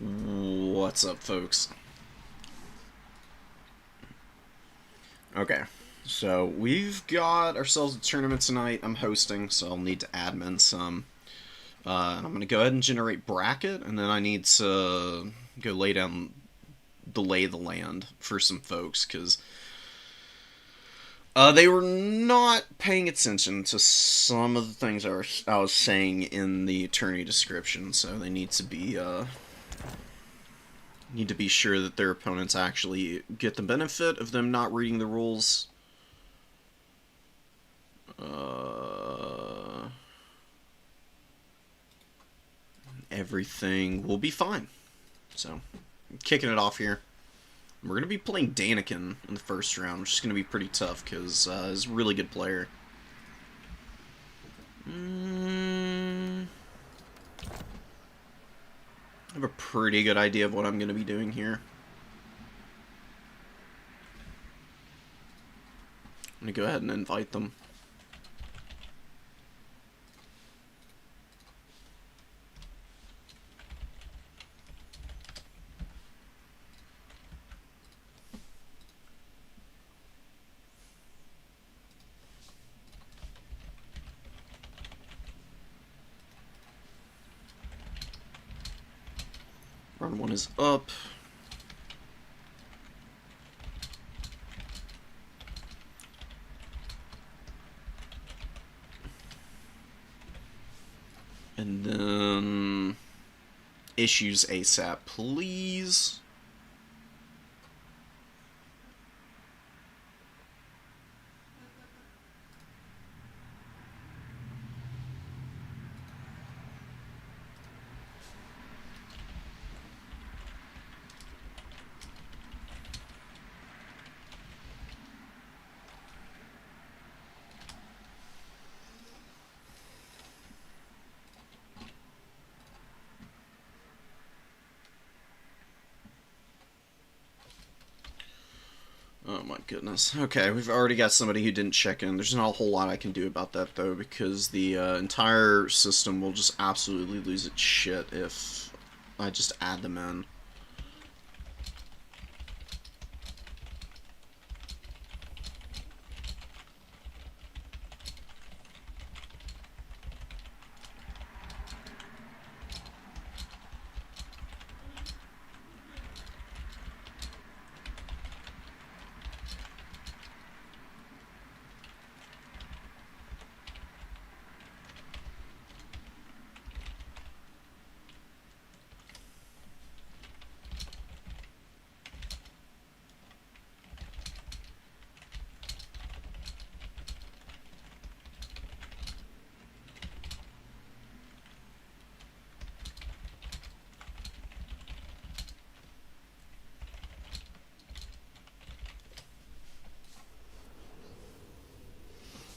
What's up, folks? Okay, so we've got ourselves a tournament tonight. I'm hosting, so I'll need to admin some. And I'm going to go ahead and generate bracket, and then I need to go lay down the lay of the land for some folks, because they were not paying attention to some of the things I was saying in the tourney description, so they need to be sure that their opponents actually get the benefit of them not reading the rules. Everything will be fine. So, kicking it off here. We're going to be playing Daniken in the first round, which is going to be pretty tough because he's a really good player. I have a pretty good idea of what I'm going to be doing here. I'm going to go ahead and invite them. Round one is up. And then issues ASAP, please. Oh my goodness. Okay, we've already got somebody who didn't check in. There's not a whole lot I can do about that, though, because the entire system will just absolutely lose its shit if I just add them in.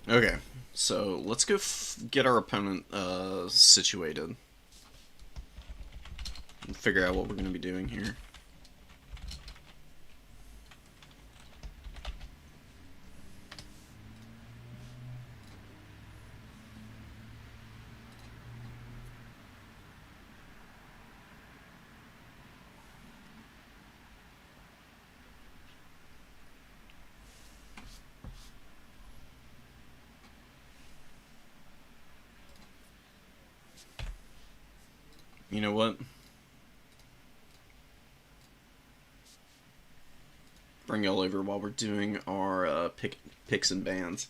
Okay, so let's go get our opponent situated and figure out what we're going to be doing here. You know what? Bring y'all over while we're doing our picks and bans.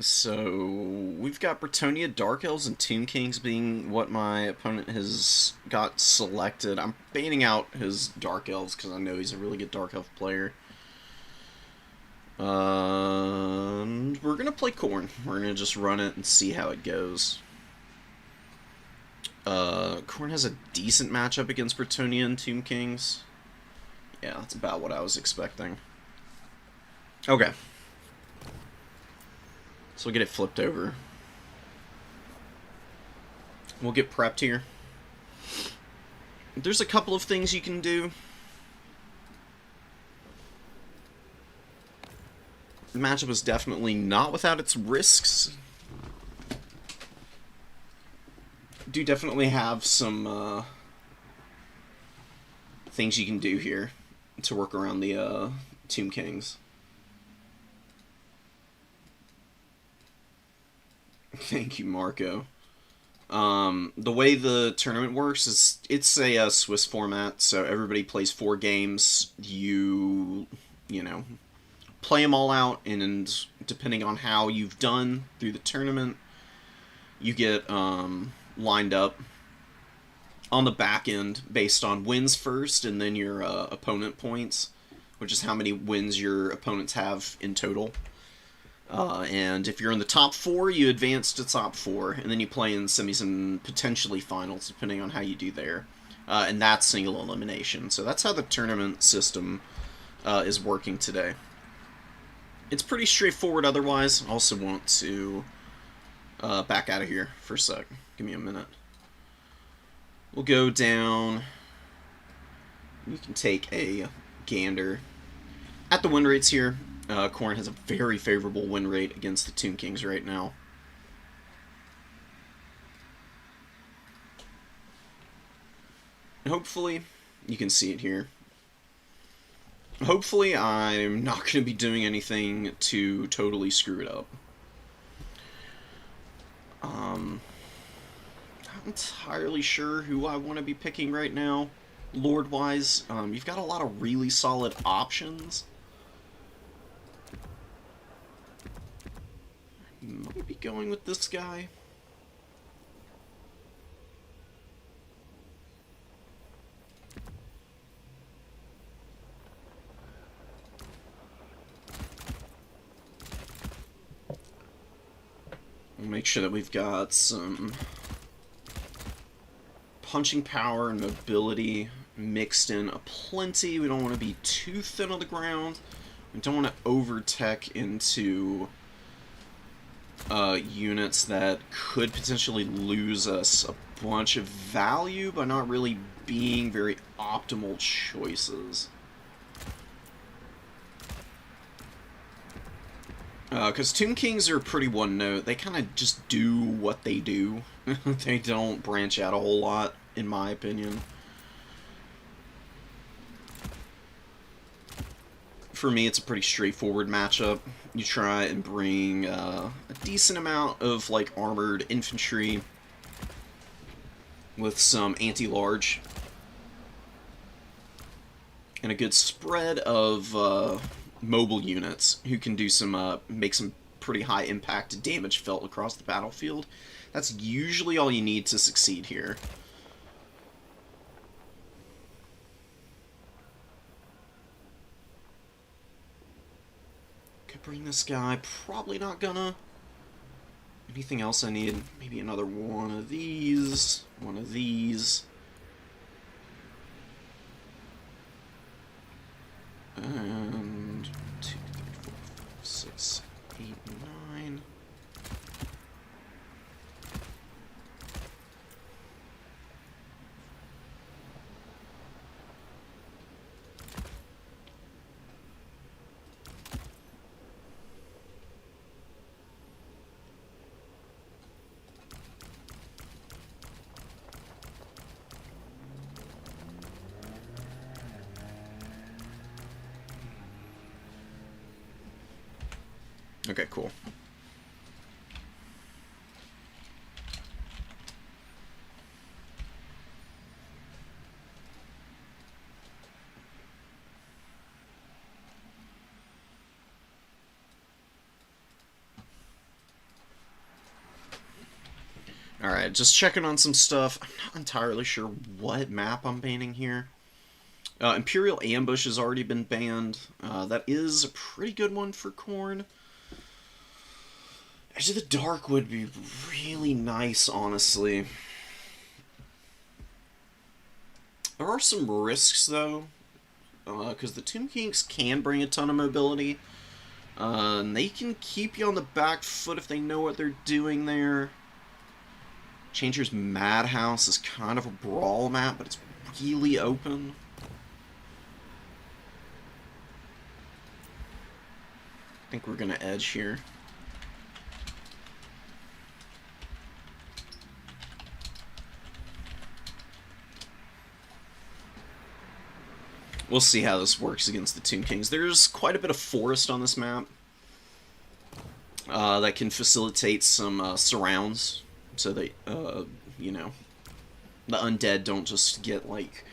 So, we've got Bretonnia, Dark Elves, and Tomb Kings being what my opponent has got selected. I'm baiting out his Dark Elves because I know he's a really good Dark Elf player. And we're going to play Khorne. We're going to just run it and see how it goes. Khorne has a decent matchup against Bretonnia and Tomb Kings. Yeah, that's about what I was expecting. Okay. So we'll get it flipped over. We'll get prepped here. There's a couple of things you can do. The matchup is definitely not without its risks. Do definitely have some things you can do here to work around the Tomb Kings. Thank you, Marco. The way the tournament works is it's a Swiss format, so everybody plays 4 games. You know, play them all out, and depending on how you've done through the tournament, you get lined up on the back end based on wins first, and then your opponent points, which is how many wins your opponents have in total. And if you're in the top 4, you advance to top 4, and then you play in semis and potentially finals, depending on how you do there. And that's single elimination. So that's how the tournament system is working today. It's pretty straightforward otherwise. I also want to back out of here for a sec. Give me a minute. We'll go down. You can take a gander at the win rates here. Khorne has a very favorable win rate against the Tomb Kings right now. And hopefully, you can see it here. Hopefully, I'm not going to be doing anything to totally screw it up. Not entirely sure who I want to be picking right now, Lord-wise. You've got a lot of really solid options. Might be going with this guy. We'll make sure that we've got some punching power and mobility mixed in aplenty. We don't want to be too thin on the ground. We don't want to over-tech into units that could potentially lose us a bunch of value by not really being very optimal choices. Because Tomb Kings are pretty one-note. They kind of just do what they do. They don't branch out a whole lot, in my opinion. For me, it's a pretty straightforward matchup. You try and bring a decent amount of like armored infantry with some anti-large and a good spread of mobile units who can do some make some pretty high impact damage felt across the battlefield. That's usually all you need to succeed here. Could bring this guy, probably not gonna. Anything else I need? Maybe another one of these, one of these. And 2, 3, 4, 5, 6, 8, 9. Okay, cool. Alright, just checking on some stuff. I'm not entirely sure what map I'm banning here. Imperial Ambush has already been banned. That is a pretty good one for Khorne. Edge of the Dark would be really nice, honestly. There are some risks, though, because the Tomb Kings can bring a ton of mobility. And they can keep you on the back foot if they know what they're doing there. Changer's Madhouse is kind of a brawl map, but it's really open. I think we're gonna edge here. We'll see how this works against the Tomb Kings. There's quite a bit of forest on this map that can facilitate some surrounds, so that you know, the undead don't just get like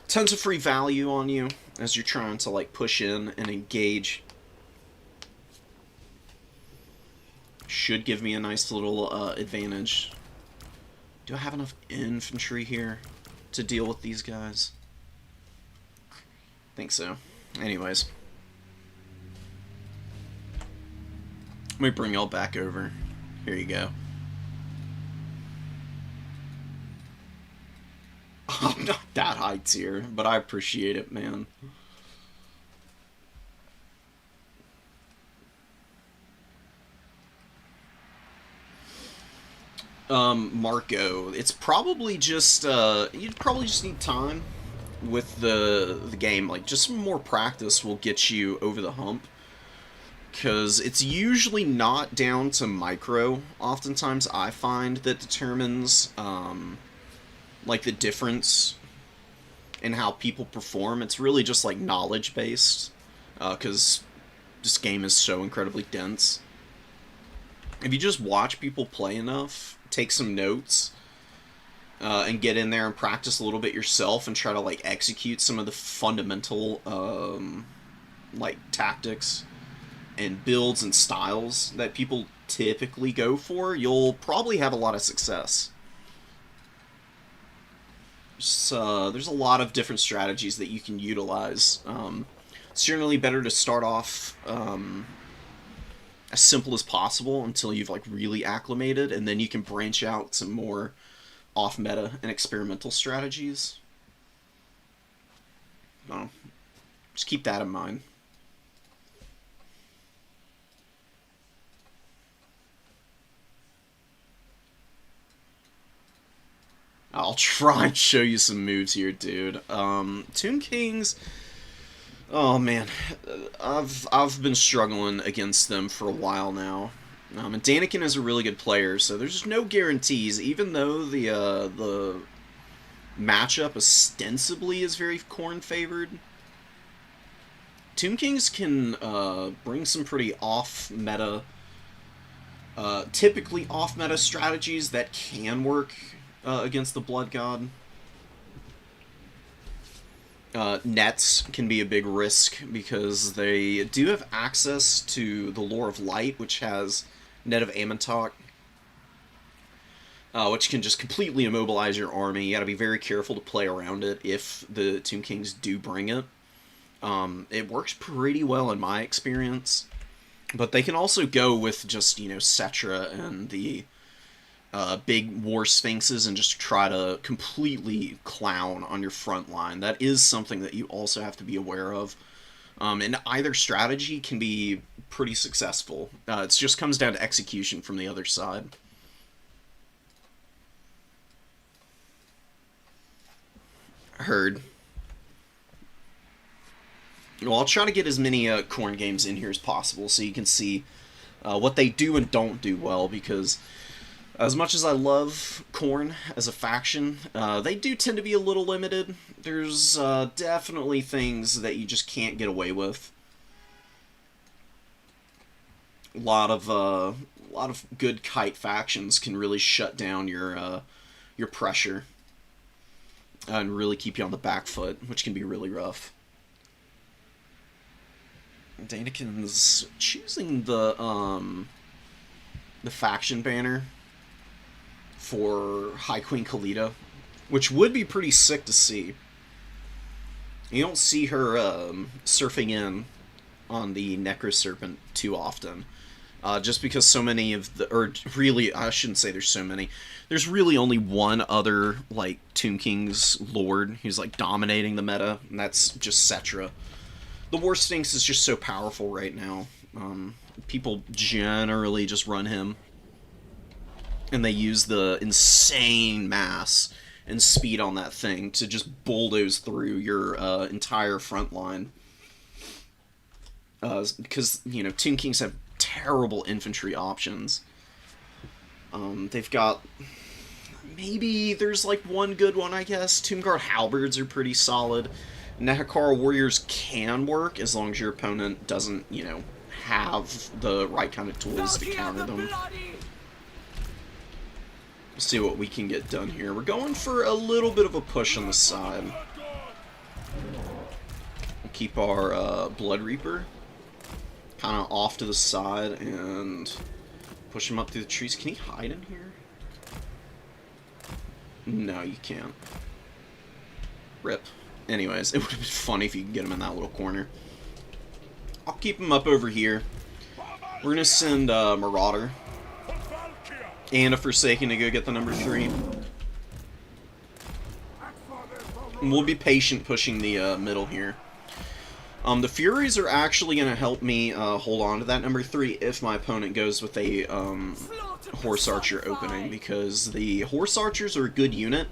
tons of free value on you as you're trying to like push in and engage. Should give me a nice little advantage. Do I have enough infantry here to deal with these guys? Think so. Anyways. Let me bring y'all back over. Here you go. I'm not that high tier, but I appreciate it, man. Marco, it's probably just, you'd probably just need time with the game. Like, just some more practice will get you over the hump. Because it's usually not down to micro. Oftentimes I find that determines, like, the difference in how people perform. It's really just, like, knowledge-based. Because this game is so incredibly dense. If you just watch people play enough, take some notes, and get in there and practice a little bit yourself and try to, like, execute some of the fundamental, like, tactics and builds and styles that people typically go for, you'll probably have a lot of success. There's a lot of different strategies that you can utilize. It's generally better to start off as simple as possible until you've like really acclimated, and then you can branch out some more off-meta and experimental strategies. Just keep that in mind. I'll try and show you some moves here, dude. Tomb Kings. Oh man, I've been struggling against them for a while now. And Daniken is a really good player, so there's just no guarantees. Even though the matchup ostensibly is very Khorne favored, Tomb Kings can bring some pretty off-meta, typically off-meta strategies that can work against the Blood God. Nets can be a big risk because they do have access to the Lore of Light, which has Net of Amantok, which can just completely immobilize your army. You gotta be very careful to play around it if the Tomb Kings do bring it. It works pretty well in my experience, but they can also go with just, you know, Cetra and the big war sphinxes and just try to completely clown on your front line. That is something that you also have to be aware of. And either strategy can be pretty successful. It just comes down to execution from the other side. Heard. Well, I'll try to get as many Khorne games in here as possible so you can see what they do and don't do well, because as much as I love Khorne as a faction, they do tend to be a little limited. There's definitely things that you just can't get away with. A lot of good kite factions can really shut down your pressure and really keep you on the back foot, which can be really rough. Daniken's choosing the faction banner for High Queen Khalida, which would be pretty sick to see. You don't see her surfing in on the Necroserpent too often, just because so many of the, or really, I shouldn't say there's so many. There's really only one other like Tomb King's Lord who's like dominating the meta, and that's just Cetra. The War Sphinx is just so powerful right now. People generally just run him, and they use the insane mass and speed on that thing to just bulldoze through your entire front line. because, you know, Tomb Kings have terrible infantry options. They've got... Maybe there's, like, one good one, I guess. Tomb Guard Halberds are pretty solid. Nehakara Warriors can work, as long as your opponent doesn't, you know, have the right kind of tools to counter them. Let's see what we can get done here. We're going for a little bit of a push on the side. We'll keep our Blood Reaper kind of off to the side and push him up through the trees. Can he hide in here? No, you can't. Rip. Anyways, it would have been funny if you could get him in that little corner. I'll keep him up over here. We're going to send Marauder and a Forsaken to go get the number 3. And we'll be patient pushing the middle here. The Furies are actually going to help me hold on to that number 3 if my opponent goes with a Horse Archer opening, because the Horse Archers are a good unit.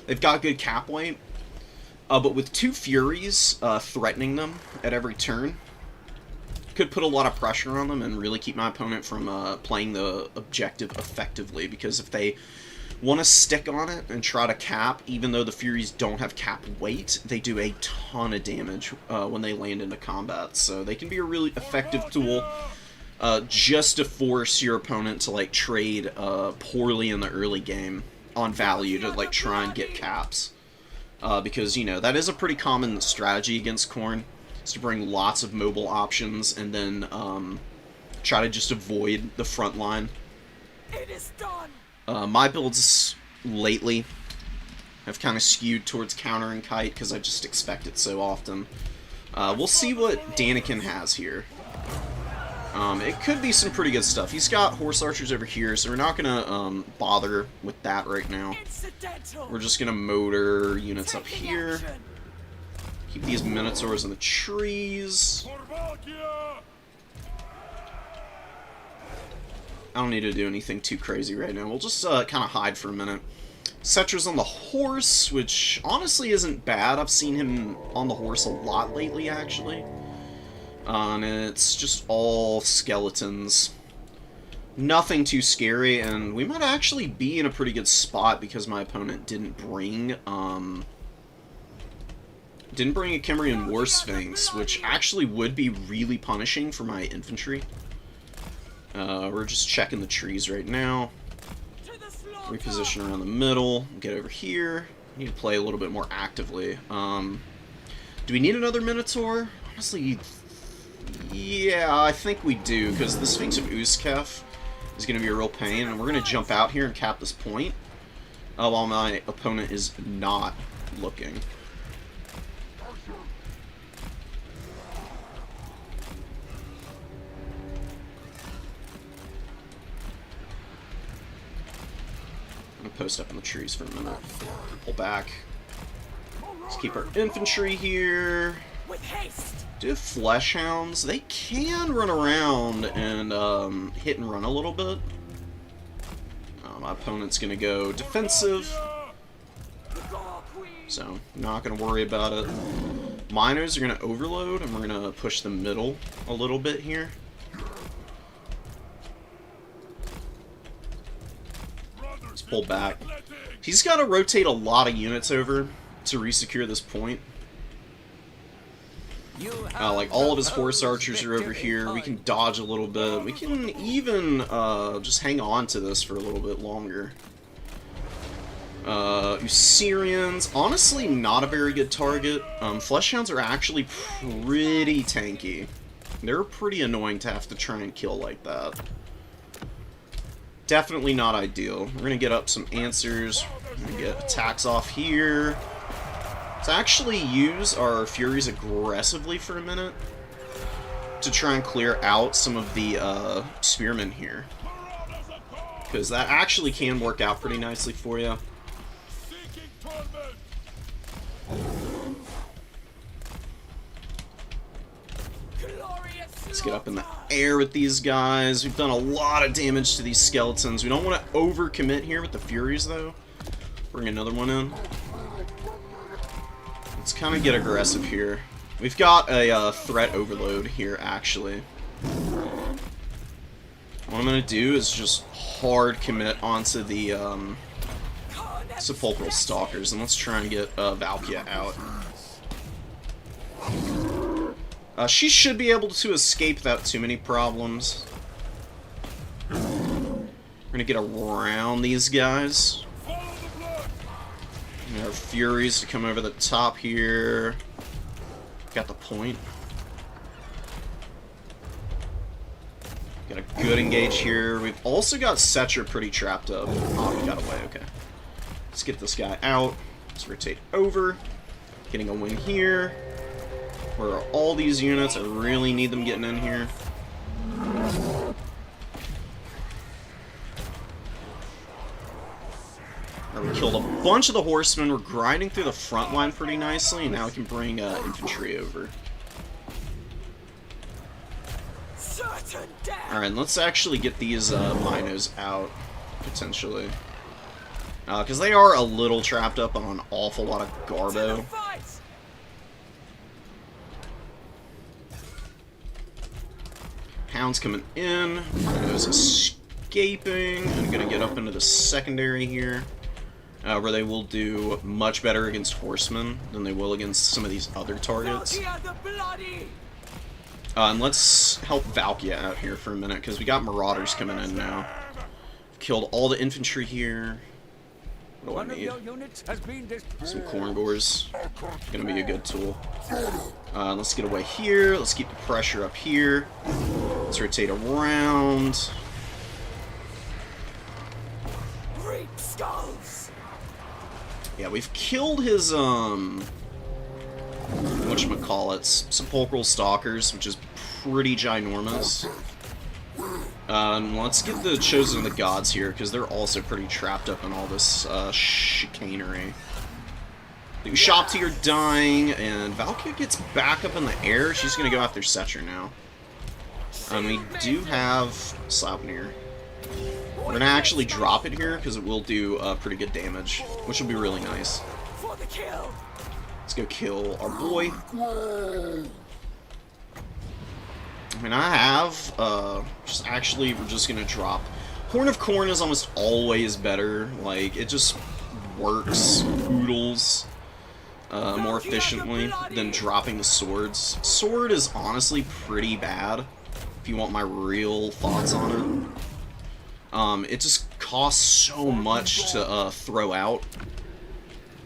They've got good cap weight, but with 2 Furies threatening them at every turn, could put a lot of pressure on them and really keep my opponent from playing the objective effectively, because if they want to stick on it and try to cap, even though the Furies don't have cap weight, they do a ton of damage when they land into combat. So they can be a really effective tool just to force your opponent to, like, trade poorly in the early game on value to, like, try and get caps. Because, you know, that is a pretty common strategy against Khorne, is to bring lots of mobile options and then try to just avoid the front line. It is done. My builds lately have kind of skewed towards countering Kite because I just expect it so often. We'll see what Daniken has here. It could be some pretty good stuff. He's got Horse Archers over here, so we're not going to bother with that right now. We're just going to motor units up here. Keep these Minotaurs in the trees. I don't need to do anything too crazy right now. We'll just kind of hide for a minute. Cetra's on the horse, which honestly isn't bad. I've seen him on the horse a lot lately, actually. And it's just all skeletons. Nothing too scary, and we might actually be in a pretty good spot because my opponent didn't bring a Kemrian War Sphinx, which actually would be really punishing for my infantry. We're just checking the trees right now. Reposition around the middle. Get over here. Need to play a little bit more actively. Do we need another Minotaur? Honestly, yeah, I think we do, because the Sphinx of Uzkef is going to be a real pain, and we're going to jump out here and cap this point while my opponent is not looking. Post up in the trees for a minute. Pull back. Let's keep our infantry here. With haste. Do have Flesh Hounds. They can run around and hit and run a little bit. My opponent's going to go defensive, so not going to worry about it. Miners are going to overload, and we're going to push the middle a little bit here. Pull back. He's got to rotate a lot of units over to resecure this point. Like, all of his Horse Archers are over here. We can dodge a little bit. We can even just hang on to this for a little bit longer. Usirians, honestly not a very good target. Fleshhounds are actually pretty tanky. They're pretty annoying to have to try and kill like that. Definitely not ideal. We're going to get up some answers. We're going to get attacks off here. Let's actually use our Furies aggressively for a minute to try and clear out some of the Spearmen here, because that actually can work out pretty nicely for you. Let's get up in the air with these guys. We've done a lot of damage to these skeletons. We don't want to overcommit here with the Furies, though. Bring another one in. Let's kind of get aggressive here. We've got a threat overload here, actually. What I'm going to do is just hard commit onto the Sepulchral Stalkers, and let's try and get Valkia out. She should be able to escape without too many problems. We're going to get around these guys. And our Furies to come over the top here. Got the point. Got a good engage here. We've also got Setcher pretty trapped up. Oh, he got away, okay. Let's get this guy out. Let's rotate over. Getting a win here. Where are all these units? I really need them getting in here. Right, we killed a bunch of the horsemen. We're grinding through the front line pretty nicely, and now we can bring infantry over. Alright, let's actually get these Minos out, potentially. Because they are a little trapped up on an awful lot of Garbo. Hound's coming in. Minos escaping. I'm going to get up into the secondary here. Where they will do much better against horsemen than they will against some of these other targets. And let's help Valkia out here for a minute, because we got Marauders coming in now. Killed all the infantry here. What do I need? Some Corngors. Gonna be a good tool. Let's get away here. Let's keep the pressure up here. Let's rotate around. Yeah, we've killed his, whatchamacallits, Sepulchral Stalkers, which is pretty ginormous. Let's get the Chosen of the Gods here, because they're also pretty trapped up in all this, chicanery. The Ushopti are dying, and Valkia gets back up in the air. She's gonna go after Setcher now. We do have Sleipnir. We're gonna actually drop it here, because it will do pretty good damage, which will be really nice. Let's go kill our boy. I mean, I have, we're just gonna drop. Horn of Corn is almost always better. Like, it just works, oodles, more efficiently than dropping the swords. Sword is honestly pretty bad, if you want my real thoughts on it. It just costs so much to throw out,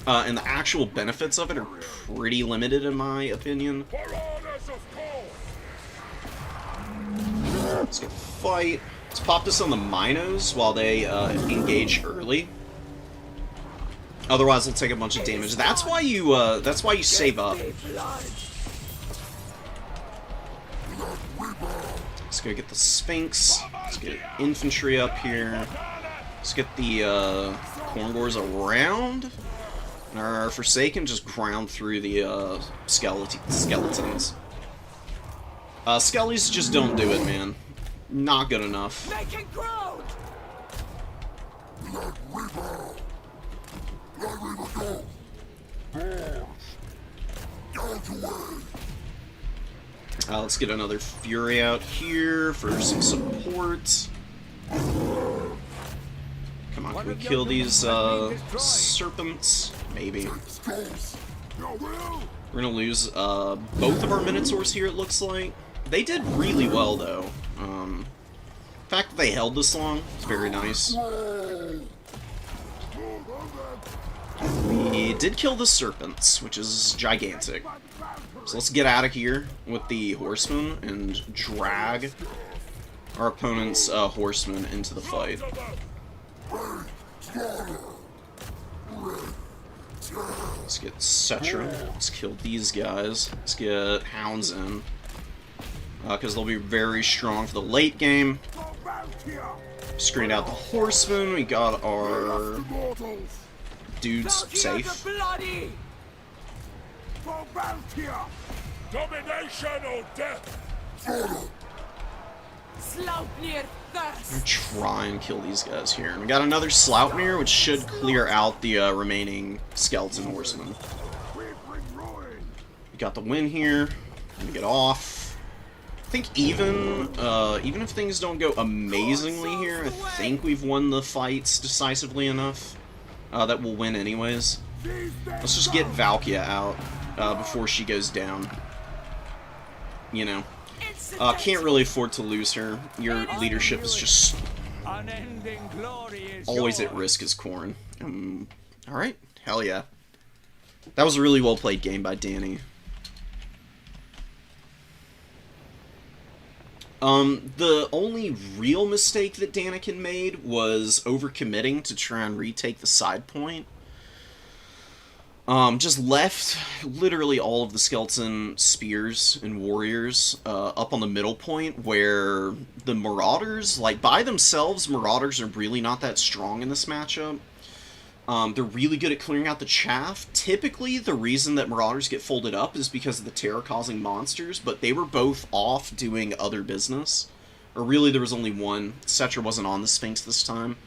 and the actual benefits of it are pretty limited in my opinion. Let's get fight. Let's pop this on the Minos while they engage early. Otherwise, they'll take a bunch of damage. That's why you save up. Let's go get the Sphinx. Let's get infantry up here. Let's get the Corngors around. And our Forsaken just ground through the skeletons. Skellies just don't do it, man. Not good enough. Let's get another Fury out here for some support. Come on, can we kill these serpents? Maybe. We're gonna lose both of our Minotaurs here, it looks like. They did really well, though. The fact that they held this long is very nice. We did kill the serpents, which is gigantic. So let's get out of here with the horsemen and drag our opponent's horsemen into the fight. Let's get Cetra. Let's kill these guys. Let's get Hounds in. Because they'll be very strong for the late game. Screened out the horsemen. We got our dudes safe. Domination or death. Try and kill these guys here. And we got another Sleipnir, which should clear out the remaining skeleton horsemen. got the win here. I'm gonna get off. I think even if things don't go amazingly here, I think we've won the fights decisively enough that we'll win anyways. Let's just get Valkia out before she goes down. You know, can't really afford to lose her. Your leadership is just always at risk as Khorne. Alright, hell yeah. That was a really well played game by Danny. The only real mistake that Daniken made was overcommitting to try and retake the side point. Just left literally all of the skeleton spears and warriors up on the middle point, where the Marauders, like, by themselves, Marauders are really not that strong in this matchup. They're really good at clearing out the chaff. Typically, the reason that Marauders get folded up is because of the terror-causing monsters, but they were both off doing other business. Or really, there was only one. Cetra wasn't on the Sphinx this time.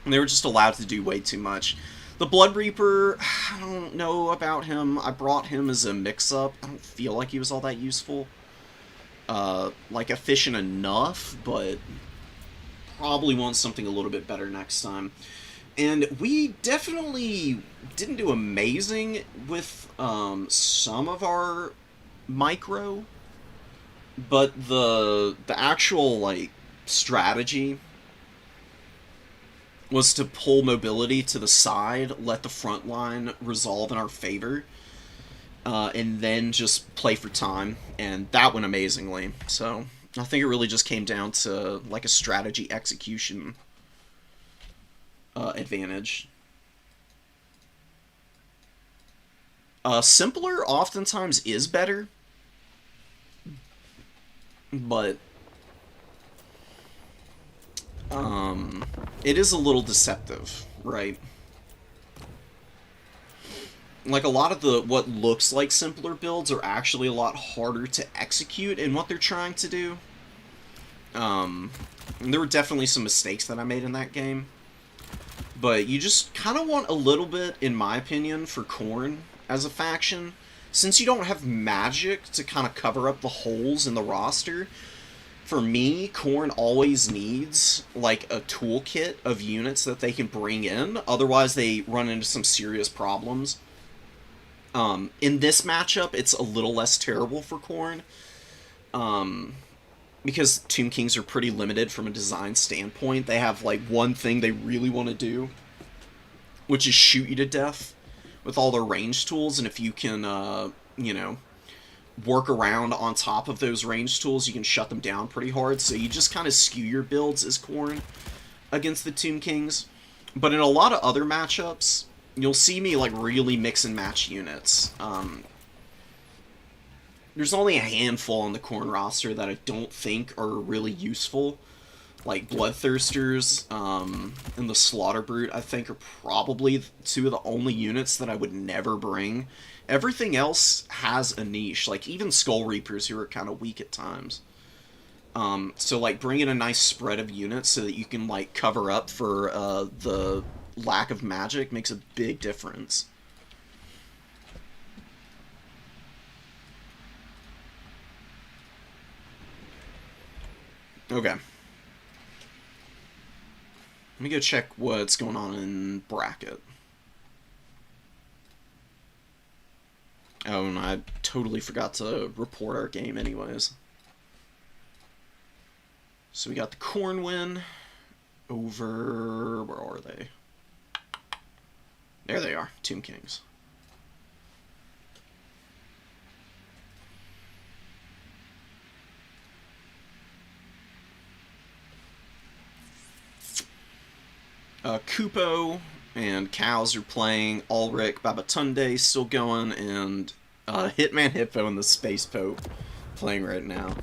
And they were just allowed to do way too much. The Blood Reaper, I don't know about him. I brought him as a mix-up. I don't feel like he was all that useful. Like, efficient enough, but probably want something a little bit better next time. And we definitely didn't do amazing with some of our micro, but the actual, like, strategy was to pull mobility to the side, let the front line resolve in our favor, and then just play for time, and that went amazingly. So I think it really just came down to, like, a strategy execution advantage. Simpler oftentimes is better, but it is a little deceptive, right? Like, a lot of what looks like simpler builds are actually a lot harder to execute in what they're trying to do. And there were definitely some mistakes that I made in that game. But you just kind of want a little bit, in my opinion, for Khorne as a faction. Since you don't have magic to kind of cover up the holes in the roster, for me, Khorne always needs, like, a toolkit of units that they can bring in. Otherwise, they run into some serious problems. In this matchup, it's a little less terrible for Khorne. Because Tomb Kings are pretty limited from a design standpoint. They have, like, one thing they really want to do, which is shoot you to death with all their range tools. And if you can, you know, work around on top of those range tools, you can shut them down pretty hard. So you just kind of skew your builds as Khorne against the Tomb Kings. But in a lot of other matchups, you'll see me, like, really mix and match units. There's only a handful on the Khorne roster that I don't think are really useful. Like, Bloodthirsters and the Slaughter Brute, I think, are probably two of the only units that I would never bring. Everything else has a niche, like, even Skull Reapers, who are kind of weak at times. So, like, bringing a nice spread of units so that you can, like, cover up for the lack of magic makes a big difference. Okay. Let me go check what's going on in bracket. Oh, and I totally forgot to report our game anyways. So we got the Khorne win over... where are they? There they are, Tomb Kings. Kupo and Cows are playing, Ulrich, Babatunde still going, and Hitman Hippo and the Space Pope playing right now.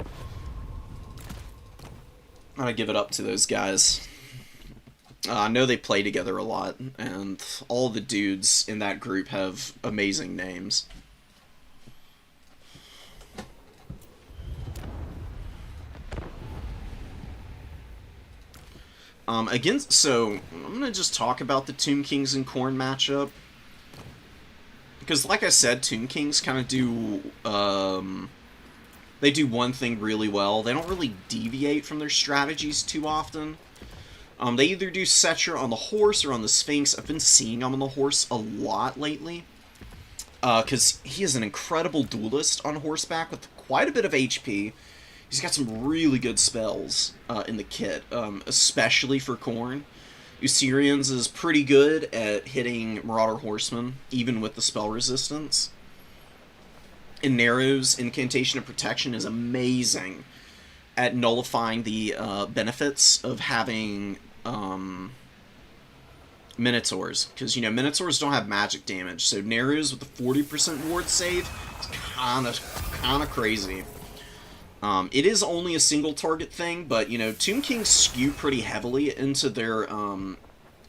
I'm gonna give it up to those guys. I know they play together a lot, and all the dudes in that group have amazing names. So, I'm going to just talk about the Tomb Kings and Khorne matchup. because like I said, Tomb Kings kind of do they do one thing really well. They don't really deviate from their strategies too often. They either do Cetra on the horse or on the Sphinx. I've been seeing him on the horse a lot lately, because he is an incredible duelist on horseback with quite a bit of HP. He's got some really good spells in the kit, especially for Khorne. Usirian's is pretty good at hitting Marauder Horsemen, even with the spell resistance. And Nero's Incantation of Protection is amazing at nullifying the benefits of having Minotaurs. Because, you know, Minotaurs don't have magic damage, so Nero's with the 40% ward save is kind of crazy. It is only a single target thing, but, you know, Tomb Kings skew pretty heavily into their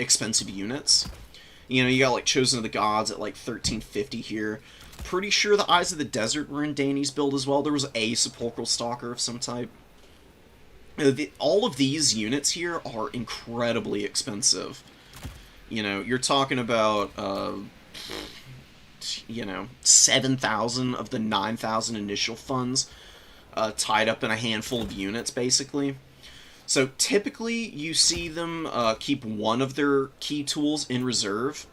expensive units. You know, you got, like, Chosen of the Gods at, like, 1350 here. Pretty sure the Eyes of the Desert were in Danny's build as well. There was a Sepulchral Stalker of some type. All of these units here are incredibly expensive. You know, you're talking about, you know, 7,000 of the 9,000 initial funds tied up in a handful of units, basically. So typically, you see them keep one of their key tools in reserve.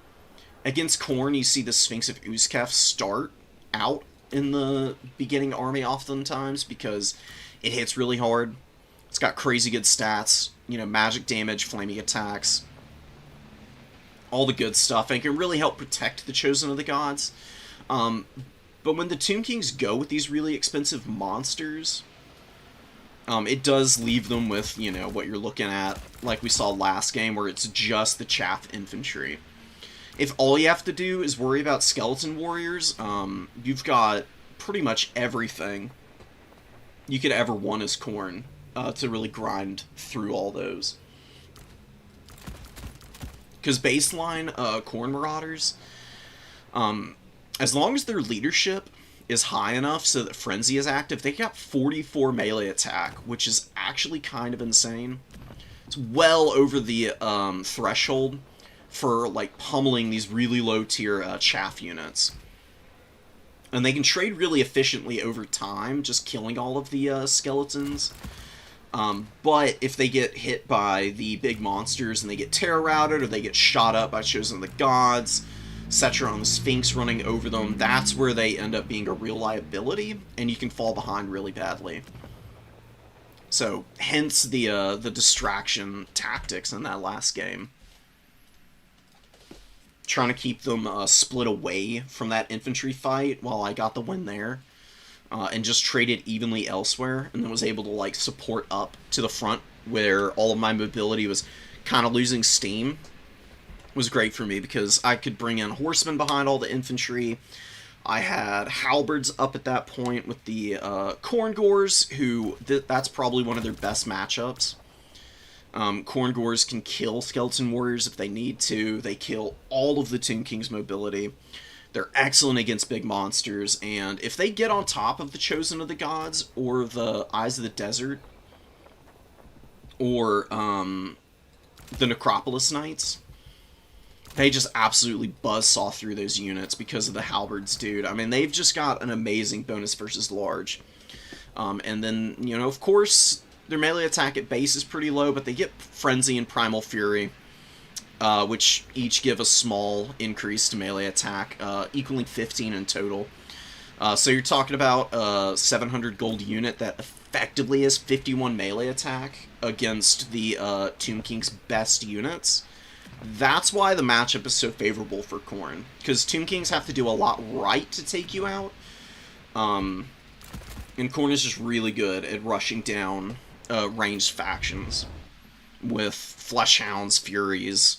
Against Khorne, you see the Sphinx of Uzkef start out in the beginning army oftentimes because it hits really hard. It's got crazy good stats, you know, magic damage, flaming attacks, all the good stuff, and it can really help protect the Chosen of the Gods. But when the Tomb Kings go with these really expensive monsters, it does leave them with, you know, what you're looking at, like we saw last game, where it's just the chaff infantry. If all you have to do is worry about skeleton warriors, you've got pretty much everything you could ever want as Khorne to really grind through all those. Because baseline Khorne Marauders, as long as their leadership is high enough so that Frenzy is active, they got 44 melee attack, which is actually kind of insane. It's well over the threshold for, like, pummeling these really low-tier chaff units. And they can trade really efficiently over time, just killing all of the skeletons. But if they get hit by the big monsters and they get terror routed, or they get shot up by Chosen of the Gods, Cetra on the Sphinx running over them, that's where they end up being a real liability, and you can fall behind really badly. So, hence the distraction tactics in that last game. Trying to keep them split away from that infantry fight while I got the win there. And just traded evenly elsewhere, and then was able to, like, support up to the front where all of my mobility was kind of losing steam. Was great for me because I could bring in horsemen behind all the infantry. I had halberds up at that point with the Khorngors, who that's probably one of their best matchups. Khorngors can kill skeleton warriors if they need to. They kill all of the Tomb King's mobility. They're excellent against big monsters, and if they get on top of the Chosen of the Gods, or the Eyes of the Desert, or the Necropolis Knights, they just absolutely buzzsaw through those units because of the halberds, dude. I mean, they've just got an amazing bonus versus large. And then, you know, of course, their melee attack at base is pretty low, but they get Frenzy and Primal Fury, which each give a small increase to melee attack, equaling 15 in total. So you're talking about a 700 gold unit that effectively has 51 melee attack against the Tomb King's best units. That's why the matchup is so favorable for Khorne, because Tomb Kings have to do a lot right to take you out. And Khorne is just really good at rushing down ranged factions with Fleshhounds, Furies,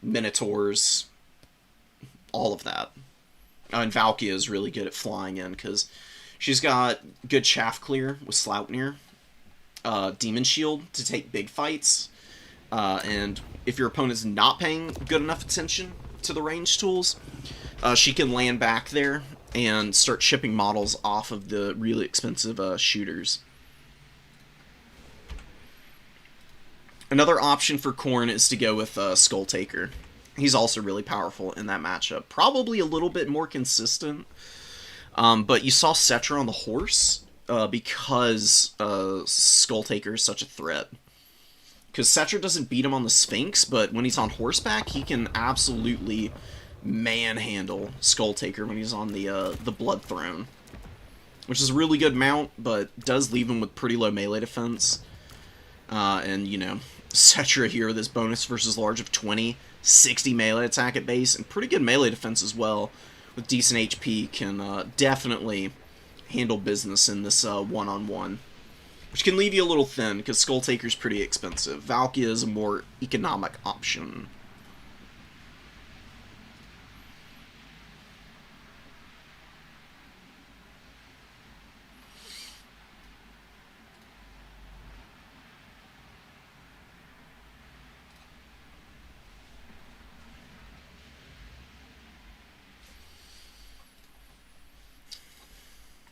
Minotaurs, all of that. And Valkia is really good at flying in, because she's got good chaff clear with Sloupnir, Demon Shield to take big fights, and if your opponent's not paying good enough attention to the range tools, she can land back there and start shipping models off of the really expensive shooters. Another option for Khorne is to go with Skull Taker. He's also really powerful in that matchup. Probably a little bit more consistent. But you saw Cetra on the horse because Skull Taker is such a threat. Because Cetra doesn't beat him on the Sphinx, but when he's on horseback, he can absolutely manhandle Skull Taker when he's on the Blood Throne. Which is a really good mount, but does leave him with pretty low melee defense. And, you know, Cetra here, this bonus versus large of 20, 60 melee attack at base, and pretty good melee defense as well. With decent HP, can definitely handle business in this one-on-one. Which can leave you a little thin, because Skull Taker's pretty expensive. Valkia is a more economic option.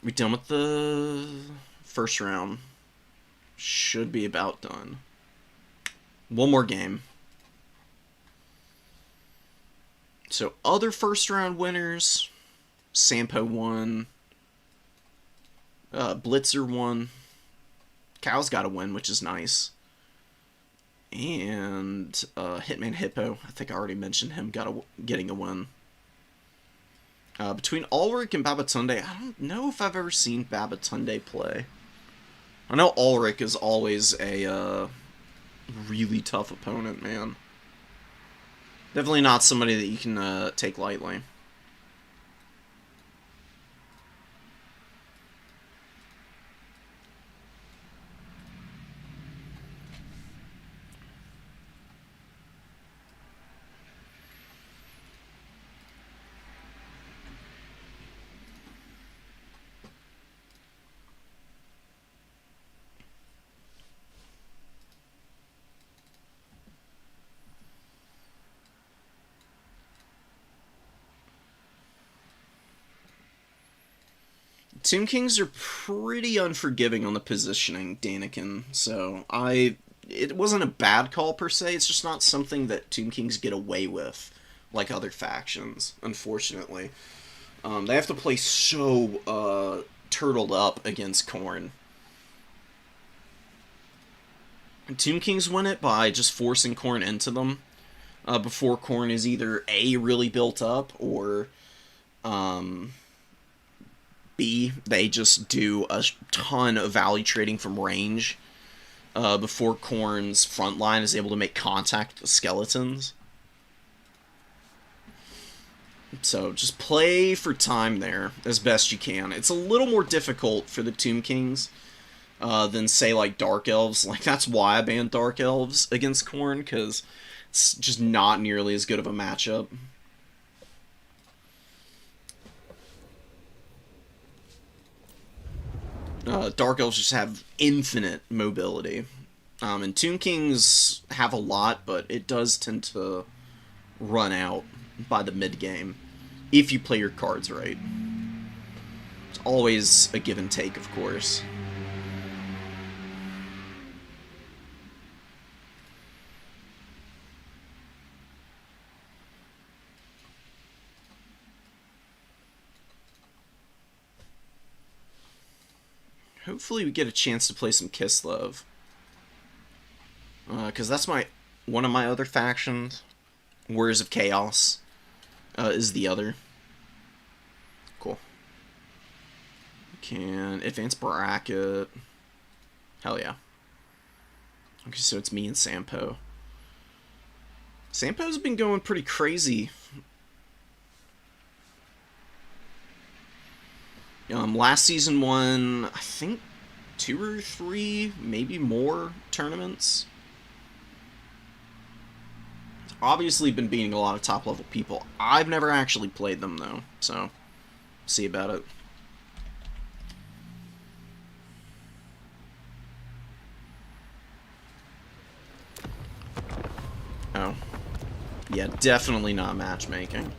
We done with the first round? Should be about done. One more game. So other first round winners, Sampo won, Blitzer won, Cal's got a win, which is nice, and Hitman Hippo, I think I already mentioned him, getting a win. Between Ulrich and Babatunde, I don't know if I've ever seen Babatunde play. I know Ulrich is always a really tough opponent, man. Definitely not somebody that you can take lightly. Tomb Kings are pretty unforgiving on the positioning, Daniken, so it wasn't a bad call per se, it's just not something that Tomb Kings get away with, like other factions, unfortunately. They have to play so turtled up against Khorne. Tomb Kings win it by just forcing Khorne into them before Khorne is either A, really built up, or B, they just do a ton of value trading from range before Khorne's front line is able to make contact with skeletons. So just play for time there as best you can. It's a little more difficult for the Tomb Kings than, say, like Dark Elves. Like, that's why I banned Dark Elves against Khorne, because it's just not nearly as good of a matchup. Dark Elves just have infinite mobility. And Tomb Kings have a lot, but it does tend to run out by the mid-game, if you play your cards right. It's always a give and take, of course. Hopefully we get a chance to play some Kislev. Because that's one of my other factions. Warriors of Chaos is the other. Cool. Can advance bracket. Hell yeah. Okay, so it's me and Sampo. Sampo's been going pretty crazy. Last season won, I think, 2 or 3, maybe more tournaments. It's obviously been beating a lot of top-level people. I've never actually played them, though, so see about it. Oh. Yeah, definitely not matchmaking.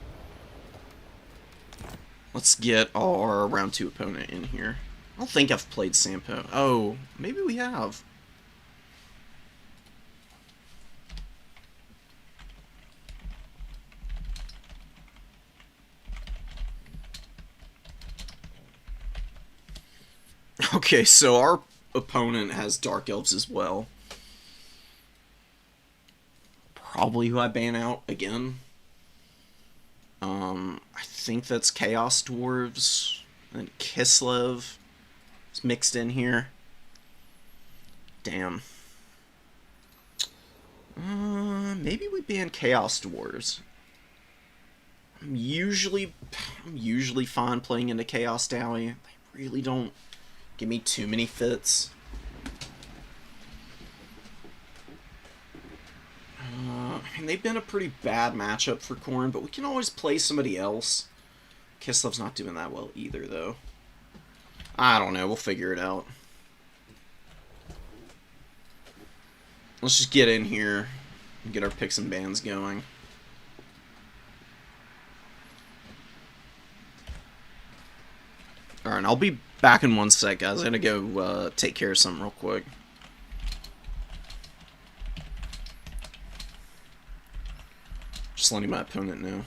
Let's get our round 2 opponent in here. I don't think I've played Sampo. Oh, maybe we have. Okay, so our opponent has Dark Elves as well. Probably who I ban out again. I think that's Chaos Dwarves. And Kislev is mixed in here. Damn. Maybe we ban Chaos Dwarves. I'm usually fine playing into Chaos Dowie. They really don't give me too many fits. I mean, they've been a pretty bad matchup for Khorne, but we can always play somebody else. Kislev's not doing that well either, though. I don't know. We'll figure it out. Let's just get in here and get our picks and bans going. Alright, I'll be back in 1 sec, guys. I'm gonna go take care of something real quick. Just letting my opponent know.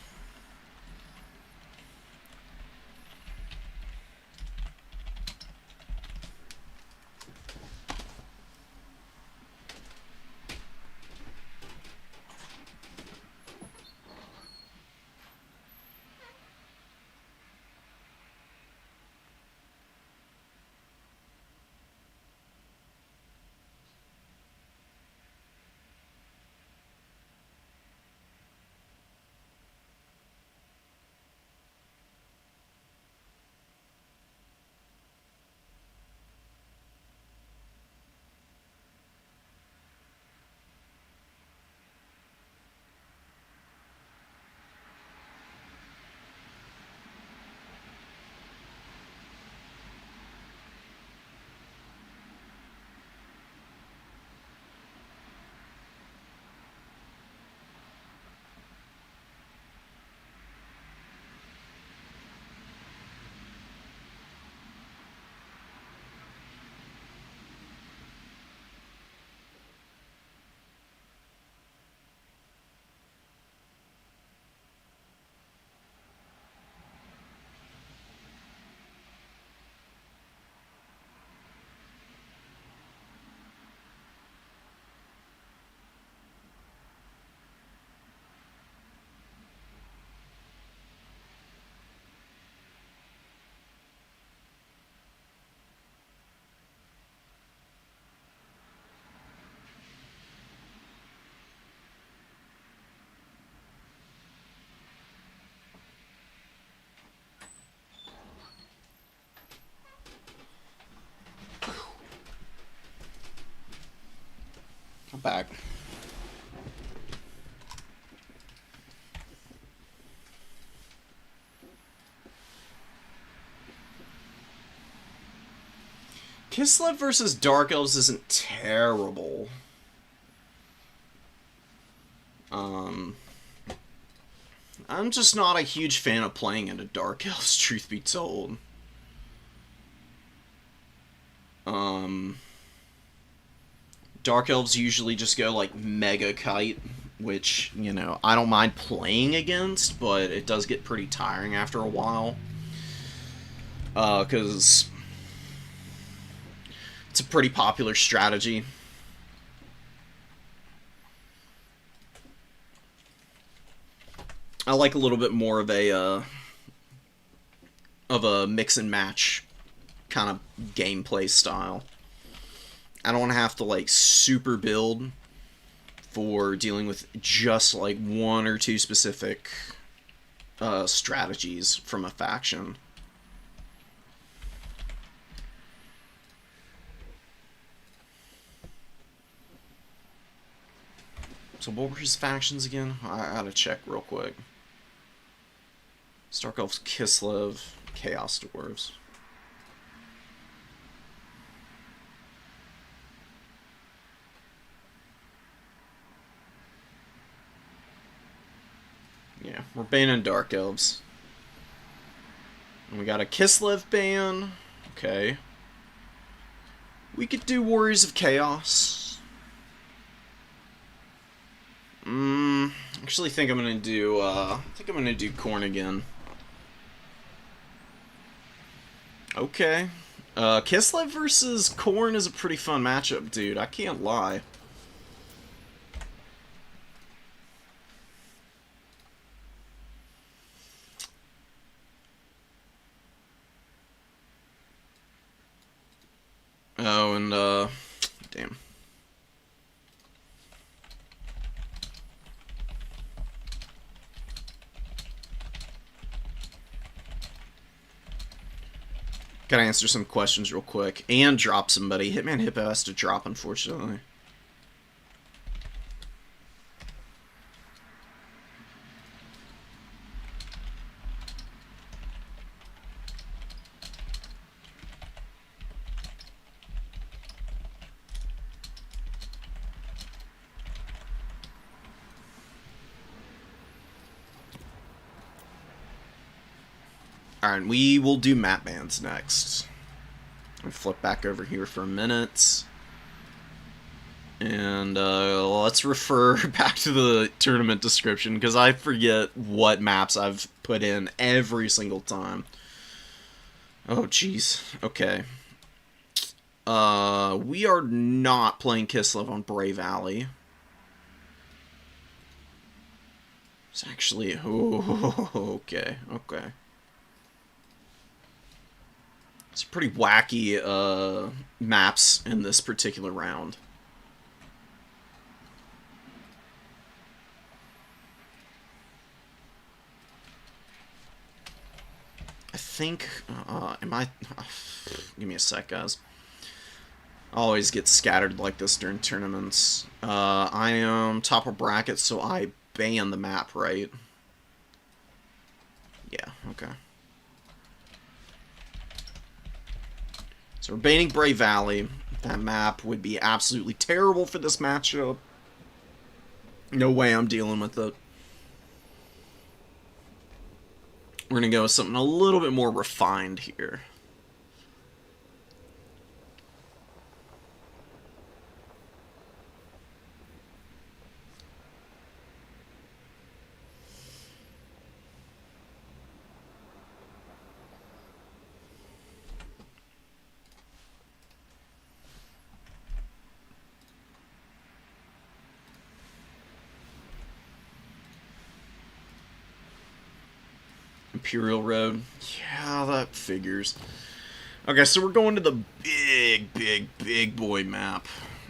I'm back. Kislev versus Dark Elves isn't terrible. I'm just not a huge fan of playing into Dark Elves, truth be told. Dark Elves usually just go like Mega Kite, which, you know, I don't mind playing against, but it does get pretty tiring after a while. Because it's a pretty popular strategy. I like a little bit more of a mix and match kind of gameplay style. I don't want to have to like super build for dealing with just like one or two specific strategies from a faction. So what were his factions again? I gotta check real quick. Stark Elves, Kislev, Chaos Dwarves. Yeah, we're banning Dark Elves. And we got a Kislev ban. Okay. We could do Warriors of Chaos. Actually think I'm gonna do Khorne again. Okay. Kislev versus Korn is a pretty fun matchup, dude. I can't lie. Oh, and, damn. Gotta answer some questions real quick. And drop somebody. Hitman Hippo has to drop, unfortunately. Alright, we will do map bans next. I'll flip back over here for a minute. And let's refer back to the tournament description, because I forget what maps I've put in every single time. Oh, jeez. Okay. We are not playing Kislev on Brave Alley. It's actually... Oh, okay, okay. It's pretty wacky maps in this particular round. I think, am I... give me a sec, guys. I always get scattered like this during tournaments. I am top of bracket, so I ban the map, right? Yeah, okay. So we're banning Brave Valley. That map would be absolutely terrible for this matchup. No way I'm dealing with it. We're going to go with something a little bit more refined here. Imperial Road. Yeah, that figures. Okay, so we're going to the big boy map.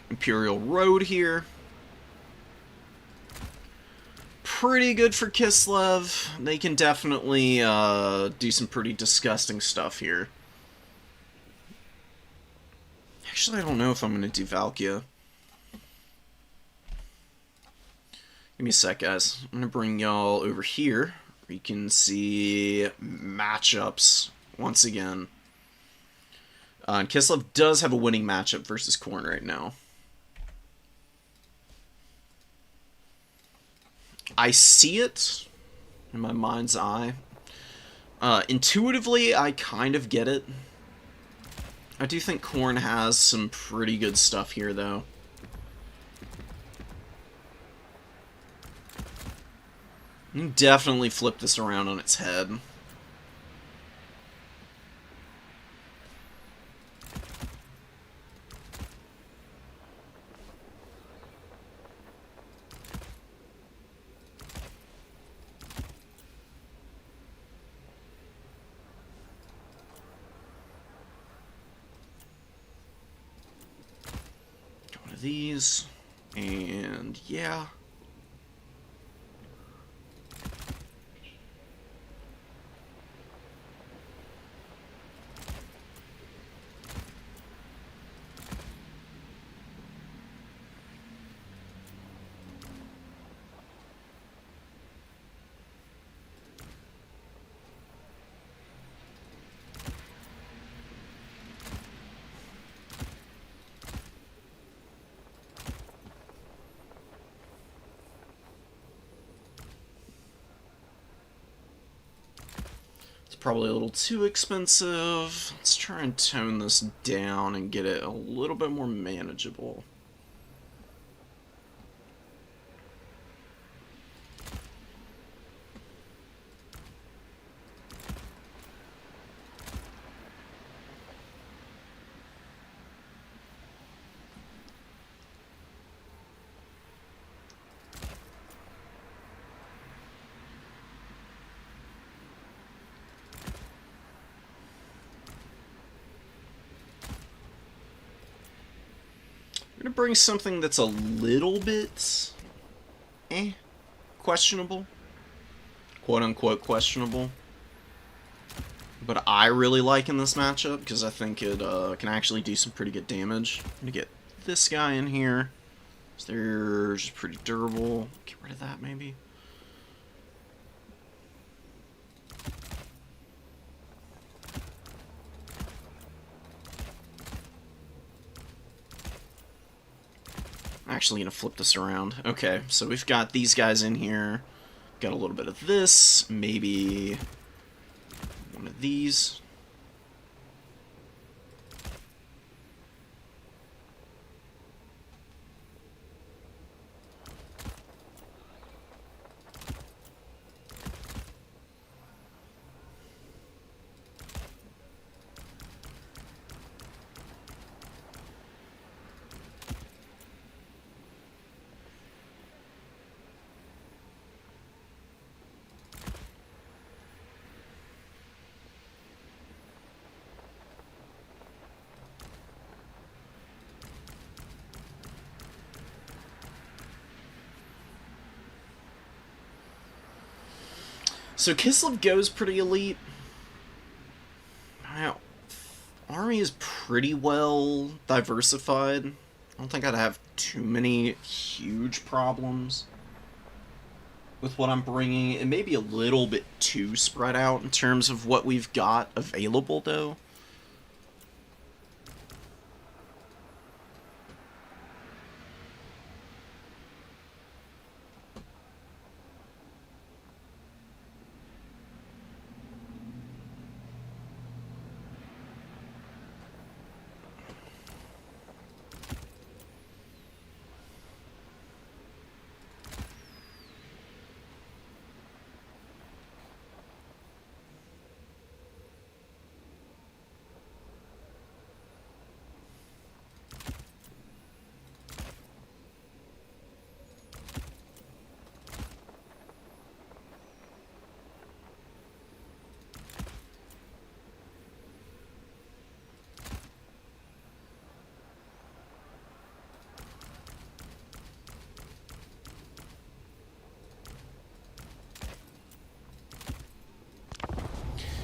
Imperial Road here. Pretty good for Kislev. They can definitely do some pretty disgusting stuff here. Actually, I don't know if I'm going to do Valkia. Give me a sec, guys. I'm going to bring y'all over here. You can see matchups once again. And Kislev does have a winning matchup versus Korn right now. I see it in my mind's eye. Intuitively, I kind of get it. I do think Korn has some pretty good stuff here, though. You can definitely flip this around on its head. One of these, and yeah. Probably a little too expensive. Let's try and tone this down and get it a little bit more manageable. gonna bring something that's a little bit... questionable. Quote-unquote questionable. But I really like in this matchup, because I think it can actually do some pretty good damage. I'm gonna get this guy in here. They're just pretty durable. Get rid of that, maybe. Actually gonna flip this around. Okay, so we've got these guys in here. Got a little bit of this. Maybe one of these. So Kislev goes pretty elite. My army is pretty well diversified. I don't think I'd have too many huge problems with what I'm bringing. It may be a little bit too spread out in terms of what we've got available, though.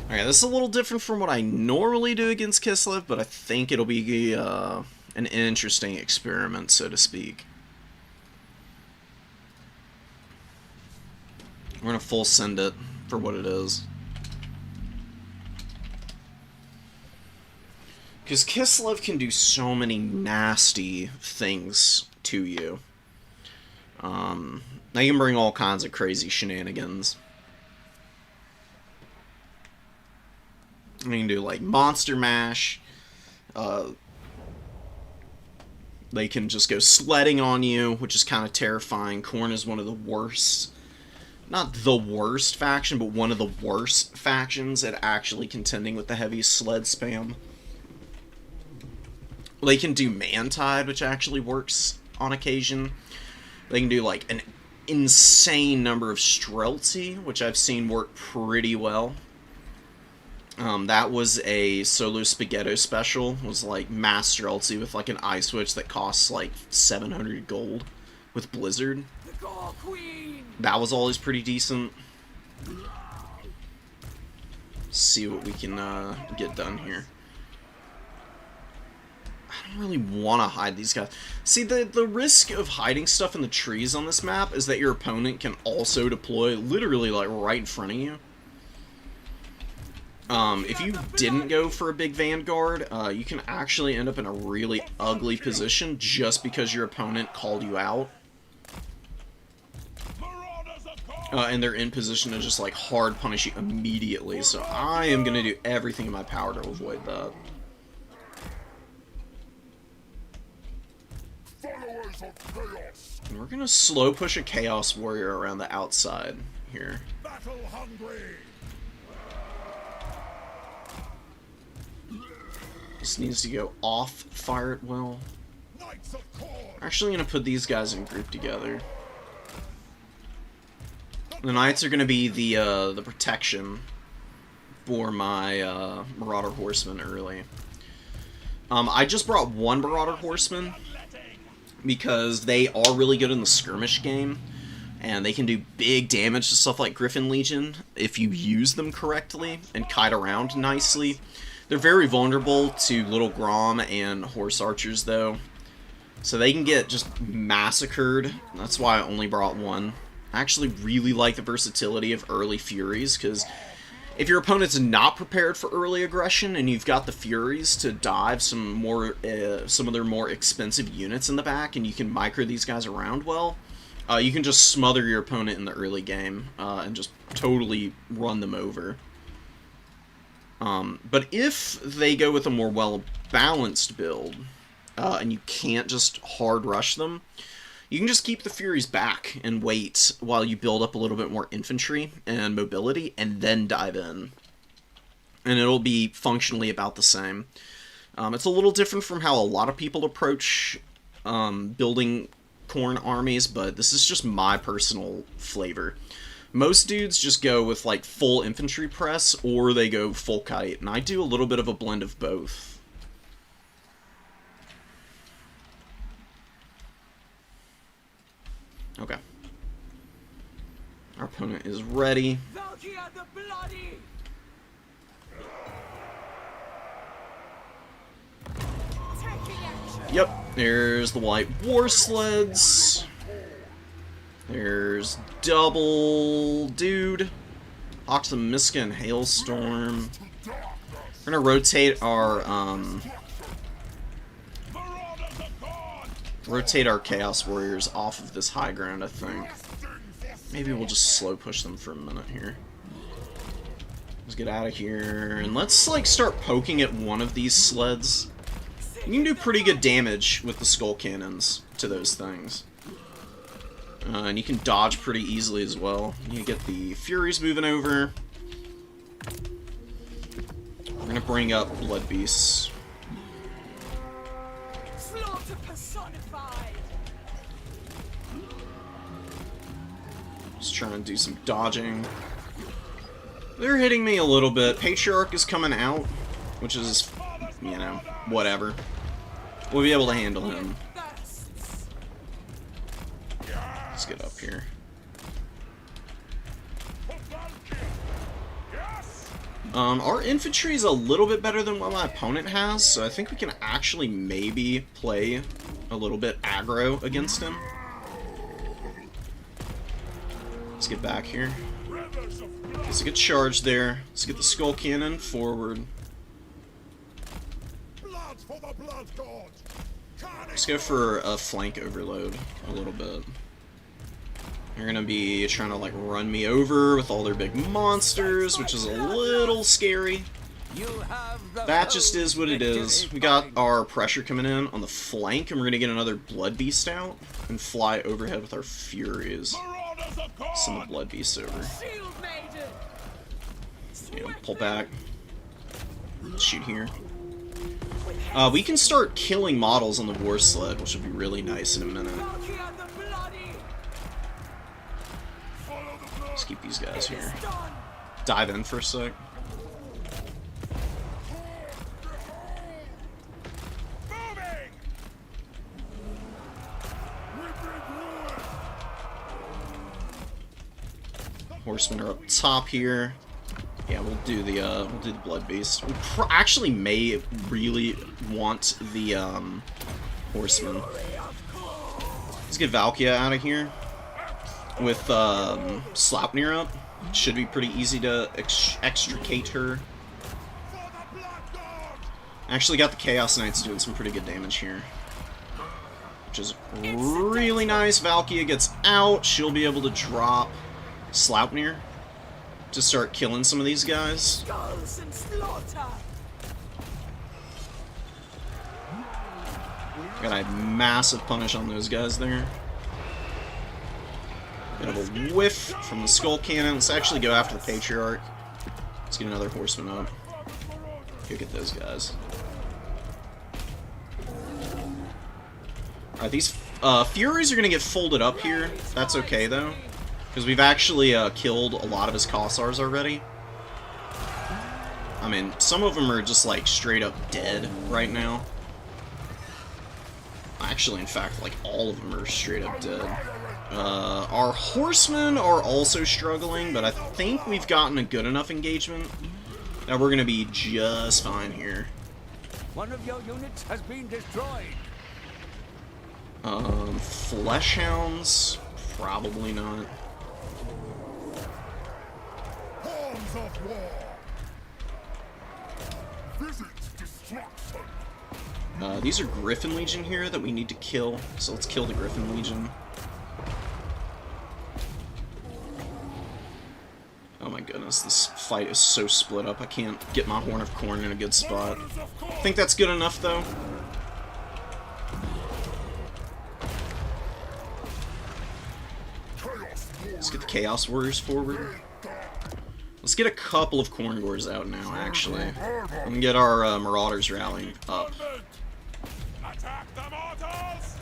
Okay, this is a little different from what I normally do against Kislev, but I think it'll be an interesting experiment, so to speak. We're gonna full send it for what it is. Because Kislev can do so many nasty things to you. Now you can bring all kinds of crazy shenanigans. You can do, like, Monster Mash. They can just go sledding on you, which is kind of terrifying. Khorne is one of the worst... Not the worst faction, but one of the worst factions at actually contending with the heavy sled spam. They can do Mantide, which actually works on occasion. They can do, like, an insane number of Streltsy, which I've seen work pretty well. That was a solo Spaghetto special. Was like mass Streltsy with like an eye switch that costs like 700 gold with Blizzard. The Gaul Queen. That was always pretty decent. See what we can get done here. I don't really want to hide these guys. See, the risk of hiding stuff in the trees on this map is that your opponent can also deploy literally like right in front of you. If you didn't go for a big Vanguard, you can actually end up in a really ugly position just because your opponent called you out. And they're in position to just, like, hard punish you immediately, so I am going to do everything in my power to avoid that. And we're going to slow push a Chaos Warrior around the outside here. Battle hungry. This needs to go off Fire at Will. I'm actually going to put these guys in group together. The Knights are going to be the protection for my Marauder Horseman early. I just brought one Marauder Horseman, because they are really good in the skirmish game, and they can do big damage to stuff like Griffin Legion if you use them correctly and kite around nicely. They're very vulnerable to Little Grom and Horse Archers, though, so they can get just massacred. That's why I only brought one. I actually really like the versatility of early Furies, because if your opponent's not prepared for early aggression and you've got the Furies to dive some of their more expensive units in the back, and you can micro these guys around well, you can just smother your opponent in the early game and just totally run them over. But if they go with a more well-balanced build, and you can't just hard rush them, you can just keep the Furies back and wait while you build up a little bit more infantry and mobility, and then dive in. And it'll be functionally about the same. It's a little different from how a lot of people approach building Khorne armies, but this is just my personal flavor. Most dudes just go with like full infantry press, or they go full kite, and I do a little bit of a blend of both. Okay. Our opponent is ready. Valkia the Bloody! Taking action! Yep, there's the white war sleds. There's double dude. Oxymiska and Hailstorm. We're gonna rotate our Chaos Warriors off of this high ground, I think. Maybe we'll just slow push them for a minute here. Let's get out of here, and let's, like, start poking at one of these sleds. You can do pretty good damage with the skull cannons to those things. And you can dodge pretty easily as well. You get the Furies moving over. We're gonna bring up Blood Beasts. Slaughter personified! Just trying to do some dodging. They're hitting me a little bit. Patriarch is coming out, which is, you know, whatever. We'll be able to handle him. Let's get up here. Our infantry is a little bit better than what my opponent has, so I think we can actually maybe play a little bit aggro against him. Let's get back here. Let's get charged there. Let's get the skull cannon forward. Let's go for a flank overload a little bit. They're gonna be trying to, like, run me over with all their big monsters, which is a little scary. That just is what it is. We got our pressure coming in on the flank, and we're gonna get another Blood Beast out and fly overhead with our Furies. Send the Blood Beast over. Yeah, pull back. Shoot here. We can start killing models on the War Sled, which would be really nice in a minute. Let's keep these guys here. Dive in for a sec. Horsemen are up top here. Yeah, we'll do the Blood Beast. We actually may really want the Horsemen. Let's get Valkia out of here. With Sleipnir up, should be pretty easy to extricate her. Actually got the Chaos Knights doing some pretty good damage here, which is really nice. Valkia gets out. She'll be able to drop Sleipnir to start killing some of these guys. Got a massive punish on those guys there. Bit of a whiff from the skull cannon. Let's actually go after the Patriarch. Let's get another horseman up. Go get those guys. Alright, these Furies are going to get folded up here. That's okay, though. Because we've actually killed a lot of his Kossars already. I mean, some of them are just, like, straight up dead right now. Actually, in fact, like, all of them are straight up dead. Our horsemen are also struggling, but I think we've gotten a good enough engagement that we're gonna be just fine here. One of your units has been destroyed. Flesh hounds? Probably not. Horns of war. Visit destruction. These are Griffin Legion here that we need to kill, so let's kill the Griffin Legion. Oh my goodness, this fight is so split up, I can't get my Horn of Corn in a good spot. I think that's good enough, though. Let's get the Chaos Warriors forward. Let's get a couple of Corngors out now, actually. And get our Marauders rallying up. Attack the mortals!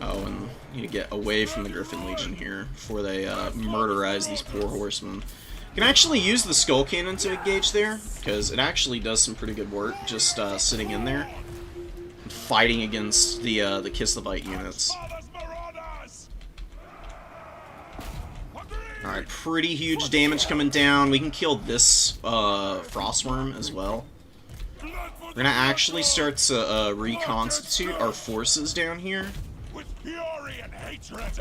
Oh, and need to get away from the Griffin Legion here before they murderize these poor horsemen. You can actually use the Skull Cannon to engage there, because it actually does some pretty good work just sitting in there, fighting against the Kislevites units. Alright, pretty huge damage coming down. We can kill this Frostworm as well. We're gonna actually start to reconstitute our forces down here. With fury and hatred.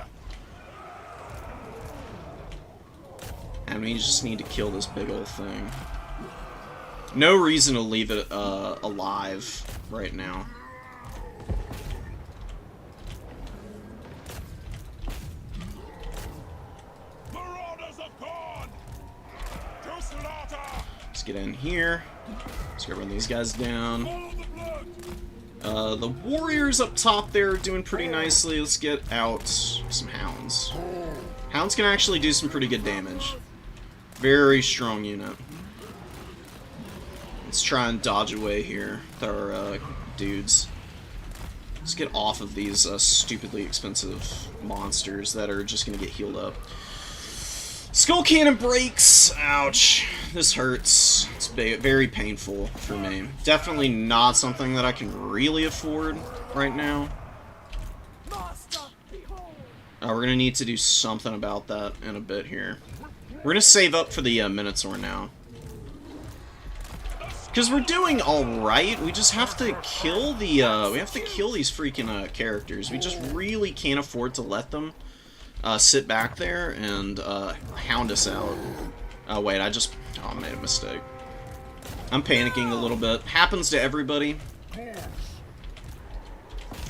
And we just need to kill this big old thing. No reason to leave it alive right now. Marauders of Corn! To slaughter! Let's get in here. Let's go run these guys down. Follow the blood! The warriors up top there are doing pretty nicely. Let's get out some hounds. Hounds can actually do some pretty good damage. Very strong unit. Let's try and dodge away here with our dudes. Let's get off of these stupidly expensive monsters that are just going to get healed up. Skull Cannon breaks! Ouch. This hurts. It's very painful for me. Definitely not something that I can really afford right now. Master, behold. We're going to need to do something about that in a bit here. We're going to save up for the Minotaur now. Because we're doing alright, we just have to kill the, we have to kill these freaking characters. We just really can't afford to let them sit back there and hound us out. Oh wait, I made a mistake. I'm panicking a little bit. Happens to everybody. We're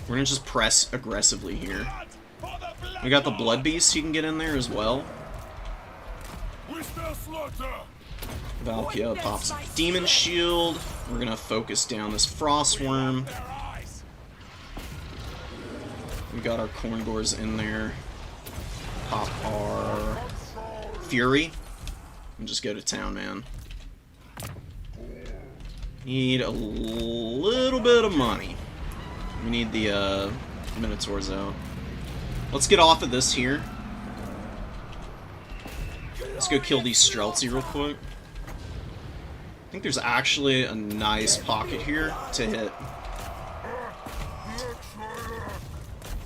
gonna just press aggressively here. We got the Blood Beast, he can get in there as well. Valkia pops a Demon Shield. We're gonna focus down this Frostworm. We got our Corngors in there. Pop our Fury. And just go to town, man. Need a little bit of money. We need the Minotaurs out. Let's get off of this here. Let's go kill these Streltsy real quick. I think there's actually a nice pocket here to hit.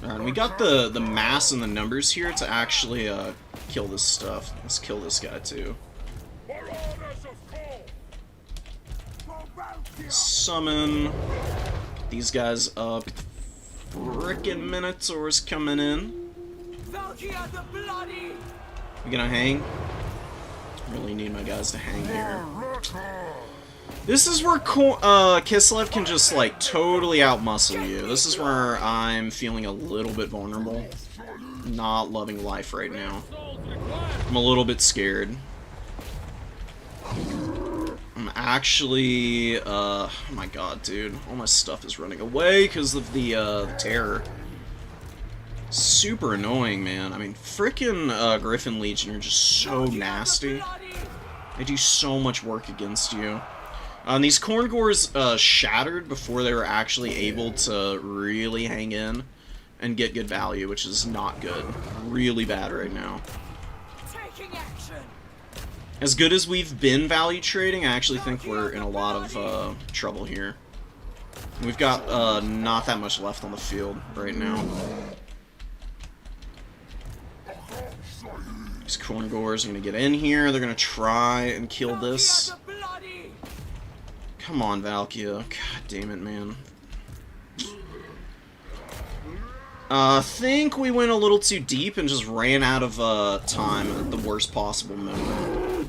Alright, we got the mass and the numbers here to actually kill this stuff. Let's kill this guy too. Summon these guys up. Frickin' Minotaurs coming in. Valkia the Bloody. We gonna hang? Really need my guys to hang here. This is where Kislev can just like totally outmuscle you. This is where I'm feeling a little bit vulnerable. Not loving life right now. I'm a little bit scared. I'm actually, oh my god, dude. All my stuff is running away because of the terror. Super annoying, man. I mean, frickin' Griffin Legion are just so nasty. They do so much work against you. And these Corngors shattered before they were actually able to really hang in and get good value, which is not good. Really bad right now. Taking action. As good as we've been value trading, I actually think we're in a lot of trouble here. We've got not that much left on the field right now. These Corngors are going to get in here. They're going to try and kill this. Valkia the Bloody! Come on, Valkia. God damn it, man. I think we went a little too deep and just ran out of time at the worst possible moment.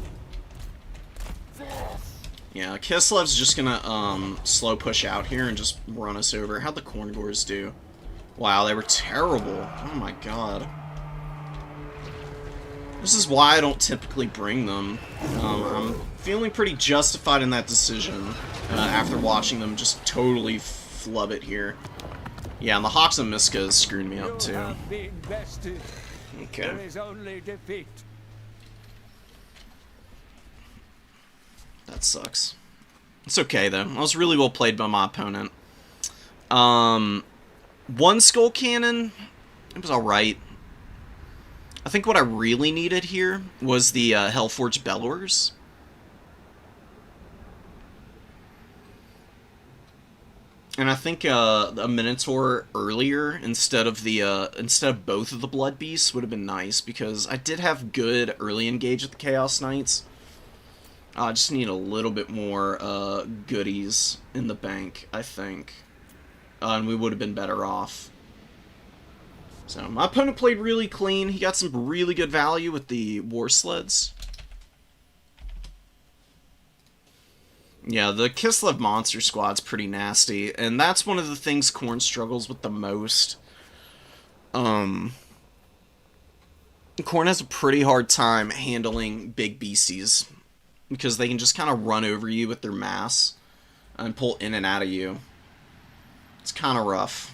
Yeah, Kislev's just gonna slow push out here and just run us over. How'd the Corngors do? Wow, they were terrible. Oh my god. This is why I don't typically bring them. I'm feeling pretty justified in that decision after watching them just totally flub it here. Yeah, and the Hawks and Miska is screwing me up too. Okay. There is only defeat. That sucks. It's okay though. That was really well played by my opponent. One Skull Cannon, it was alright. I think what I really needed here was the Hellforged Bellowers. And I think a Minotaur earlier instead of both of the Blood Beasts would have been nice, because I did have good early engage with the Chaos Knights. I just need a little bit more goodies in the bank, I think. And we would have been better off. So, my opponent played really clean. He got some really good value with the War Sleds. Yeah, the Kislev Monster Squad's pretty nasty, and that's one of the things Khorne struggles with the most. Khorne has a pretty hard time handling big beasties, because they can just kind of run over you with their mass and pull in and out of you. It's kind of rough.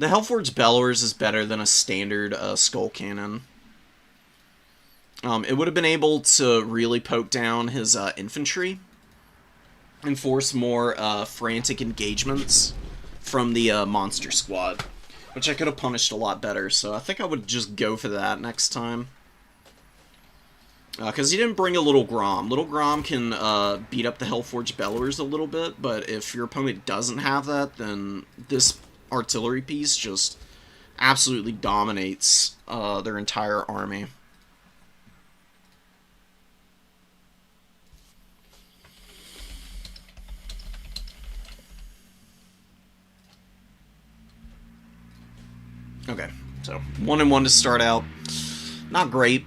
The Hellforged Bellowers is better than a standard Skull Cannon. It would have been able to really poke down his infantry and force more frantic engagements from the Monster Squad, which I could have punished a lot better, so I think I would just go for that next time. Because he didn't bring a Little Grom. Little Grom can beat up the Hellforged Bellowers a little bit, but if your opponent doesn't have that, then this artillery piece just absolutely dominates their entire army. Okay, so 1-1 to start out. Not great.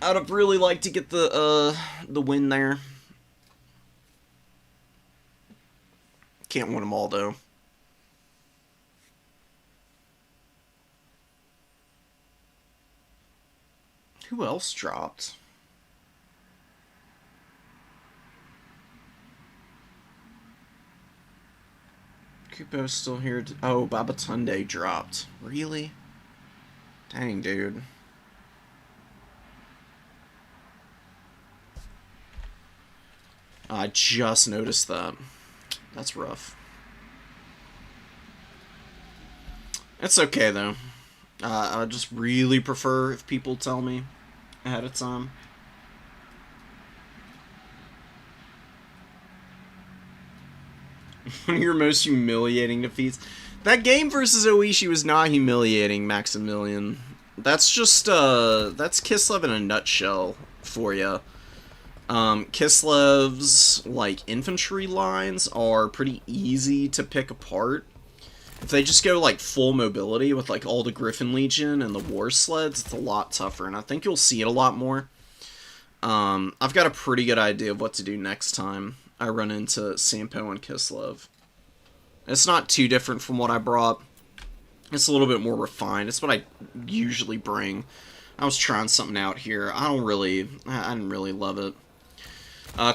I'd have really liked to get the win there. Can't win them all though. Who else dropped? Kupo's still here. Oh, Babatunde dropped. Really? Dang, dude. I just noticed that. That's rough. It's okay, though. I just really prefer if people tell me ahead of time. One of your most humiliating defeats. That game versus Oishi was not humiliating, Maximilian. That's just, that's Kislev in a nutshell for you. Kislev's, like, infantry lines are pretty easy to pick apart. If they just go, like, full mobility with, like, all the Griffin Legion and the War Sleds, it's a lot tougher, and I think you'll see it a lot more. I've got a pretty good idea of what to do next time I run into Sampo and Kislev. It's not too different from what I brought. It's a little bit more refined. It's what I usually bring. I was trying something out here. I didn't really love it.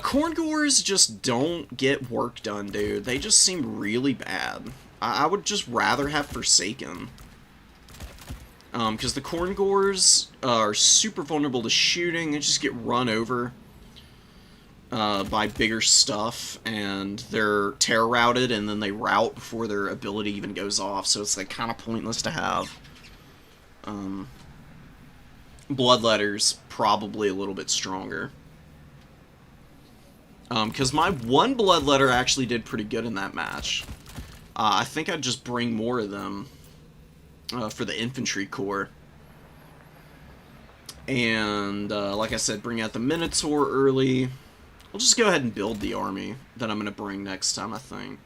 Corngors just don't get work done, dude. They just seem really bad. I would just rather have Forsaken. Because the Corngors are super vulnerable to shooting. They just get run over by bigger stuff, and they're terror routed, and then they rout before their ability even goes off, so it's like kind of pointless to have. Bloodletter's probably a little bit stronger. Because my one Bloodletter actually did pretty good in that match. I think I'd just bring more of them for the infantry corps. And, like I said, bring out the Minotaur early. I'll just go ahead and build the army that I'm going to bring next time, I think.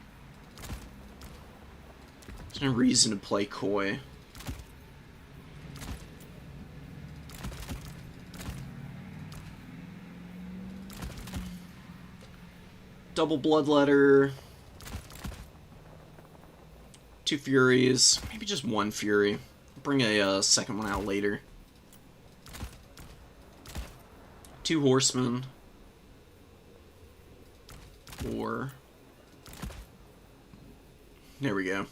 There's no reason to play coy. Double Bloodletter. 2 Furies. Maybe just 1 Fury. Bring a second one out later. 2 Horsemen. Or... There we go.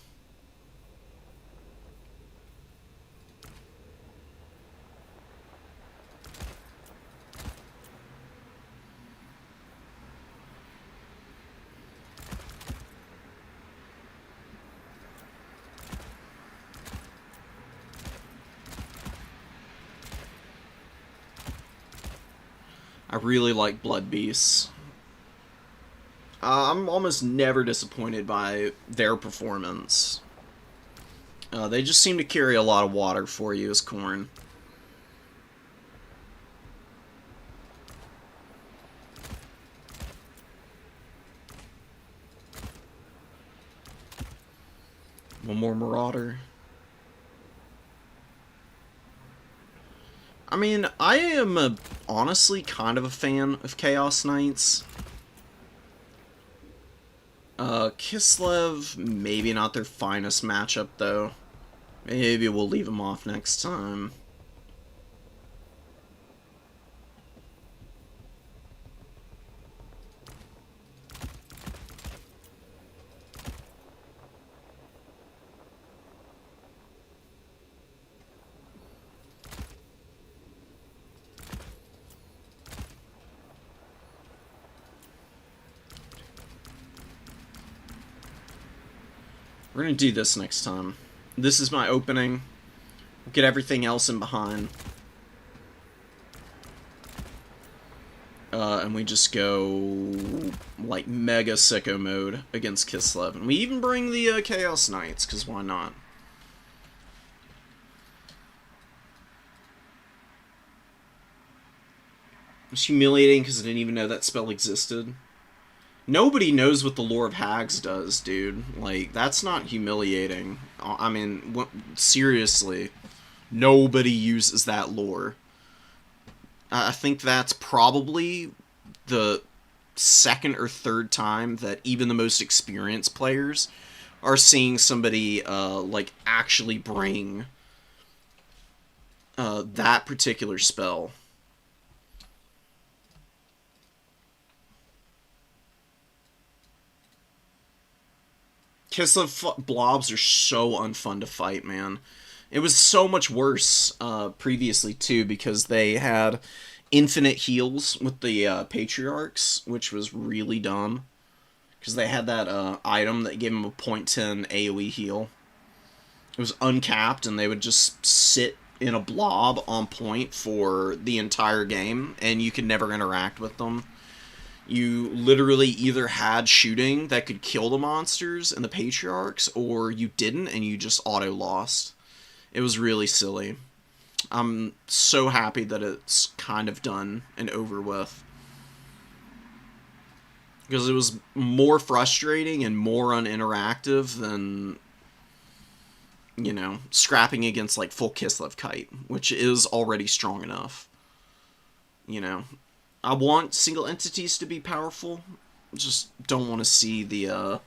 I really like Blood Beasts. I'm almost never disappointed by their performance. They just seem to carry a lot of water for you as Khorne. One more Marauder. I mean, I am honestly kind of a fan of Chaos Knights. Kislev, maybe not their finest matchup, though. Maybe we'll leave them off next time. We're gonna do this next time. This is my opening. We'll get everything else in behind. And we just go, like, mega sicko mode against Kislev. And we even bring the Chaos Knights, because why not? It's humiliating because I didn't even know that spell existed. Nobody knows what the Lore of Hags does, dude. Like, that's not humiliating. I mean, seriously, nobody uses that lore. I think that's probably the second or third time that even the most experienced players are seeing somebody, like, actually bring that particular spell. Kislev blobs are so unfun to fight, man. It was so much worse previously, too, because they had infinite heals with the Patriarchs, which was really dumb. Because they had that item that gave them a 0.10 AoE heal. It was uncapped, and they would just sit in a blob on point for the entire game, and you could never interact with them. You literally either had shooting that could kill the monsters and the Patriarchs, or you didn't, and you just auto-lost. It was really silly. I'm so happy that it's kind of done and over with. Because it was more frustrating and more uninteractive than, you know, scrapping against, like, full Kislev Kite, which is already strong enough. You know, I want single entities to be powerful. Just don't want to see the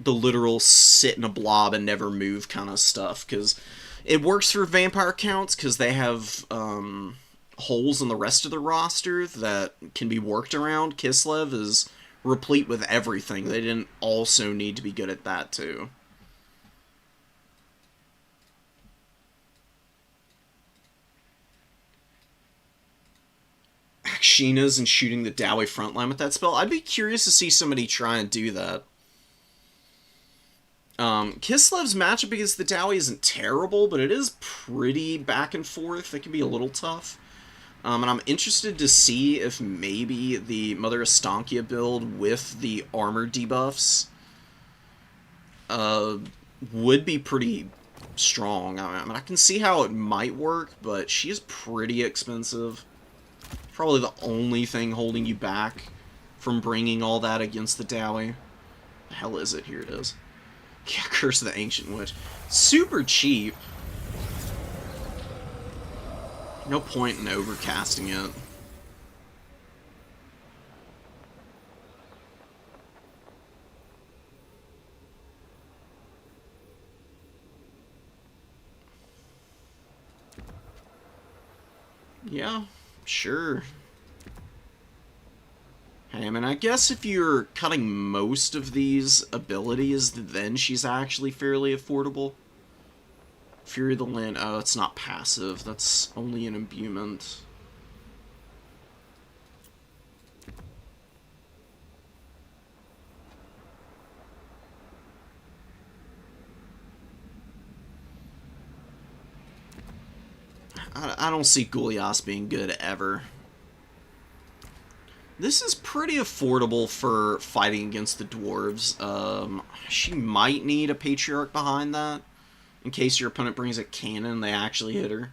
literal sit in a blob and never move kind of stuff. Because it works for vampire counts because they have holes in the rest of the roster that can be worked around. Kislev is replete with everything. They didn't also need to be good at that too. Sheena's and shooting the Dowey frontline with that spell. I'd be curious to see somebody try and do that. Kislev's matchup against the Dowie isn't terrible, but it is pretty back and forth. It can be a little tough. And I'm interested to see if maybe the Mother Estankia build with the armor debuffs would be pretty strong. I mean, I can see how it might work, but she is pretty expensive. Probably the only thing holding you back from bringing all that against the Dowie. The hell is it? Here it is. Yeah, Curse of the Ancient Witch. Super cheap. No point in overcasting it. Yeah, sure. Hey, I mean, I guess if you're cutting most of these abilities, then she's actually fairly affordable. Fury of the Land. Oh, it's not passive. That's only an imbuement. I don't see Goliath being good ever. This is pretty affordable for fighting against the dwarves. She might need a Patriarch behind that. In case your opponent brings a cannon and they actually hit her.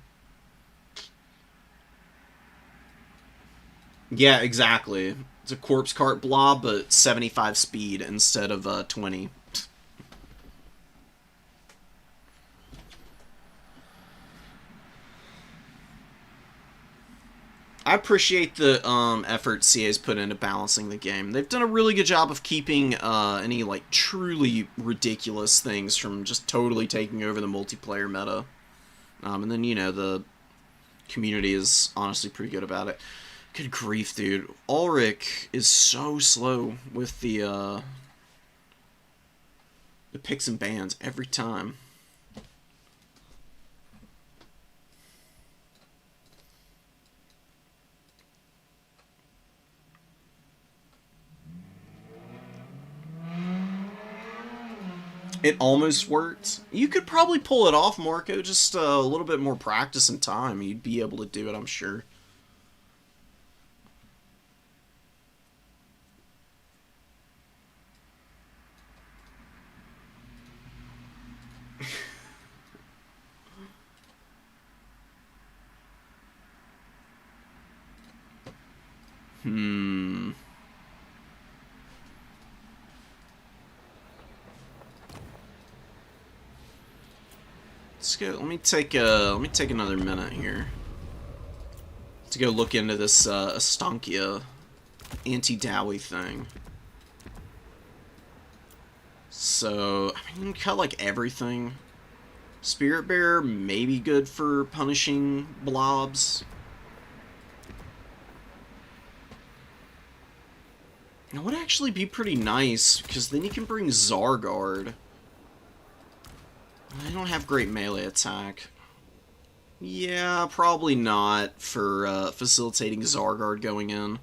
Yeah, exactly. It's a corpse cart blob, but 75 speed instead of 20. I appreciate the effort CA's put into balancing the game. They've done a really good job of keeping any like truly ridiculous things from just totally taking over the multiplayer meta. And then, you know, the community is honestly pretty good about it. Good grief, dude. Ulrich is so slow with the picks and bans every time. It almost worked. You could probably pull it off, Marco. Just a little bit more practice and time. You'd be able to do it, I'm sure. Let's go. Let me take another minute here to go look into this Estankia anti-Dowie thing. So, I mean, you can cut like everything. Spirit Bearer may be good for punishing blobs. It would actually be pretty nice, because then you can bring Zargard. I don't have great melee attack. Yeah, probably not for facilitating Zargard going in.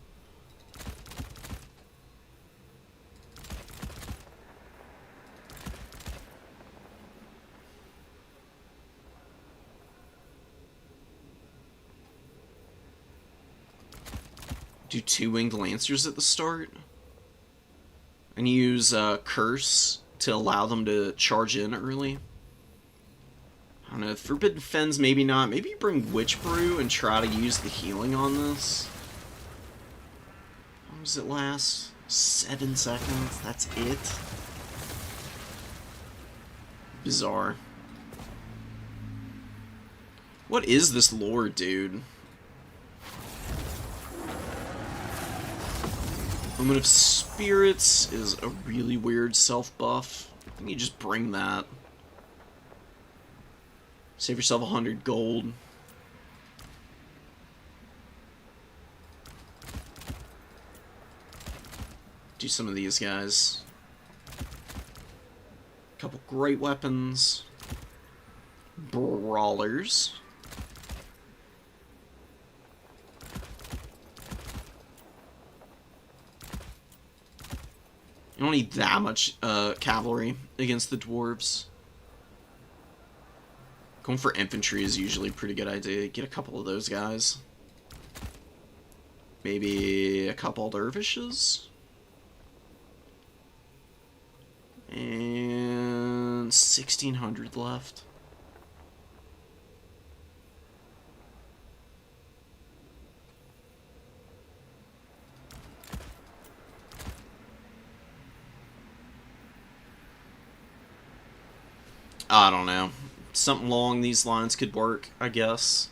Do 2 Winged Lancers at the start? And use Curse to allow them to charge in early? I don't know, Forbidden Fens maybe not. Maybe you bring Witch Brew and try to use the healing on this. How does it last? 7 seconds? That's it? Bizarre. What is this lore, dude? Omen of Spirits is a really weird self-buff. I think you just bring that. Save yourself 100 gold. Do some of these guys. Couple great weapons. Brawlers. You don't need that much cavalry against the dwarves. Going for infantry is usually a pretty good idea. Get a couple of those guys. Maybe a couple dervishes. And 1,600 left. I don't know. Something along these lines could work, I guess.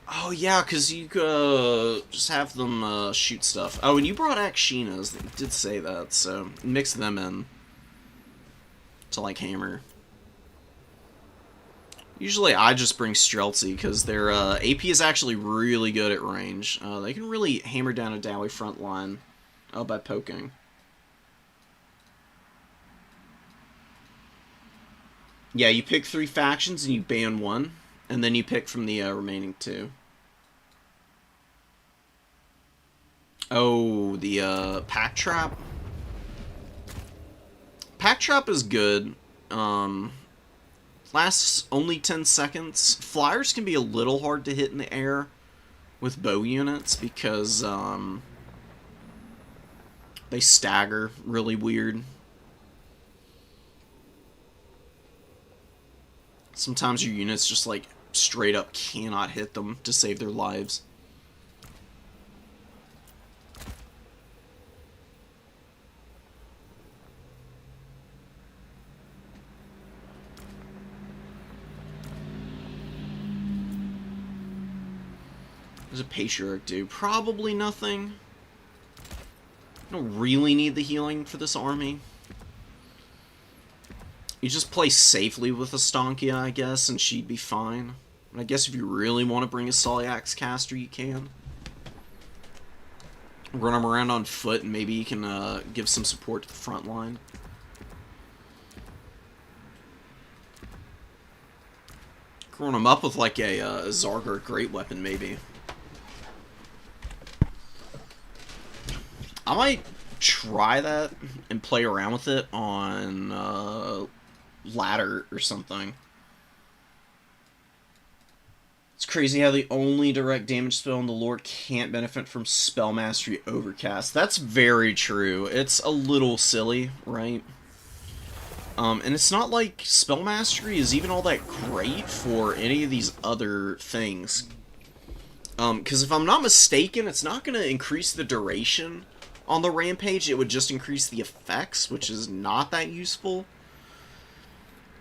Oh, yeah, because you could just have them shoot stuff. Oh, and you brought Akshinas. They did say that, so mix them in to, like, hammer. Usually I just bring Streltsy, because their AP is actually really good at range. They can really hammer down a Dowie front line by poking. Yeah, you pick 3 factions and you ban 1, and then you pick from the remaining 2. Oh, the Pack Trap. Pack Trap is good. Lasts only 10 seconds. Flyers can be a little hard to hit in the air with bow units because they stagger really weird. Sometimes your units just, like, straight up cannot hit them to save their lives. Does a Patriarch do? Probably nothing. I don't really need the healing for this army. You just play safely with Astankia, I guess, and she'd be fine. And I guess if you really want to bring a Solyax caster, you can. Run him around on foot, and maybe you can give some support to the front line. Run him up with, like, a Zargar Great Weapon, maybe. I might try that and play around with it on ladder or something. It's crazy how the only direct damage spell in the lore can't benefit from Spell Mastery Overcast. That's very true. It's a little silly, right? And it's not like Spell Mastery is even all that great for any of these other things. Because if I'm not mistaken, it's not going to increase the duration on the Rampage. It would just increase the effects, which is not that useful.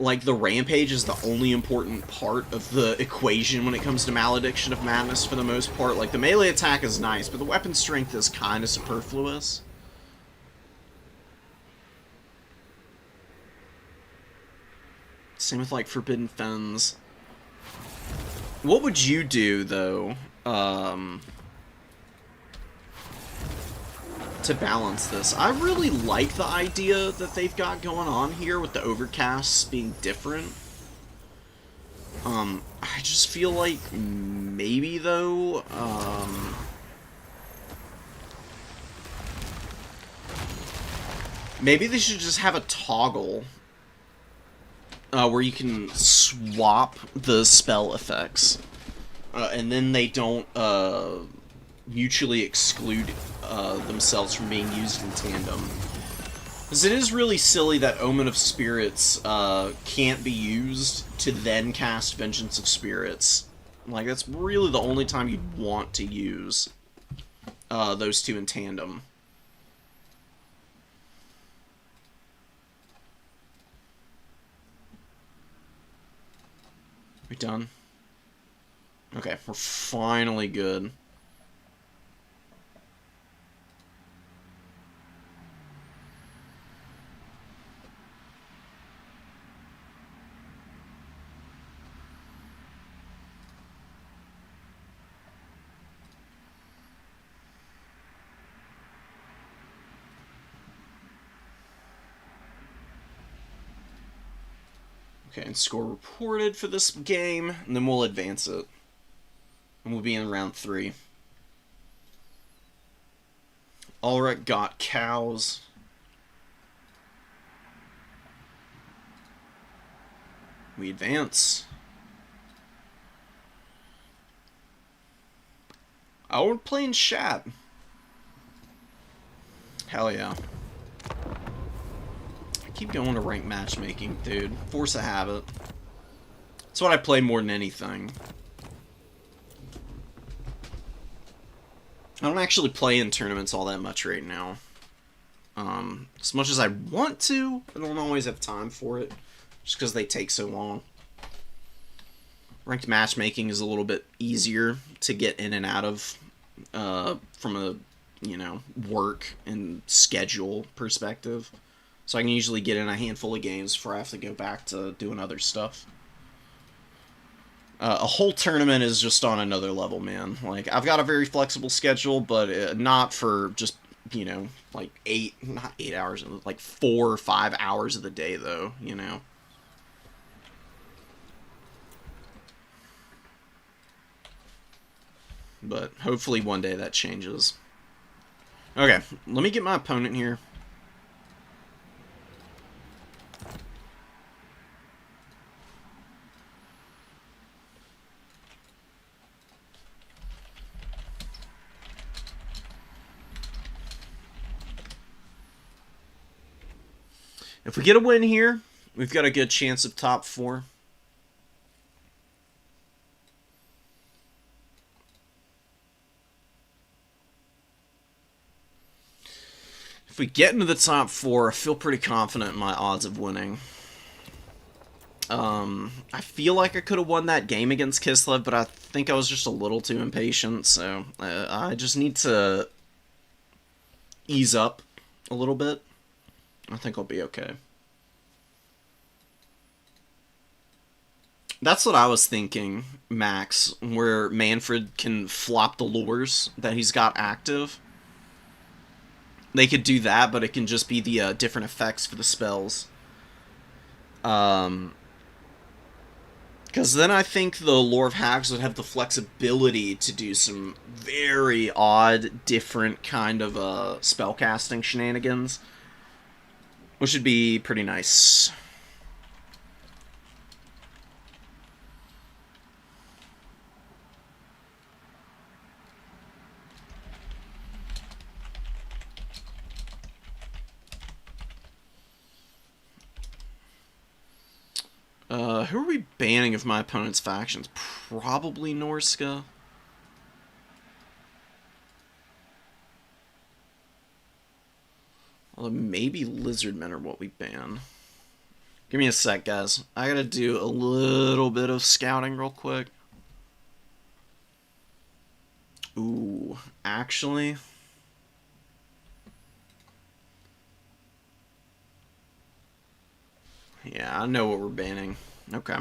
Like, the Rampage is the only important part of the equation when it comes to Malediction of Madness for the most part. Like, the melee attack is nice, but the weapon strength is kind of superfluous. Same with, like, Forbidden Fens. What would you do, though, to balance this? I really like the idea that they've got going on here with the overcasts being different. I just feel like maybe, though, maybe they should just have a toggle where you can swap the spell effects, and then they don't mutually exclude themselves from being used in tandem. Because it is really silly that Omen of Spirits can't be used to then cast Vengeance of Spirits. Like, that's really the only time you'd want to use those two in tandem. We done? Okay, we're finally good. Okay, and score reported for this game, and then we'll advance it. And we'll be in round 3. Ulrich got cows. We advance. Oh, we're playing Shat. Hell yeah. I keep going to ranked matchmaking, dude. Force a habit. That's what I play more than anything. I don't actually play in tournaments all that much right now. As much as I want to, I don't always have time for it. Just because they take so long. Ranked matchmaking is a little bit easier to get in and out of from a, work and schedule perspective. So I can usually get in a handful of games before I have to go back to doing other stuff. A whole tournament is just on another level, man. Like, I've got a very flexible schedule, but not for just, like not 8 hours, like 4 or 5 hours of the day, though, But hopefully one day that changes. Okay, let me get my opponent here. If we get a win here, we've got a good chance of top 4. If we get into the top 4, I feel pretty confident in my odds of winning. I feel like I could have won that game against Kislev, but I think I was just a little too impatient, so I just need to ease up a little bit. I think I'll be okay. That's what I was thinking, Max, where Manfred can flop the lures that he's got active. They could do that, but it can just be the different effects for the spells. Because then I think the Lore of Hags would have the flexibility to do some very odd, different kind of spellcasting shenanigans. Which would be pretty nice. Who are we banning of my opponent's factions? Probably Norska. Although maybe Lizardmen are what we ban. Give me a sec, guys. I gotta do a little bit of scouting real quick. Ooh, actually... yeah, I know what we're banning. Okay.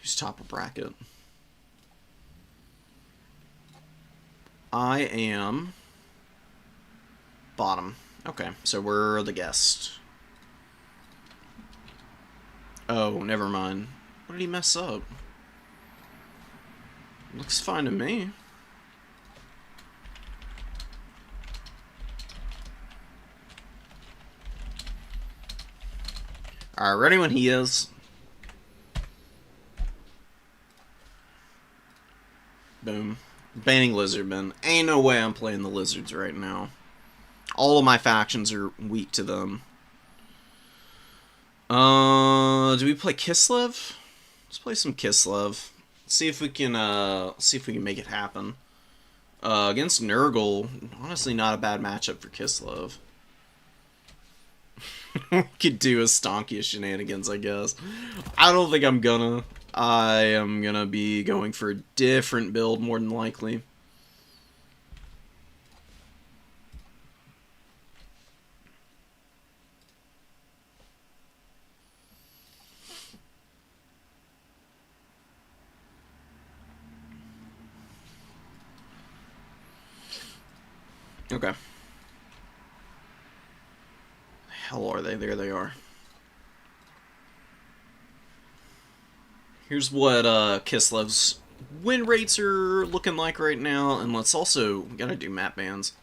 Who's top of bracket? I am bottom. Okay, so we're the guest. Oh, never mind. What did he mess up? Looks fine to me. Alright, ready when he is. Boom. Banning Lizardmen. Ain't no way I'm playing the Lizards right now. All of my factions are weak to them. Do we play Kislev? Let's play some Kislev. See if we can make it happen. Against Nurgle, honestly not a bad matchup for Kislev. Could do a stonky shenanigans, I guess. I don't think I'm gonna. I am gonna be going for a different build more than likely. Okay. The hell are they? There they are. Here's what Kislev's win rates are looking like right now, and let's also, we gotta do map bans.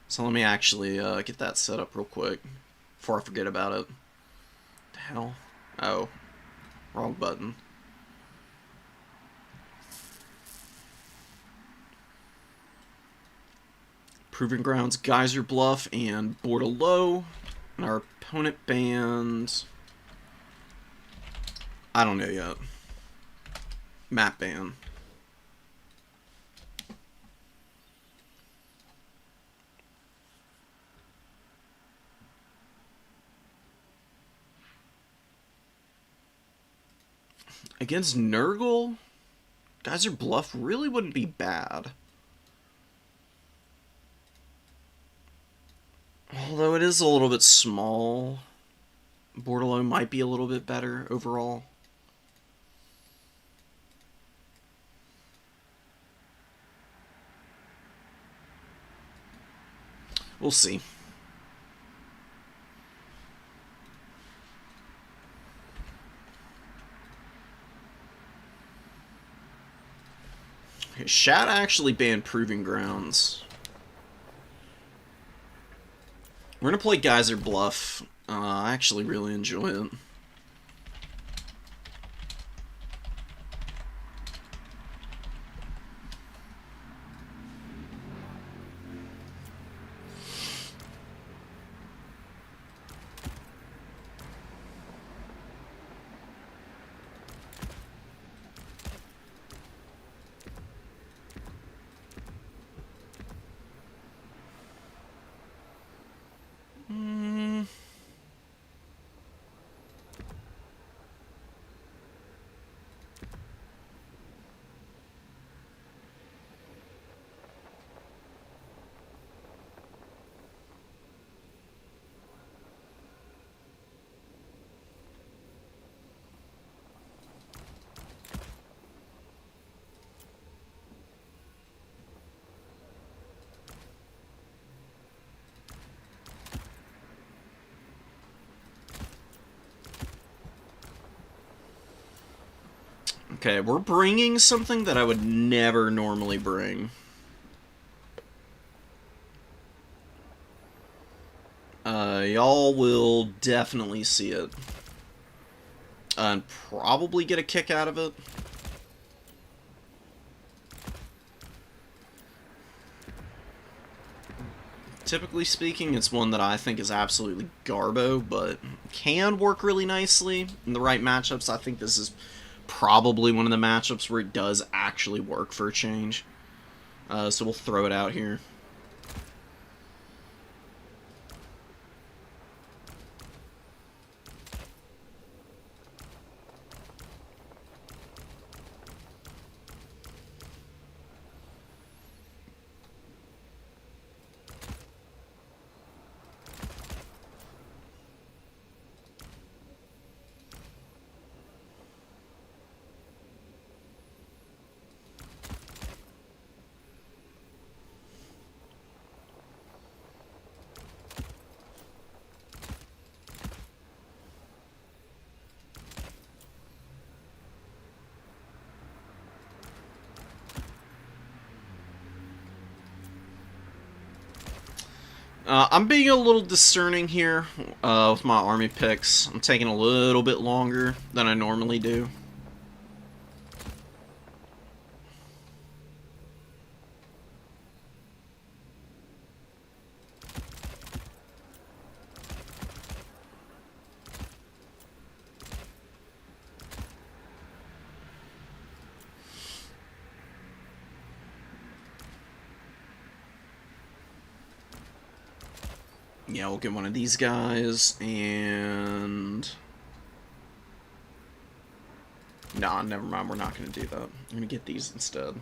So let me actually get that set up real quick before I forget about it. The hell? Oh, wrong button. Proving Grounds, Geyser Bluff, and Bordelot. And our opponent bans, I don't know yet. Map ban. Against Nurgle, Geyser Bluff really wouldn't be bad. Although it is a little bit small, Bordelot might be a little bit better overall. We'll see. Okay, Shat actually banned Proving Grounds. We're gonna play Geyser Bluff. I actually really enjoy it. Okay, we're bringing something that I would never normally bring. Y'all will definitely see it. And probably get a kick out of it. Typically speaking, it's one that I think is absolutely garbo, but can work really nicely in the right matchups. I think this is probably one of the matchups where it does actually work for a change. So we'll throw it out here. I'm being a little discerning here with my army picks. I'm taking a little bit longer than I normally do. Yeah, we'll get one of these guys, and... Nah, never mind, we're not going to do that. I'm going to get these instead.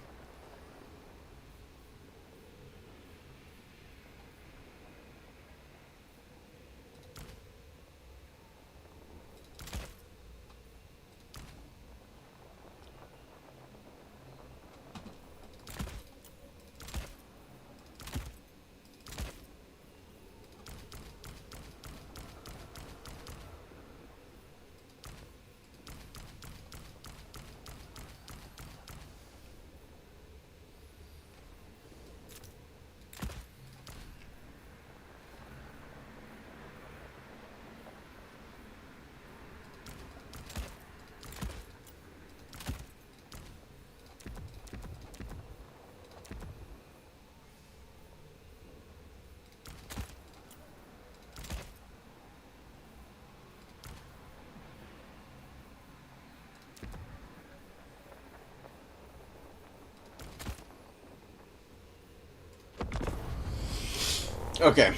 Okay,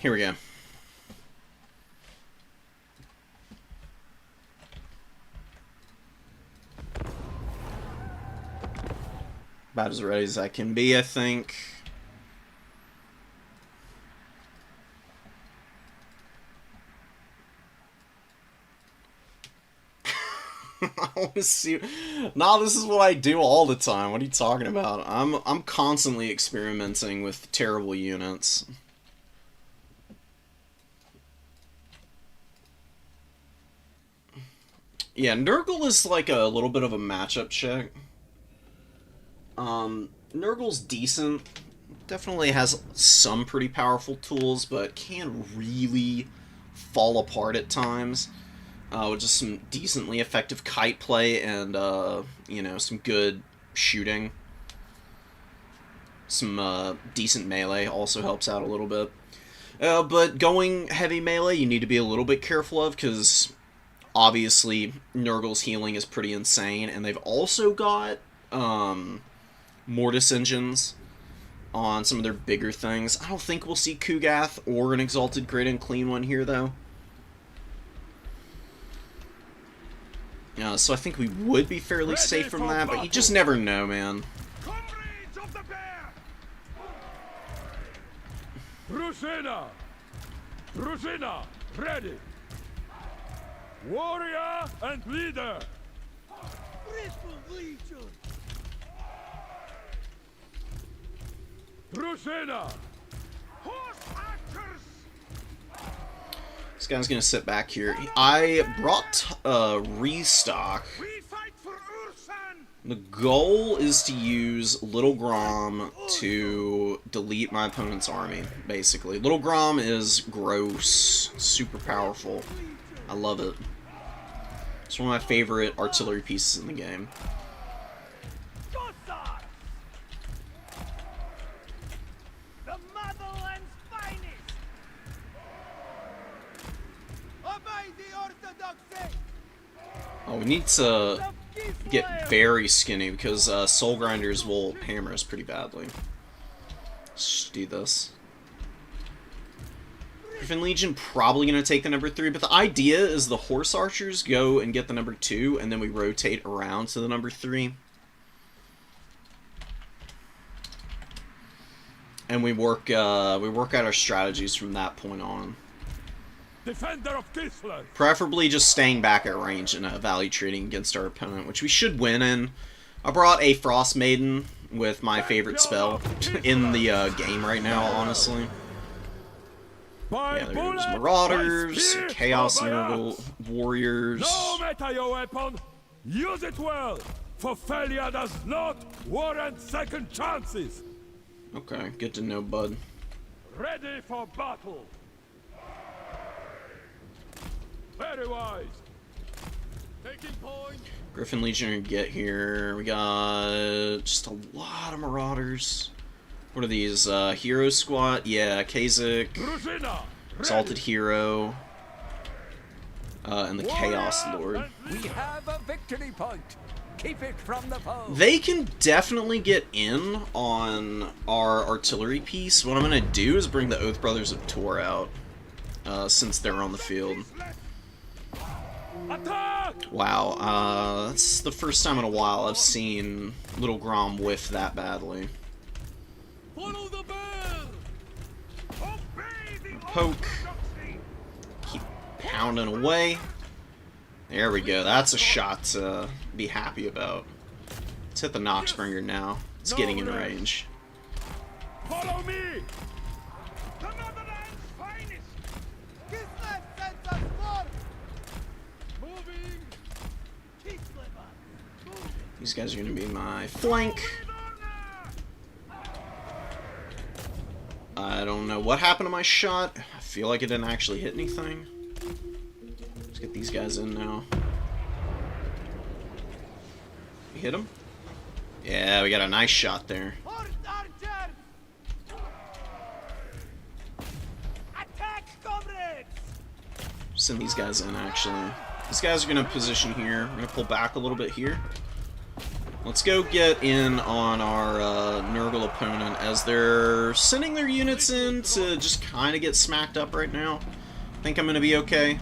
here we go. About as ready as I can be, I think. I want to see. Nah, this is what I do all the time. What are you talking about? I'm constantly experimenting with terrible units. Yeah, Nurgle is like a little bit of a matchup check. Nurgle's decent. Definitely has some pretty powerful tools, but can really fall apart at times. With just some decently effective kite play and, you know, some good shooting. Some decent melee also helps out a little bit. But going heavy melee, you need to be a little bit careful of, because obviously Nurgle's healing is pretty insane, and they've also got Mortis engines on some of their bigger things. I don't think we'll see Kugath or an Exalted Great and Clean One here, though. So I think we would be fairly safe from that, but you just never know, man. Comrades of the bear! Drusilla! Drusilla! Ready! Warrior and leader! Triple Legion! Drusilla! Horse archers! This guy's gonna sit back here. I brought restock. We fight for Ursan! The goal is to use Little Grom to delete my opponent's army, basically. Little Grom is gross, super powerful. I love it. It's one of my favorite artillery pieces in the game. The motherland's finest! Obey the orthodoxy! Oh, we need to get very skinny because Soul Grinders will hammer us pretty badly. Let's do this. Griffin Legion probably going to take the number 3, but the idea is the Horse Archers go and get the number 2, and then we rotate around to the number 3. And we work out our strategies from that point on. Defender of Kislev! Preferably just staying back at range and value trading against our opponent, which we should win in. I brought a Frost Maiden with my favorite spell in the game right now, honestly. Yeah, there's Marauders, Chaos Nurgle, Warriors. No matter your weapon, use it well, for failure does not warrant second chances. Okay, good to know, bud. Ready for battle. Very wise. Taking point. Griffin Legion are gonna get here. We got just a lot of Marauders. What are these? Hero Squad? Yeah, Kazik, Exalted Hero, and the Chaos Lord. We have a victory point. Keep it from the foe. They can definitely get in on our artillery piece. What I'm gonna do is bring the Oath Brothers of Tor out, since they're on the field. Attack! Wow, that's the first time in a while I've seen Little Grom whiff that badly. Follow the bell. Obey the Poke. orthodoxy! Keep pounding away. There we go. That's a shot to be happy about. Let's hit the Noxbringer now. It's getting in range. Follow me. The motherland's finest! Kislev sends us forth. Moving. Kislev. Moving. These guys are going to be my flank. With honor! I don't know what happened to my shot. I feel like it didn't actually hit anything. Let's get these guys in now. We hit them? Yeah, we got a nice shot there. Horse archers. Attack, comrades. Send these guys in, actually. These guys are going to position here. We're going to pull back a little bit here. Let's go get in on our Nurgle opponent as they're sending their units in to just kind of get smacked up right now. I think I'm going to be okay.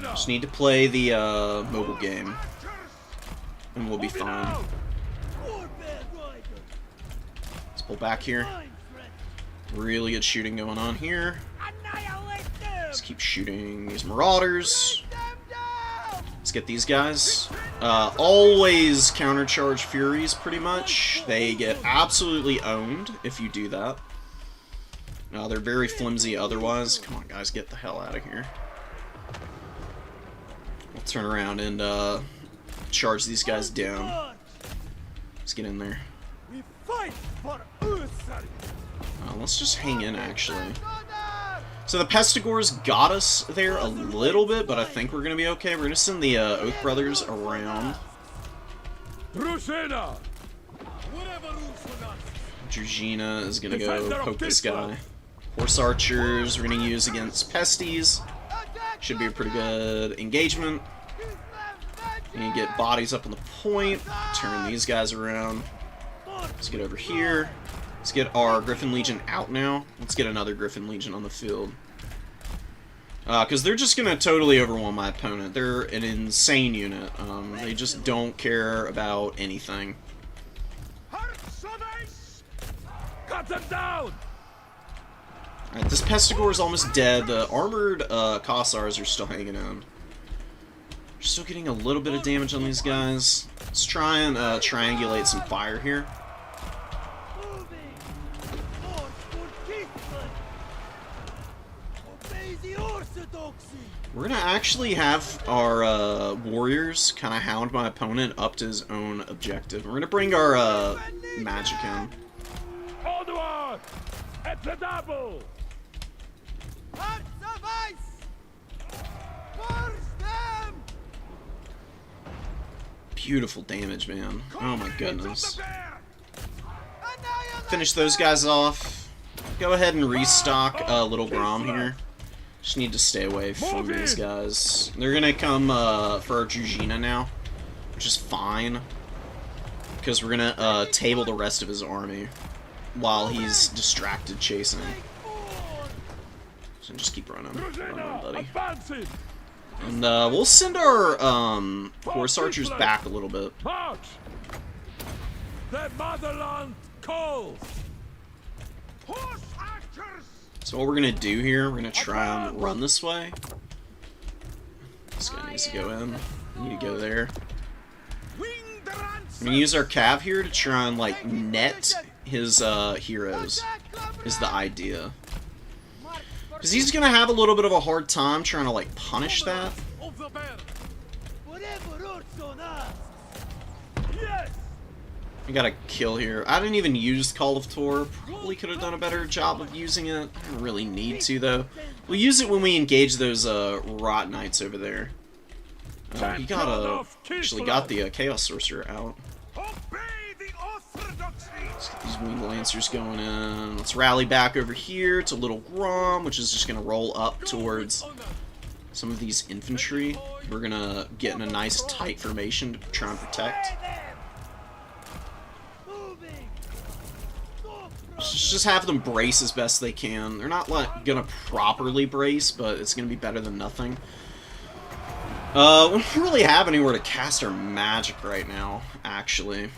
Just need to play the mobile game, and we'll be fine. Let's pull back here. Really good shooting going on here. Let's keep shooting these marauders. Let's get these guys. Always countercharge Furies, pretty much. They get absolutely owned if you do that. They're very flimsy otherwise. Come on, guys, get the hell out of here. We'll turn around and charge these guys down. Let's get in there. Let's just hang in, actually. So the Pestigors got us there a little bit, but I think we're going to be okay. We're going to send the Oath Brothers around. Drugina is going to go poke this guy. Horse Archers we're going to use against Pesties. Should be a pretty good engagement. You get bodies up on the point. Turn these guys around. Let's get over here. Let's get our Griffin Legion out now. Let's get another Griffin Legion on the field. Because they're just going to totally overwhelm my opponent. They're an insane unit. They just don't care about anything. Cut them down! Alright, this Pestigore is almost dead. The armored Kossars are still hanging in. We're still getting a little bit of damage on these guys. Let's try and triangulate some fire here. We're going to actually have our warriors kind of hound my opponent up to his own objective. We're going to bring our magic in. Onward! At the double! Beautiful damage, man. Oh my goodness. Finish those guys off. Go ahead and restock Little Grom here. Just need to stay away from these guys. They're gonna come for our Drugina now, which is fine. Because we're gonna table the rest of his army while he's distracted chasing. So just keep running, buddy. And we'll send our Horse Archers back a little bit. The motherland calls. So what we're gonna do here, we're gonna try and run this way. This guy needs to go in. We need to go there. I'm gonna use our cav here to try and like net his heroes. Is the idea. Because he's gonna have a little bit of a hard time trying to like punish that. I got a kill here. I didn't even use Call of Tor. Probably could have done a better job of using it. I don't really need to, though. We'll use it when we engage those Rot Knights over there. He actually got the Chaos Sorcerer out. Let's get these Winged Lancers going in. Let's rally back over here to Little Grom, which is just going to roll up towards some of these infantry. We're going to get in a nice tight formation to try and protect. Just have them brace as best they can. They're not like gonna properly brace, but it's gonna be better than nothing. We don't really have anywhere to cast our magic right now, actually.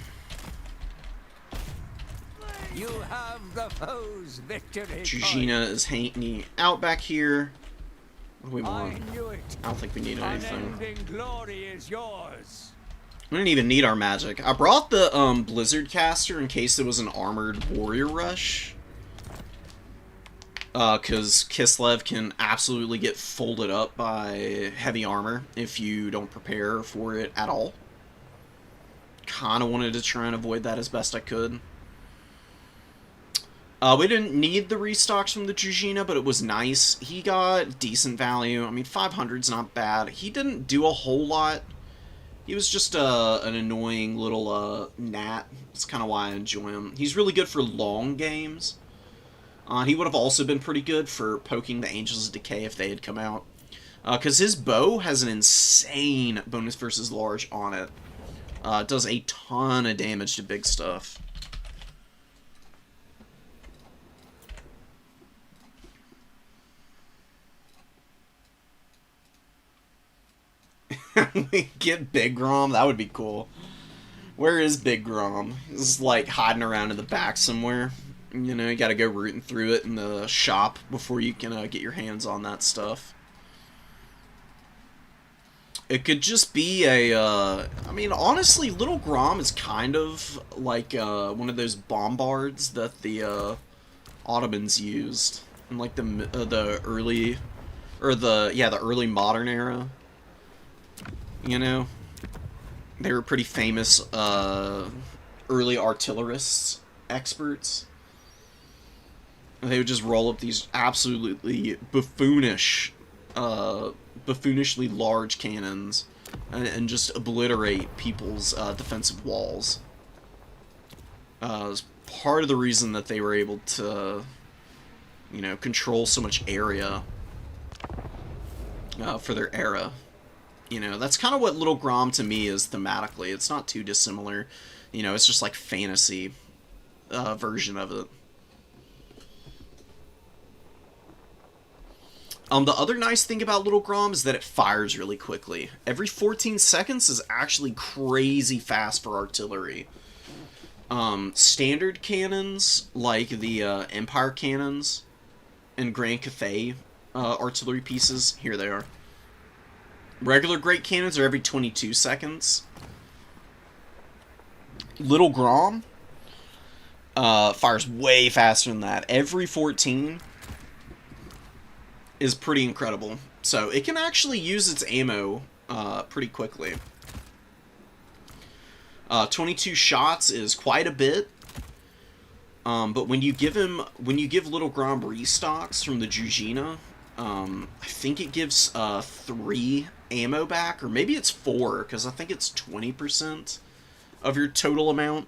You have the foe's victory. Drugina is hanging out back here. What do we want? I knew it. I don't think we need anything. Unending glory is yours. We didn't even need our magic. I brought the Blizzard Caster in case there was an armored warrior rush. Because Kislev can absolutely get folded up by heavy armor if you don't prepare for it at all. Kinda wanted to try and avoid that as best I could. We didn't need the restocks from the Drugina, but it was nice. He got decent value. I mean, 500's not bad. He didn't do a whole lot. He was just an annoying little gnat. That's kind of why I enjoy him. He's really good for long games. He would have also been pretty good for poking the Angels of Decay if they had come out. Because his bow has an insane bonus versus large on it. It does a ton of damage to big stuff. We get Big Grom? That would be cool. Where is Big Grom? He's like hiding around in the back somewhere. You know, you gotta go rooting through it in the shop before you can get your hands on that stuff. It could just be a, I mean, honestly, Little Grom is kind of like one of those bombards that the Ottomans used in like the early, or the early modern era. You know, they were pretty famous early artillerists, experts. They would just roll up these absolutely buffoonishly large cannons and just obliterate people's defensive walls. It's part of the reason that they were able to, you know, control so much area for their era. You know, that's kind of what Little Grom to me is thematically. It's not too dissimilar. You know, it's just like fantasy version of it. The other nice thing about Little Grom is that it fires really quickly. Every 14 seconds is actually crazy fast for artillery. Standard cannons, like the Empire cannons and Grand Cathay artillery pieces, here they are. Regular great cannons are every 22 seconds. Little Grom fires way faster than that. Every 14 is pretty incredible. So it can actually use its ammo pretty quickly. 22 shots is quite a bit. But when you give Little Grom restocks from the Drugina, I think it gives 3 ammo back, or maybe it's 4, because I think it's 20% of your total amount.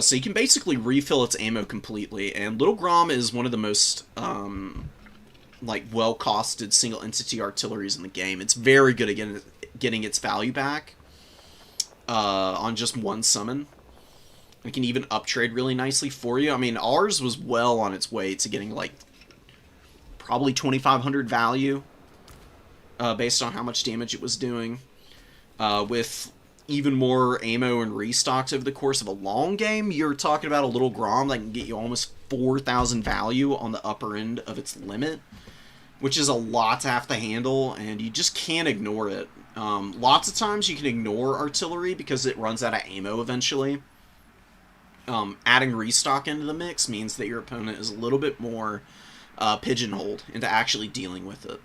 So you can basically refill its ammo completely, and Little Grom is one of the most like well-costed single-entity artilleries in the game. It's very good at getting its value back on just one summon. It can even uptrade really nicely for you. I mean, ours was well on its way to getting like probably 2,500 value based on how much damage it was doing. With even more ammo and restocks over the course of a long game, you're talking about a Little Grom that can get you almost 4,000 value on the upper end of its limit, which is a lot to have to handle, and you just can't ignore it. Lots of times you can ignore artillery because it runs out of ammo eventually. Adding restock into the mix means that your opponent is a little bit more pigeonholed into actually dealing with it.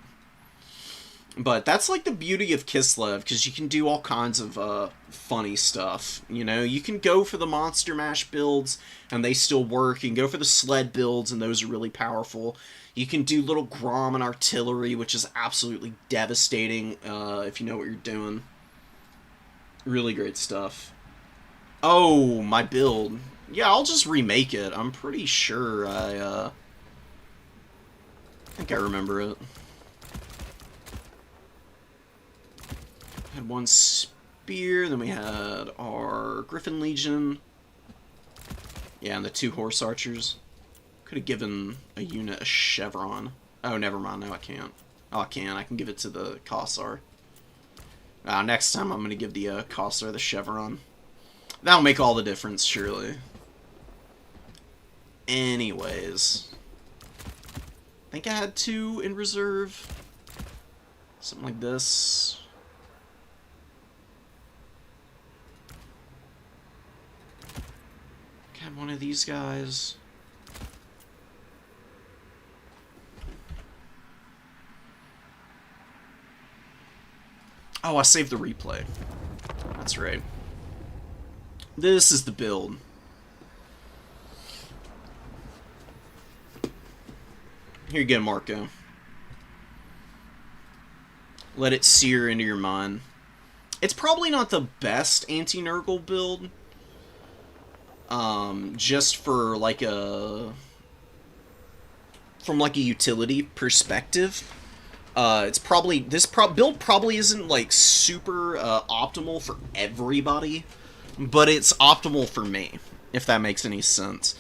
But that's like the beauty of Kislev, because you can do all kinds of funny stuff. You know, you can go for the Monster Mash builds, and they still work. You can go for the sled builds, and those are really powerful. You can do Little Grom and artillery, which is absolutely devastating if you know what you're doing. Really great stuff. Oh, my build. Yeah, I'll just remake it. I'm pretty sure I think I remember it. Had one spear, then we had our Griffin Legion. Yeah, and the 2 horse archers. Could have given a unit a chevron. Oh, never mind. No, I can't. Oh, I can. I can give it to the Kossar. Next time I'm going to give the Kossar the chevron. That'll make all the difference, surely. Anyways. I think I had 2 in reserve. Something like this. Had one of these guys. Oh, I saved the replay. That's right. This is the build. Here you go, Marco. Let it sear into your mind. It's probably not the best anti-Nurgle build. Just for like from like a utility perspective. It's probably build probably isn't like super optimal for everybody, but it's optimal for me, if that makes any sense.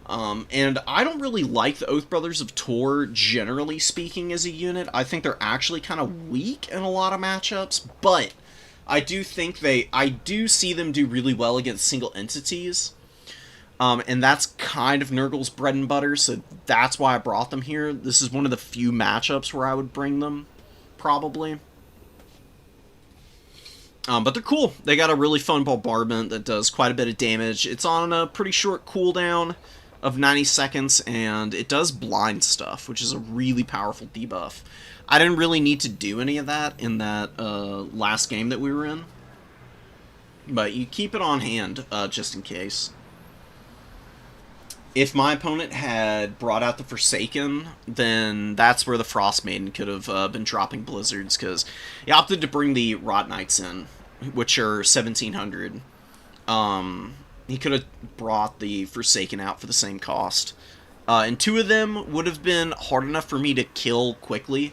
And I don't really like the Oath Brothers of Tor, generally speaking, as a unit. I think they're actually kind of weak in a lot of matchups, but I do see them do really well against single entities. And that's kind of Nurgle's bread and butter, so that's why I brought them here. This is one of the few matchups where I would bring them, probably. But they're cool. They got a really fun bombardment that does quite a bit of damage. It's on a pretty short cooldown of 90 seconds, and it does blind stuff, which is a really powerful debuff. I didn't really need to do any of that in that last game that we were in, but you keep it on hand just in case. If my opponent had brought out the Forsaken, then that's where the Frost Maiden could have been dropping Blizzards, because he opted to bring the Rot Knights in, which are 1,700. He could have brought the Forsaken out for the same cost. And two of them would have been hard enough for me to kill quickly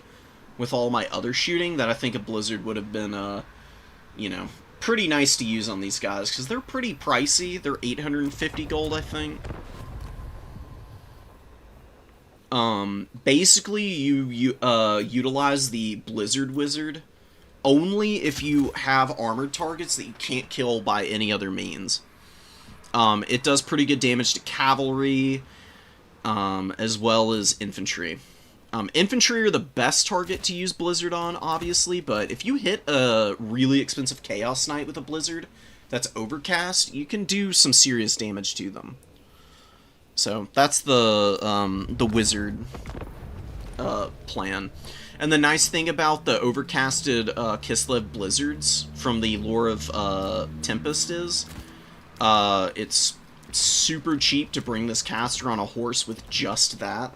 with all my other shooting that I think a Blizzard would have been, pretty nice to use on these guys, because they're pretty pricey. They're 850 gold, I think. Basically, you utilize the Blizzard Wizard only if you have armored targets that you can't kill by any other means. It does pretty good damage to cavalry, as well as infantry. Infantry are the best target to use Blizzard on, obviously, but if you hit a really expensive Chaos Knight with a Blizzard that's overcast, you can do some serious damage to them. So that's the wizard plan. And the nice thing about the overcasted Kislev Blizzards from the lore of Tempest is it's super cheap to bring this caster on a horse with just that.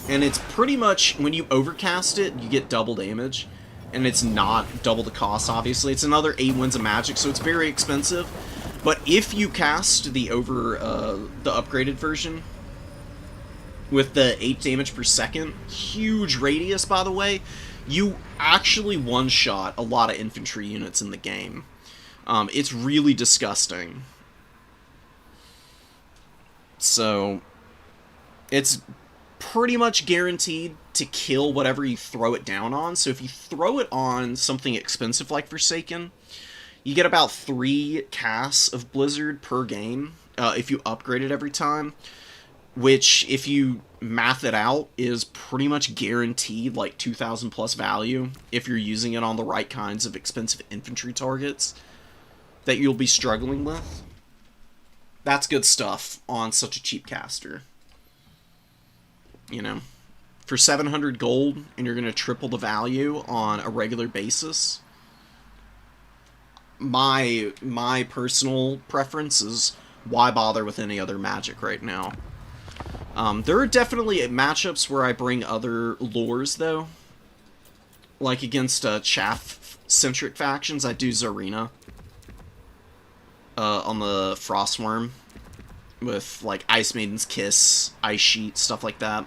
And it's pretty much, when you overcast it, you get double damage. And it's not double the cost, obviously. It's another 8 Winds of Magic, so it's very expensive. But if you cast the upgraded version with the 8 damage per second, huge radius, by the way, you actually one-shot a lot of infantry units in the game. It's really disgusting. So, it's pretty much guaranteed to kill whatever you throw it down on. So if you throw it on something expensive like Forsaken, you get about 3 casts of Blizzard per game if you upgrade it every time, which, if you math it out, is pretty much guaranteed like 2,000 plus value if you're using it on the right kinds of expensive infantry targets that you'll be struggling with. That's good stuff on such a cheap caster. You know, for 700 gold, and you're going to triple the value on a regular basis. My personal preference is, why bother with any other magic right now? There are definitely matchups where I bring other lures, though. Like against chaff-centric factions, I do Zarina on the Frostworm with like Ice Maiden's Kiss, Ice Sheet, stuff like that,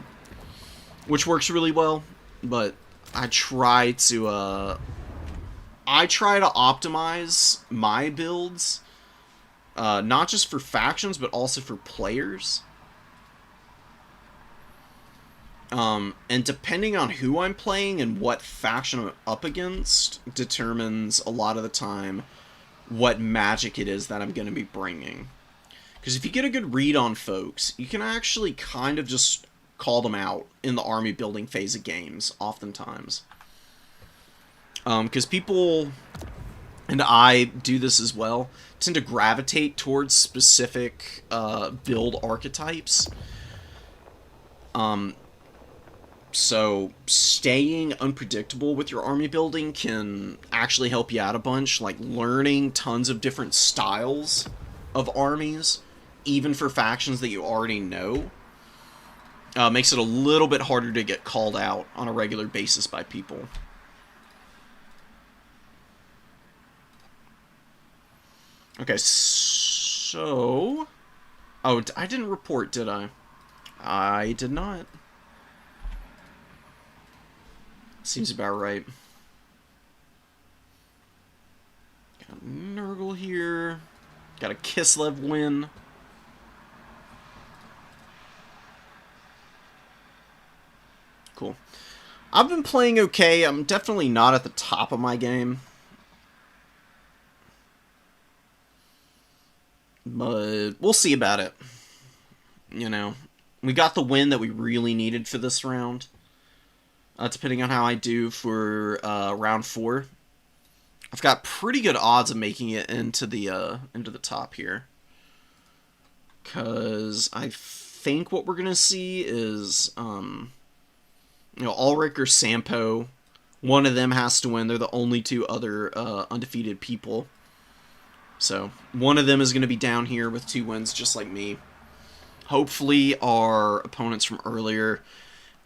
which works really well. But I try to optimize my builds, not just for factions, but also for players. And depending on who I'm playing and what faction I'm up against determines a lot of the time what magic it is that I'm going to be bringing. Because if you get a good read on folks, you can actually kind of just call them out in the army building phase of games, oftentimes. Because people, and I do this as well, tend to gravitate towards specific build archetypes. So staying unpredictable with your army building can actually help you out a bunch, like learning tons of different styles of armies, even for factions that you already know, makes it a little bit harder to get called out on a regular basis by people. Okay, so... Oh, I didn't report, did I? I did not. Seems about right. Got a Nurgle here. Got a Kislev win. Cool. I've been playing okay. I'm definitely not at the top of my game. But we'll see about it. You know, we got the win that we really needed for this round. Depending on how I do for round 4. I've got pretty good odds of making it into the top here. Because I think what we're going to see is, Ulrich or Sampo. One of them has to win. They're the only 2 other undefeated people. So, one of them is going to be down here with 2 wins, just like me. Hopefully, our opponents from earlier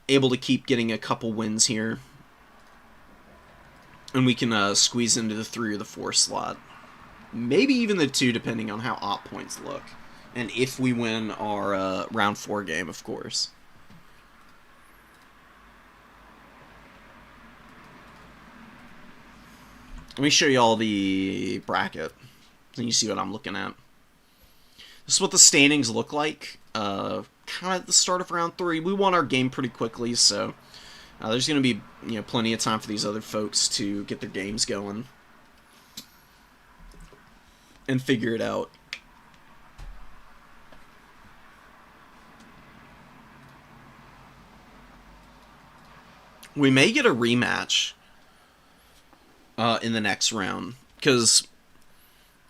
able to keep getting a couple wins here. And we can squeeze into the 3 or the 4 slot. Maybe even the 2, depending on how op points look. And if we win our round 4 game, of course. Let me show you all the bracket. Then you see what I'm looking at. This is what the standings look like. Kind of at the start of round 3. We won our game pretty quickly, so there's going to be plenty of time for these other folks to get their games going and figure it out. We may get a rematch in the next round, because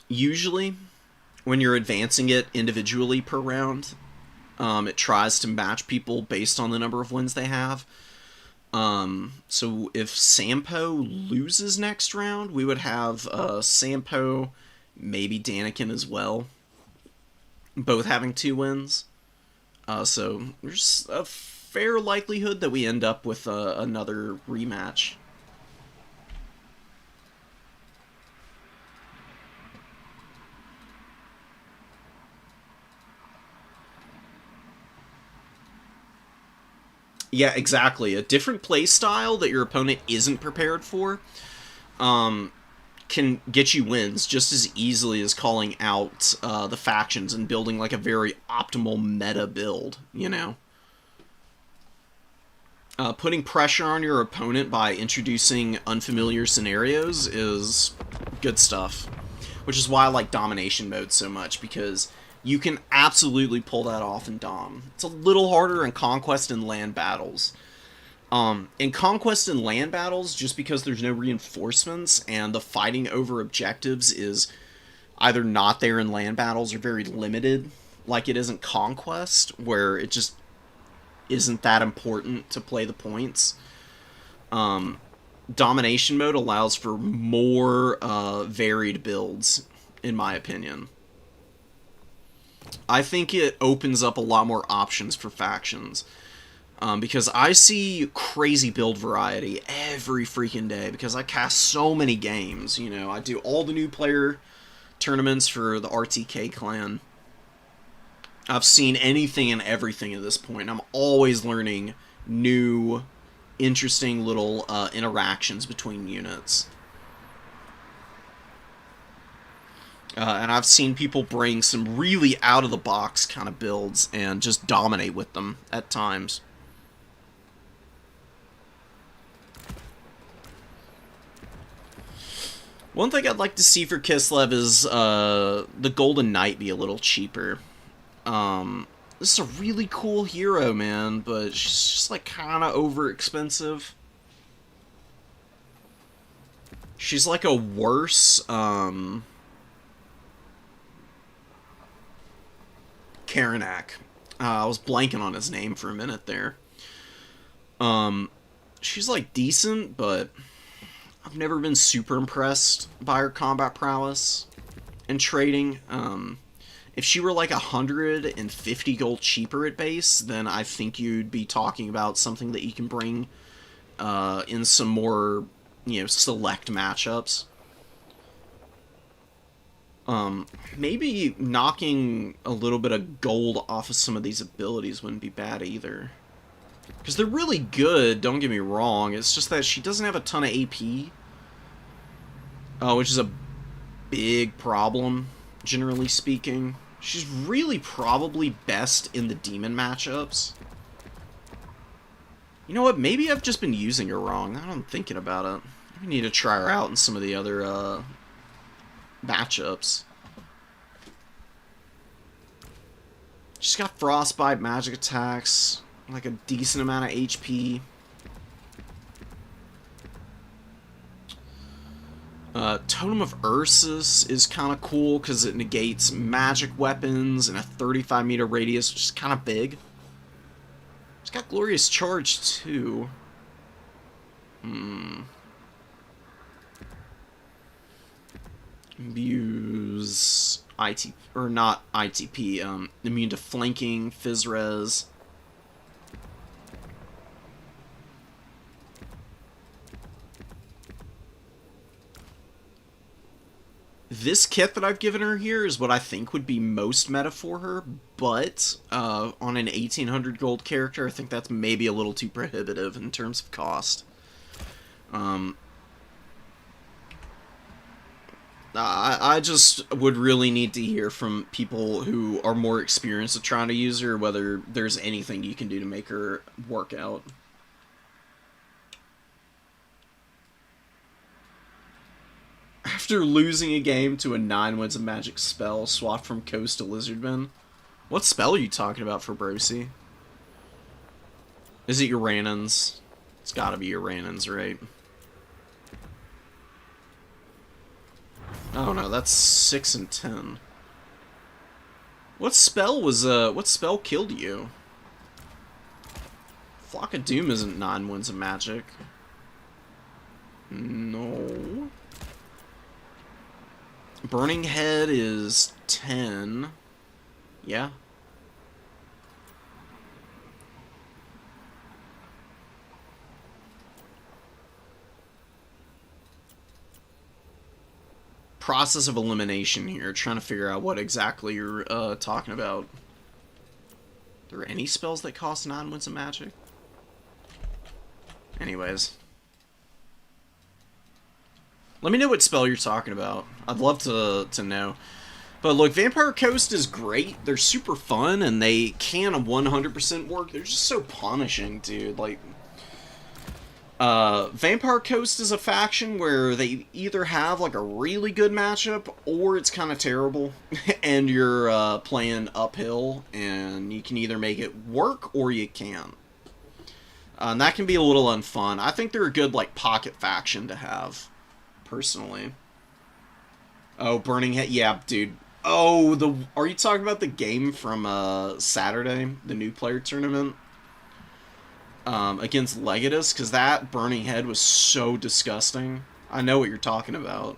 usually when you're advancing it individually per round, it tries to match people based on the number of wins they have. So if Sampo loses next round, we would have Sampo, maybe Daniken as well, both having 2 wins. So there's a fair likelihood that we end up with another rematch. Yeah, exactly. A different play style that your opponent isn't prepared for can get you wins just as easily as calling out the factions and building like a very optimal meta build, Putting pressure on your opponent by introducing unfamiliar scenarios is good stuff. Which is why I like domination mode so much, because you can absolutely pull that off in Dom. It's a little harder in Conquest and land battles. In Conquest and land battles, just because there's no reinforcements and the fighting over objectives is either not there in land battles or very limited, like it is in Conquest, where it just isn't that important to play the points. Domination mode allows for more varied builds, in my opinion. I think it opens up a lot more options for factions. Because I see crazy build variety every freaking day, because I cast so many games, I do all the new player tournaments for the RTK clan. I've seen anything and everything at this point. I'm always learning new, interesting little interactions between units. And I've seen people bring some really out-of-the-box kind of builds and just dominate with them at times. One thing I'd like to see for Kislev is the Golden Knight be a little cheaper. This is a really cool hero, man, but she's just like kind of over expensive. She's like a worse Karanak. I was blanking on his name for a minute there. She's like decent, but I've never been super impressed by her combat prowess and trading. If she were like 150 gold cheaper at base, then I think you'd be talking about something that you can bring in some more, select matchups. Maybe knocking a little bit of gold off of some of these abilities wouldn't be bad either. Because they're really good, don't get me wrong. It's just that she doesn't have a ton of AP. Which is a big problem, generally speaking. She's really probably best in the demon matchups. You know what? Maybe I've just been using her wrong. Now I'm thinking about it. I need to try her out in some of the other matchups. She's got frostbite, magic attacks, like a decent amount of HP. Totem of Ursus is kind of cool because it negates magic weapons in a 35-meter radius, which is kind of big. It's got Glorious Charge, too. Muse... ITP... Or not ITP, immune to flanking, Phys-Res. This kit that I've given her here is what I think would be most meta for her, but on an 1800 gold character, I think that's maybe a little too prohibitive in terms of cost. I just would really need to hear from people who are more experienced at trying to use her, whether there's anything you can do to make her work out. After losing a game to a 9 Winds of Magic spell swapped from Coast to Lizardman. What spell are you talking about for Brosi? Is it Uranans? It's gotta be Uranans, right? Oh no, that's 6 and 10. What spell killed you? Flock of Doom isn't 9 Winds of Magic. No. Burning Head is 10. Yeah. Process of elimination here, trying to figure out what exactly you're talking about. Are there any spells that cost 9 Winds of Magic? Anyways. Let me know what spell you're talking about. I'd love to know. But look, Vampire Coast is great. They're super fun, and they can 100% work. They're just so punishing, dude. Like, Vampire Coast is a faction where they either have, like, a really good matchup, or it's kind of terrible, and you're playing uphill, and you can either make it work, or you can't. And that can be a little unfun. I think they're a good, like, pocket faction to have. Personally. Oh, Burning Head. Yeah, dude. Oh, are you talking about the game from Saturday? The new player tournament? Against Legatus? Because that Burning Head was so disgusting. I know what you're talking about.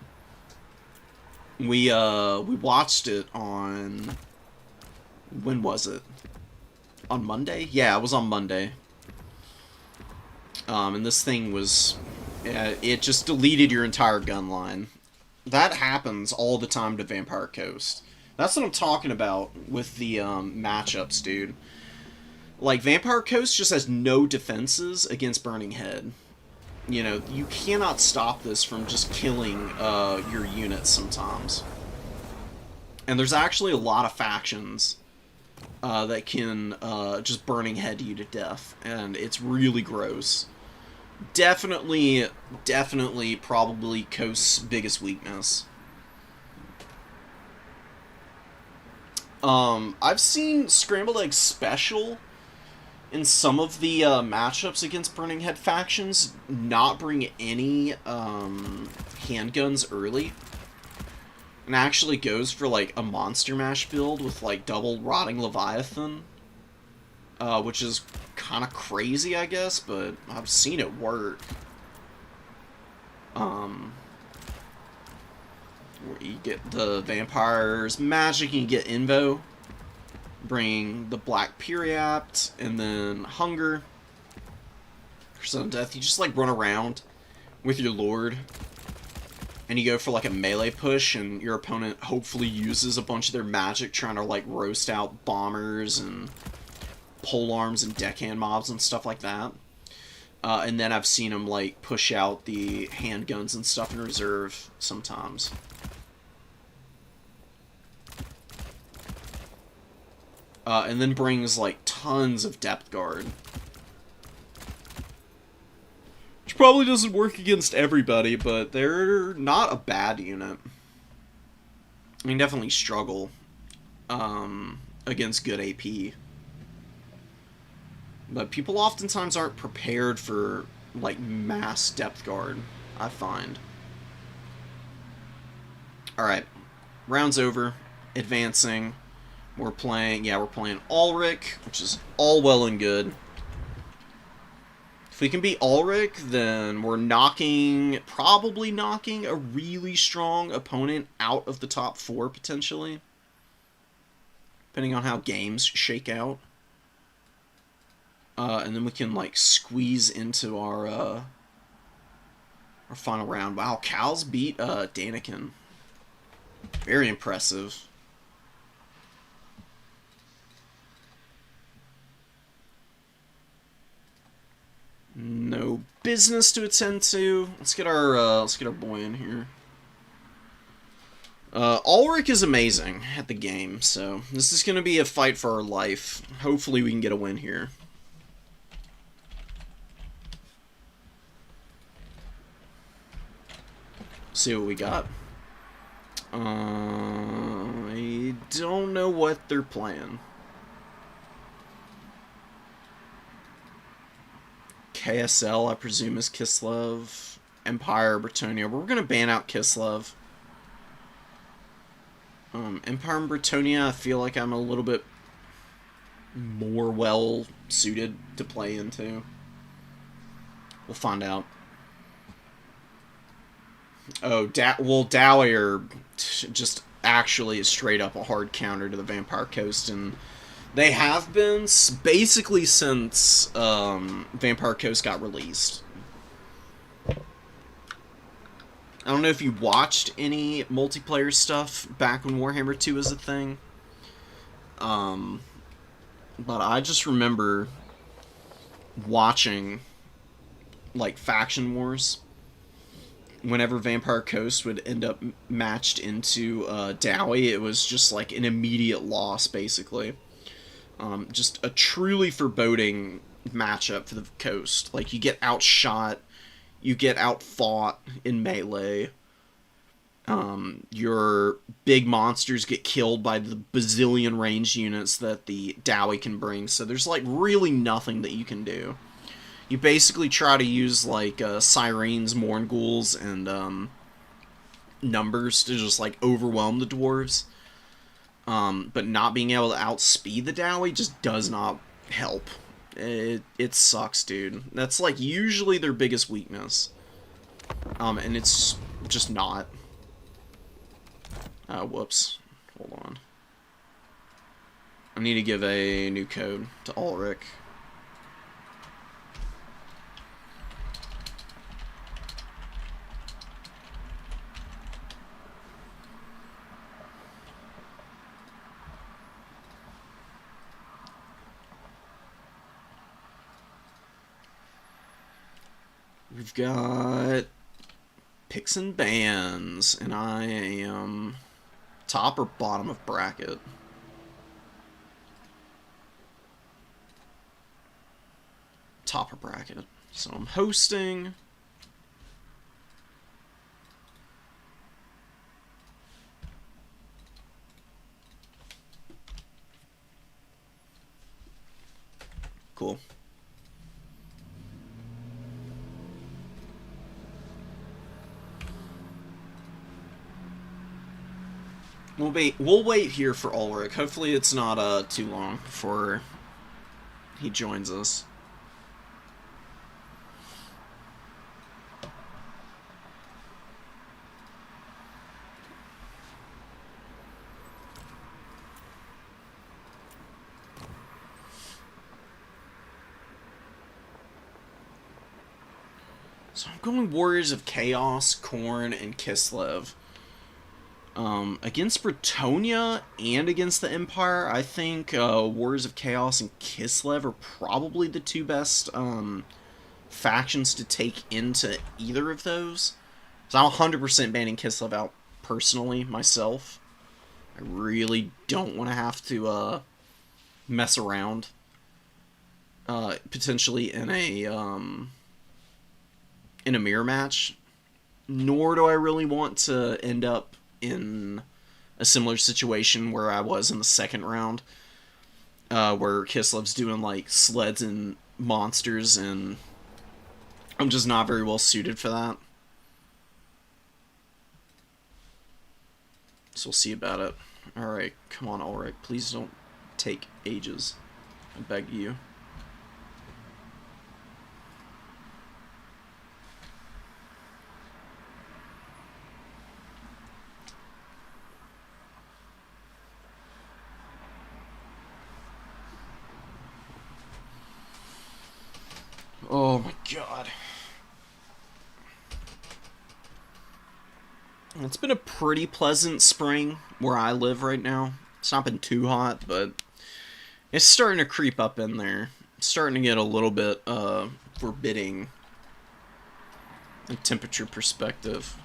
We watched it on... When was it? On Monday? Yeah, it was on Monday. And this thing was... it just deleted your entire gun line. That happens all the time to Vampire Coast. That's what I'm talking about with the matchups, dude. Like, Vampire Coast just has no defenses against Burning Head. You know, you cannot stop this from just killing your units sometimes. And there's actually a lot of factions that can just Burning Head you to death. And it's really gross. Definitely, probably Coast's biggest weakness. I've seen Scrambled Egg Special in some of the matchups against Burning Head factions not bring any handguns early. And actually goes for, like, a Monster Mash build with, like, double Rotting Leviathan. Which is kind of crazy, I guess, but I've seen it work. Where you get the Vampire's Magic, and you get Invo. Bring the Black Periapt, and then Hunger. For Sudden Death, you just, like, run around with your Lord. And you go for, like, a melee push, and your opponent hopefully uses a bunch of their magic trying to, like, roast out bombers and polearms and deckhand mobs and stuff like that. And then I've seen him, like, push out the handguns and stuff in reserve sometimes. And then brings, like, tons of depth guard. Which probably doesn't work against everybody, but they're not a bad unit. I mean, definitely struggle against good AP. But people oftentimes aren't prepared for, like, mass depth guard, I find. Alright. Round's over. Advancing. We're playing Ulrich, which is all well and good. If we can beat Ulrich, then we're probably knocking a really strong opponent out of the top 4, potentially. Depending on how games shake out. And then we can, like, squeeze into our final round. Wow, Cal's beat Daniken. Very impressive. No business to attend to. Let's get our boy in here. Ulrich is amazing at the game, so this is going to be a fight for our life. Hopefully we can get a win here. See what we got. I don't know what they're playing. KSL, I presume, is Kislev. Empire, Bretonia. We're going to ban out Kislev. Empire and Bretonia, I feel like I'm a little bit more well-suited to play into. We'll find out. Oh, Dowie just actually is straight up a hard counter to the Vampire Coast, and they have been basically since Vampire Coast got released. I don't know if you watched any multiplayer stuff back when Warhammer 2 was a thing. But I just remember watching, like, Faction Wars. Whenever Vampire Coast would end up matched into Dowie, it was just like an immediate loss, basically. Just a truly foreboding matchup for the Coast. Like, you get outshot, you get outfought in melee, your big monsters get killed by the bazillion ranged units that the Dowie can bring, so there's, like, really nothing that you can do. You basically try to use, like, Sirens, Mournghouls, and numbers to just, like, overwhelm the dwarves. But not being able to outspeed the Dowie just does not help. It sucks, dude. That's, like, usually their biggest weakness. And it's just not. Whoops. Hold on. I need to give a new code to Ulrich. We've got picks and bans, and I am top or bottom of bracket. Top of bracket. So I'm hosting. Cool. We'll wait here for Ulrich. Hopefully it's not too long before he joins us. So I'm going Warriors of Chaos, Khorne, and Kislev. Against Bretonia and against the Empire, I think Warriors of Chaos and Kislev are probably the two best factions to take into either of those. So I'm 100% banning Kislev out personally, myself. I really don't want to have to mess around. Potentially in a mirror match. Nor do I really want to end up in a similar situation where I was in the second round, where Kislev's doing like sleds and monsters, and I'm just not very well suited for that. So we'll see about it. Alright, come on, alright. Please don't take ages. I beg you. Oh my god. It's been a pretty pleasant spring where I live right now. It's not been too hot, but it's starting to creep up in there. It's starting to get a little bit forbidding in temperature perspective.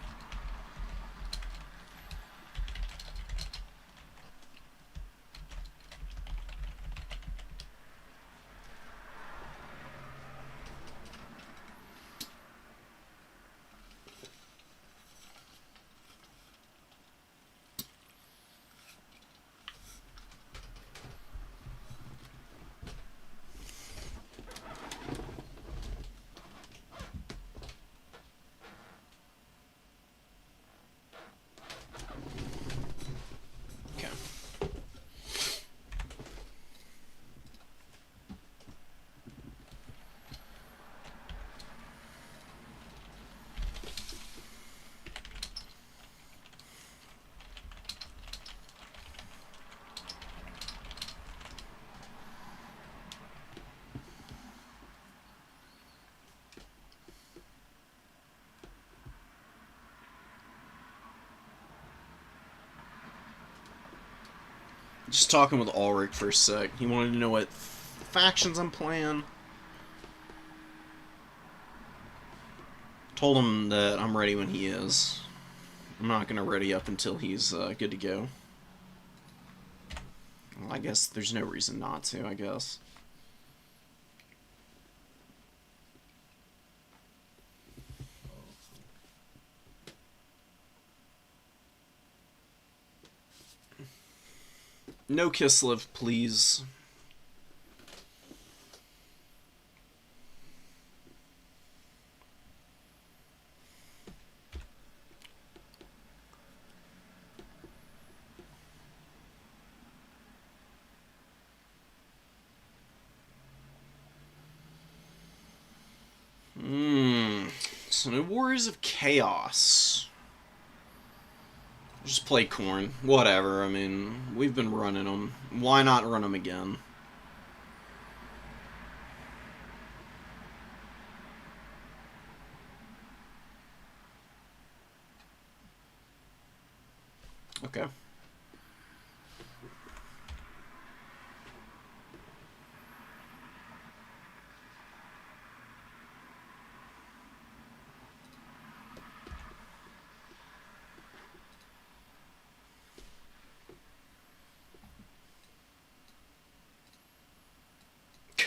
Just talking with Ulrich for a sec. He wanted to know what factions I'm playing. Told him that I'm ready when he is. I'm not going to ready up until he's good to go. Well, I guess there's no reason not to, I guess. No Kislev, please. So no Warriors of Chaos. Just play Corn. Whatever, I mean, we've been running them. Why not run them again? Okay.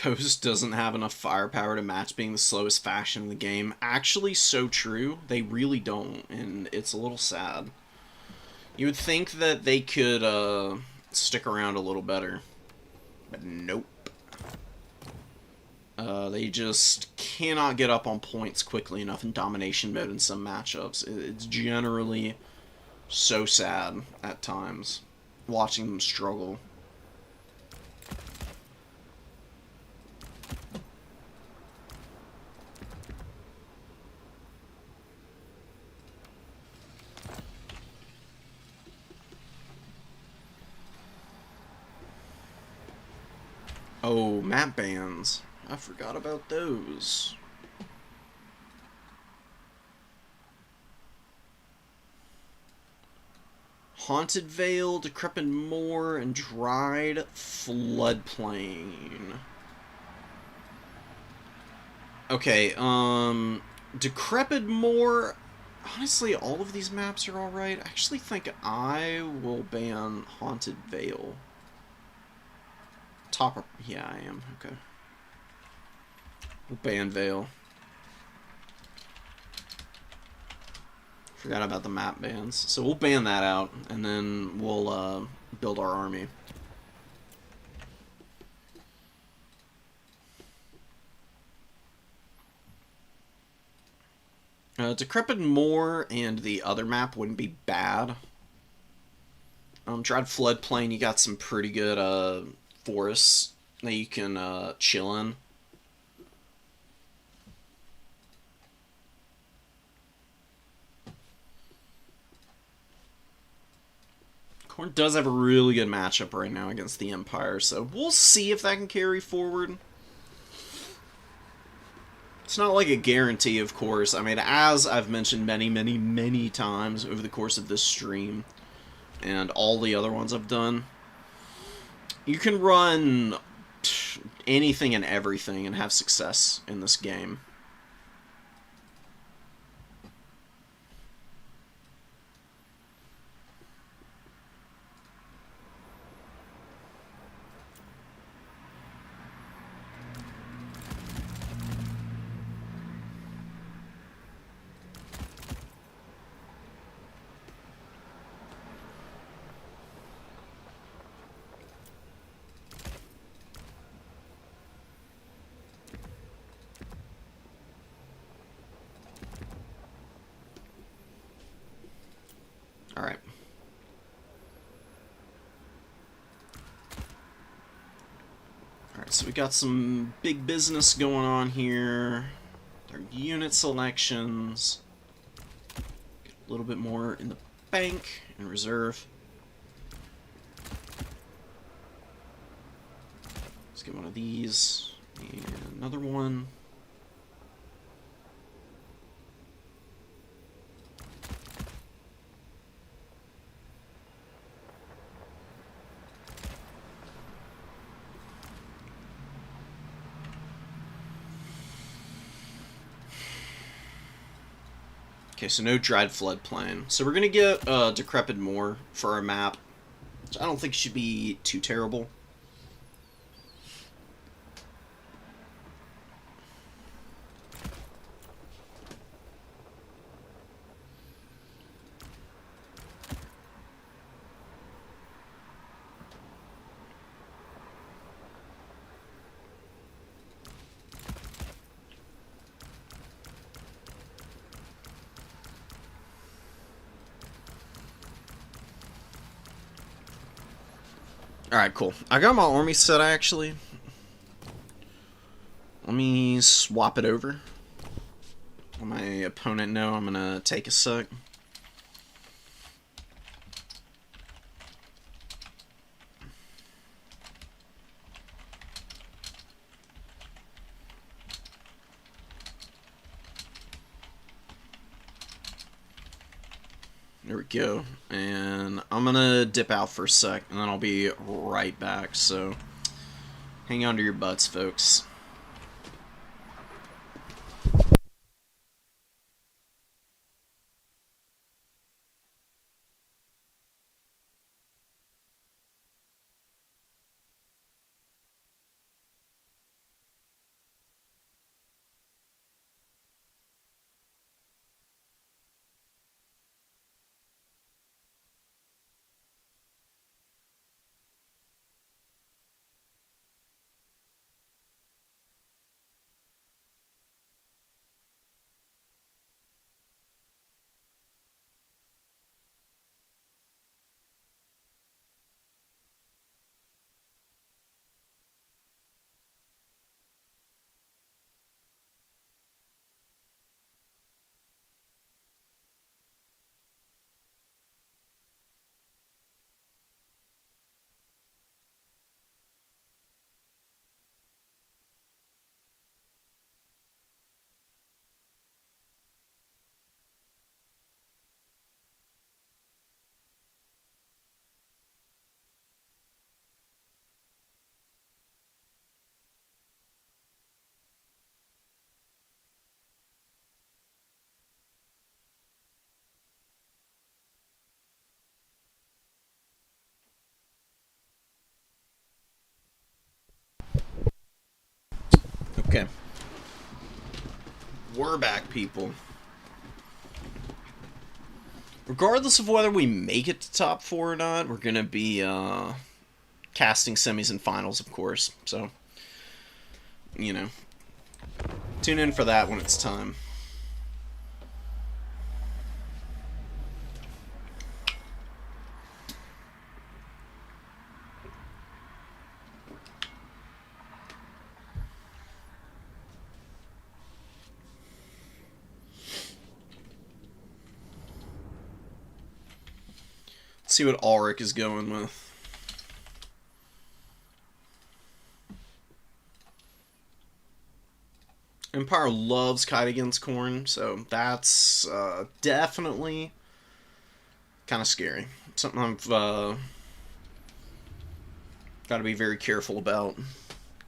Ghost doesn't have enough firepower to match being the slowest faction in the game. Actually, so true. They really don't, and it's a little sad. You would think that they could stick around a little better, but nope. They just cannot get up on points quickly enough in domination mode in some matchups. It's generally so sad at times, watching them struggle. Oh, map bans. I forgot about those. Haunted Vale, Decrepit Moor, and Dried Floodplain. Okay, Decrepit Moor. Honestly, all of these maps are alright. I actually think I will ban Haunted Vale. Yeah, I am. Okay. We'll ban Vale. Forgot about the map bans. So we'll ban that out, and then we'll build our army. Decrepit Moor and the other map wouldn't be bad. Dried Floodplain, you got some pretty good forests that you can chill in. Corn does have a really good matchup right now against the Empire, so we'll see if that can carry forward. It's not like a guarantee, of course. I mean, as I've mentioned many, many, many times over the course of this stream, and all the other ones I've done, you can run anything and everything and have success in this game. Alright. Alright, so we got some big business going on here. Our unit selections. Get a little bit more in the bank and reserve. Let's get one of these. And another one. Okay, so no Dried Floodplain. So we're going to get Decrepit Moor for our map, which I don't think should be too terrible. Alright, cool. I got my army set, actually. Let me swap it over. Let my opponent know I'm gonna take a sec. There we go. And I'm gonna dip out for a sec, and then I'll be right back. So hang on to your butts, folks. We're back, people. Regardless of whether we make it to top 4 or not, we're gonna be casting semis and finals, of course. So, you know, tune in for that when it's time. Let's see what Ulrich is going with. Empire loves Kite Against Corn, so that's definitely kind of scary. Something I've got to be very careful about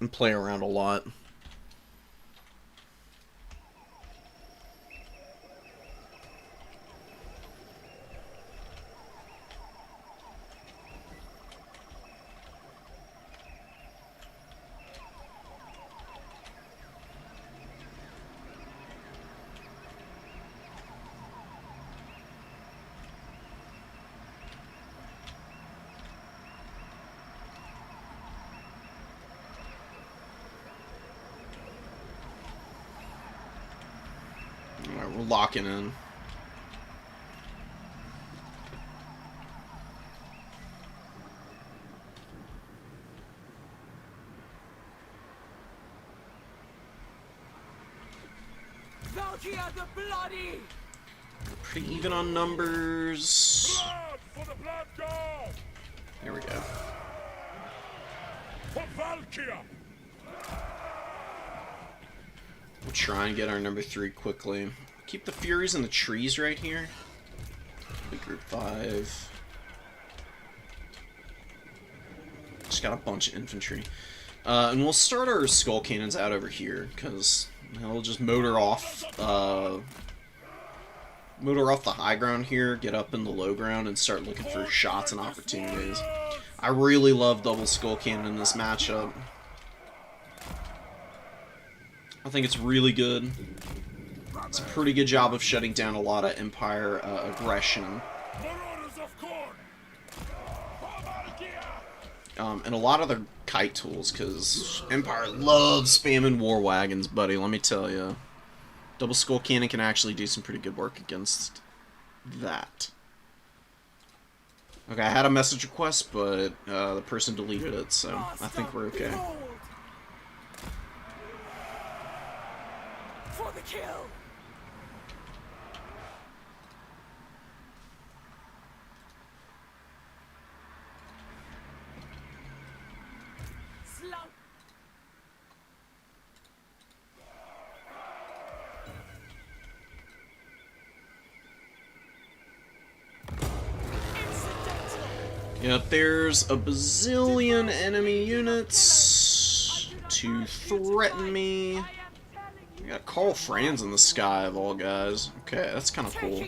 and play around a lot. Alright, we're locking in. Valkia the Bloody! Pretty even on numbers. Blood for the Blood God! There we go. For Valkia! We'll try and get our number 3 quickly. Keep the Furies in the trees right here. Group 5. Just got a bunch of infantry. And we'll start our Skull Cannons out over here, because we'll just motor off the high ground here, get up in the low ground, and start looking for shots and opportunities. I really love double Skull Cannon in this matchup. I think it's really good. It's a pretty good job of shutting down a lot of Empire aggression. And a lot of their kite tools, because Empire loves spamming war wagons, buddy, let me tell you. Double Skull Cannon can actually do some pretty good work against that. Okay, I had a message request, but the person deleted it, so I think we're okay. For the kill! Slump! Yep, there's a bazillion enemy units to threaten me. We got Carl Franz in the sky, of all guys. Okay, that's kind of cool.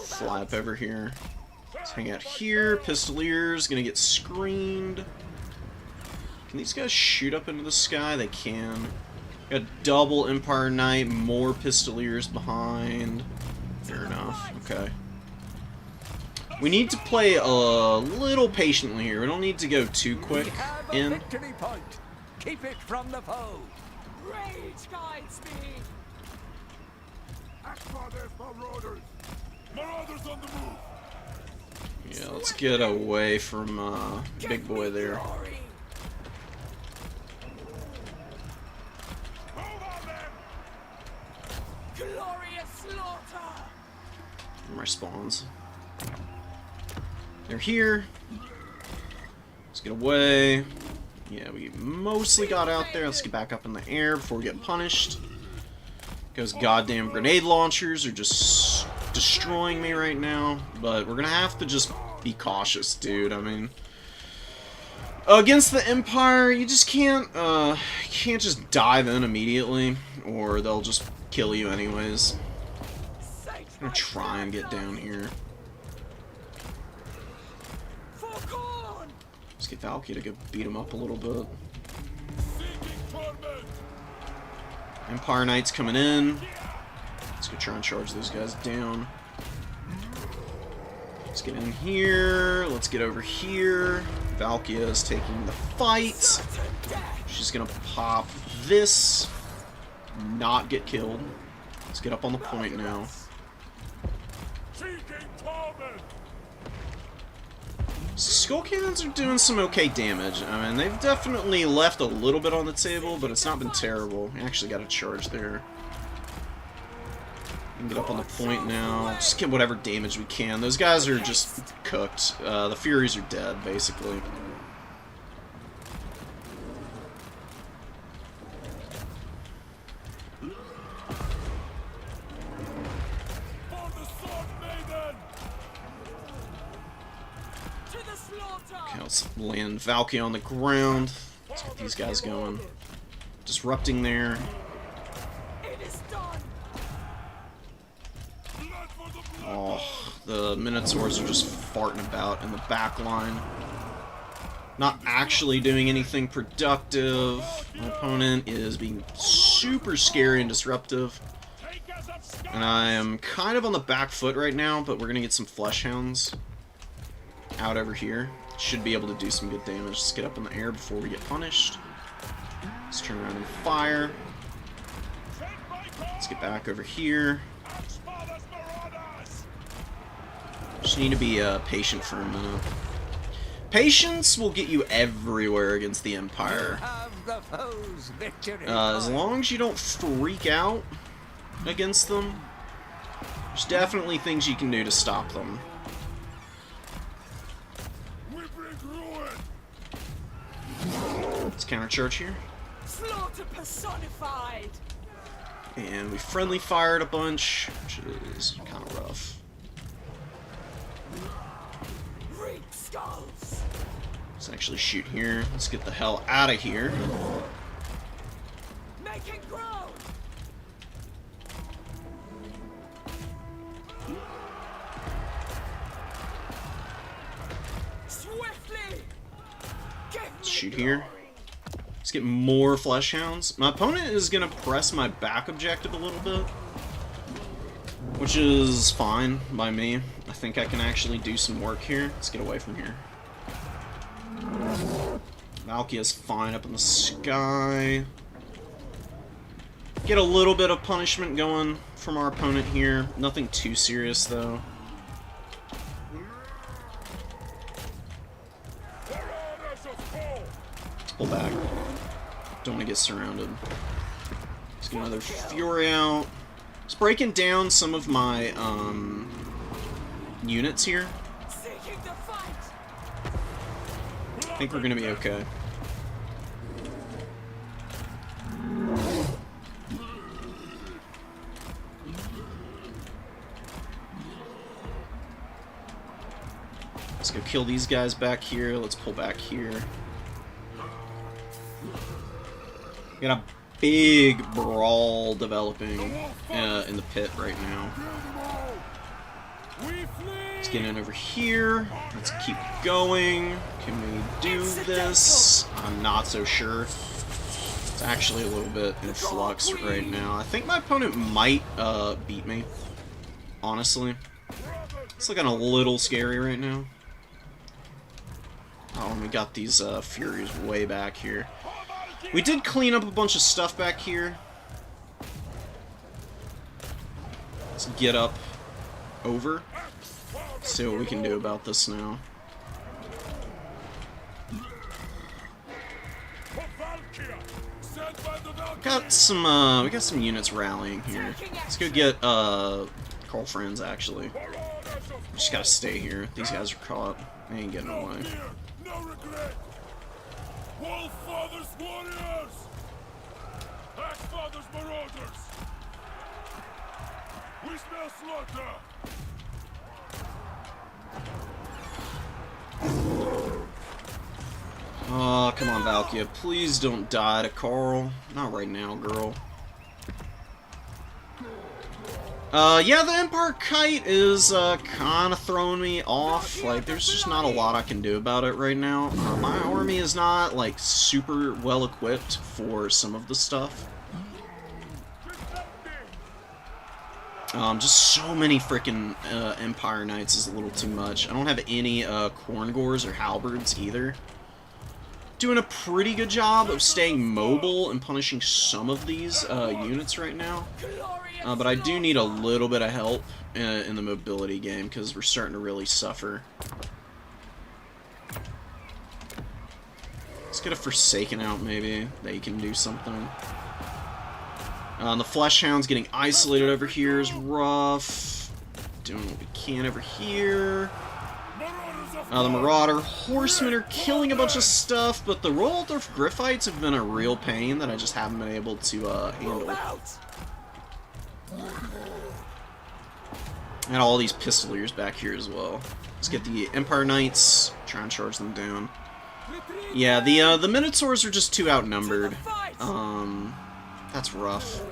Fly up over here. Let's hang out here. Pistoliers gonna get screened. Can these guys shoot up into the sky? They can. Got double Empire Knight, more Pistoliers behind. Fair enough. Okay. We need to play a little patiently here. We don't need to go too quick in. Victory point. Keep it from the foe. Rage guides me. Marauders on the move. Yeah, let's get away from Big Boy there. Glory. Glorious slaughter. My spawns. They're here. Let's get away. Yeah, we mostly got out there. Let's get back up in the air before we get punished. Because goddamn grenade launchers are just destroying me right now. But we're gonna have to just be cautious, dude. I mean, against the Empire, you just can't just dive in immediately, or they'll just kill you anyways. I'm gonna try and get down here. Let's get Valky to go beat him up a little bit. Empire Knight's coming in. Let's go try and charge those guys down. Let's get in here. Let's get over here. Valkia is taking the fight. She's gonna pop this. Not get killed. Let's get up on the point now. Skull Cannons are doing some okay damage. I mean, they've definitely left a little bit on the table, but it's not been terrible. We actually got a charge there. We can get up on the point now. Just get whatever damage we can. Those guys are just cooked. The Furies are dead, basically. Okay, let's land Valky on the ground. Let's get these guys going. Disrupting there. Oh, the Minotaurs are just farting about in the back line. Not actually doing anything productive. My opponent is being super scary and disruptive. And I am kind of on the back foot right now, but we're going to get some Flesh Hounds out over here. Should be able to do some good damage. Let's get up in the air before we get punished. Let's turn around and fire. Let's get back over here. Just need to be patient for a minute. Patience will get you everywhere against the Empire. As long as you don't freak out against them, there's definitely things you can do to stop them. Let's countercharge here. Slaughter personified. And we friendly fired a bunch, which is kind of rough. Reap skulls. Let's actually shoot here. Let's get the hell out of here. Make it grow. Swiftly. Let's shoot here. Let's get more Flesh Hounds. My opponent is going to press my back objective a little bit, which is fine by me. I think I can actually do some work here. Let's get away from here. Valkyria's fine up in the sky. Get a little bit of punishment going from our opponent here. Nothing too serious, though. Let's pull back. Don't want to get surrounded. Let's get another Fury out. Just breaking down some of my units here. I think we're gonna be okay. Let's go kill these guys back here. Let's pull back here. Got a big brawl developing in the pit right now. Let's get in over here. Let's keep going. Can we do this? I'm not so sure. It's actually a little bit in flux right now. I think my opponent might beat me. Honestly. It's looking a little scary right now. Oh, and we got these Furies way back here. We did clean up a bunch of stuff back here. Let's get up over. See what we can do about this now. We got some units rallying here. Let's go get Carl Franz actually. We just gotta stay here. These guys are caught. They ain't getting away. Wolffather's warriors! Axfather's marauders! We smell slaughter! Oh, come on, Valkia. Please don't die to Carl. Not right now, girl. Yeah, the Empire Kite is kind of throwing me off. Like, there's just not a lot I can do about it right now. My army is not, like, super well equipped for some of the stuff. Just so many freaking Empire Knights is a little too much. I don't have any Corn Gores or Halberds either. Doing a pretty good job of staying mobile and punishing some of these units right now. But I do need a little bit of help in the mobility game because we're starting to really suffer. Let's get a Forsaken out maybe, that you can do something. The Fleshhound's getting isolated over here is rough. Doing what we can over here. The Marauder Horsemen are killing a bunch of stuff, but the Royal Altdorf Griffites have been a real pain that I just haven't been able to handle. And all these Pistoliers back here as well. Let's get the Empire Knights, try and charge them down. Yeah, the Minotaurs are just too outnumbered. That's rough.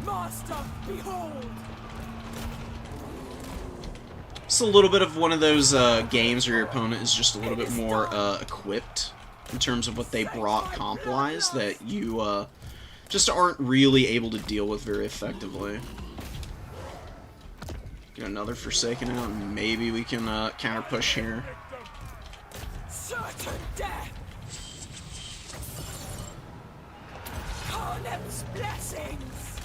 Master, behold! It's a little bit of one of those games where your opponent is just a little bit more equipped in terms of what they brought comp-wise that you just aren't really able to deal with very effectively. Get another Forsaken out, and maybe we can counter-push here. Certain death! Carnet's blessings!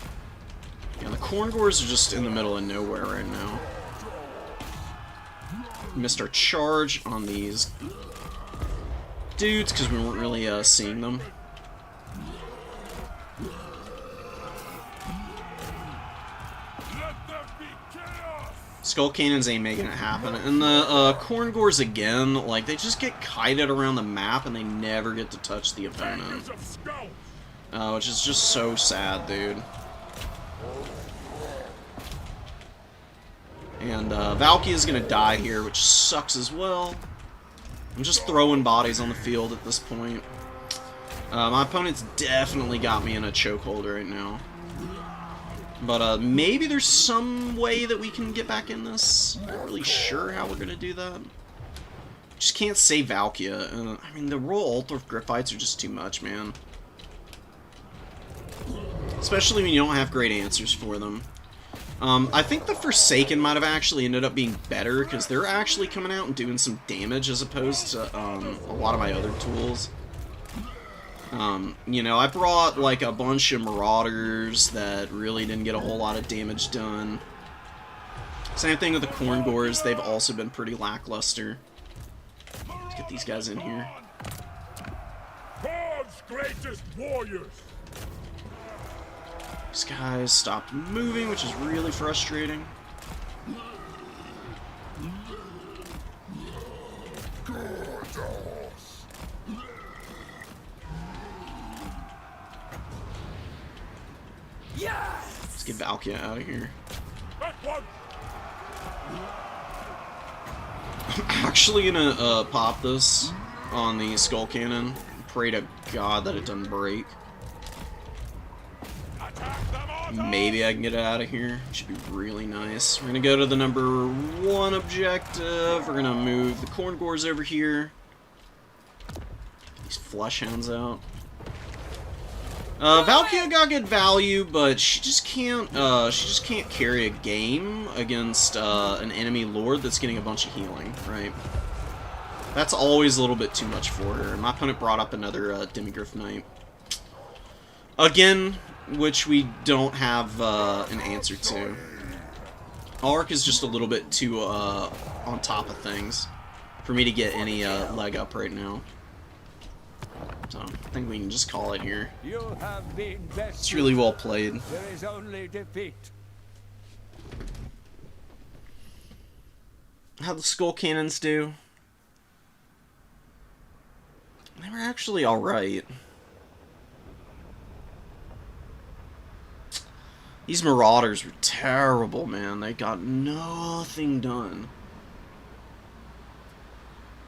Yeah, the Corn Gores are just in the middle of nowhere right now. Missed our charge on these dudes because we weren't really seeing them. Skull Cannons ain't making it happen. And the Corn Gores again, like, they just get kited around the map and they never get to touch the opponent. Which is just so sad, dude. And Valky is going to die here, which sucks as well. I'm just throwing bodies on the field at this point. My opponent's definitely got me in a chokehold right now. But maybe there's some way that we can get back in this. I'm not really sure how we're going to do that. Just can't save Valkia. I mean, the Royal Altdorf Griffites are just too much, man. Especially when you don't have great answers for them. I think the Forsaken might have actually ended up being better, because they're actually coming out and doing some damage as opposed to a lot of my other tools. You know, I brought like a bunch of Marauders that really didn't get a whole lot of damage done. Same thing with the Corn Gores, they've also been pretty lackluster. Let's get these guys in here. God's greatest warriors! These guys stopped moving, which is really frustrating. Yes! Let's get Valkia out of here. I'm actually gonna pop this on the Skull Cannon. Pray to God that it doesn't break. Maybe I can get it out of here. Should be really nice. We're gonna go to the number 1 objective. We're gonna move the Corn Gores over here. These Fleshhounds out. Valkia got good value, but she just can't carry a game against an enemy lord that's getting a bunch of healing, right? That's always a little bit too much for her. My opponent brought up another Demigryph Knight. Again, which we don't have an answer to. Arc is just a little bit too on top of things for me to get any leg up right now. So I think we can just call it here. You have been best. It's really well played. There is only defeat. How'd the Skull Cannons do? They were actually alright. These Marauders were terrible, man. They got nothing done.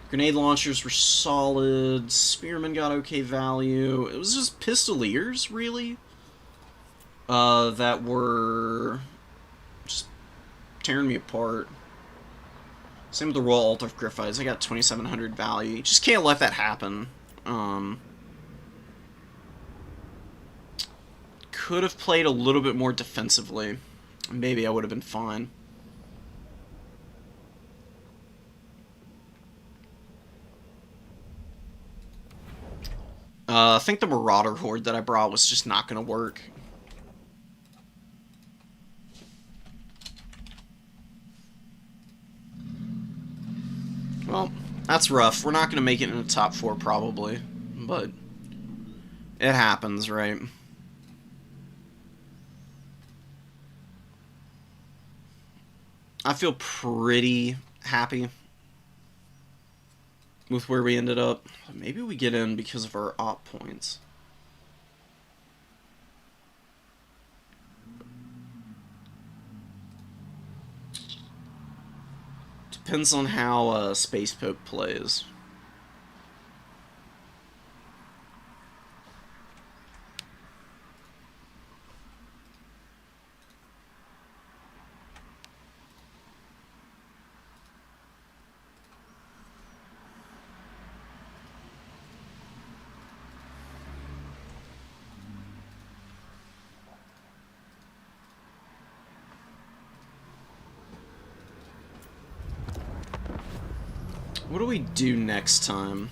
Grenade launchers were solid. Spearmen got okay value. It was just Pistoliers, really? that were just tearing me apart. Same with the Royal Altar of Griffites. I got 2,700 value. You just can't let that happen. Could have played a little bit more defensively. Maybe I would have been fine. I think the Marauder Horde that I brought was just not going to work. Well, that's rough. We're not going to make it in the top 4 probably, but it happens, right? I feel pretty happy with where we ended up. Maybe we get in because of our op points. Depends on how Space Pope plays. What do we do next time?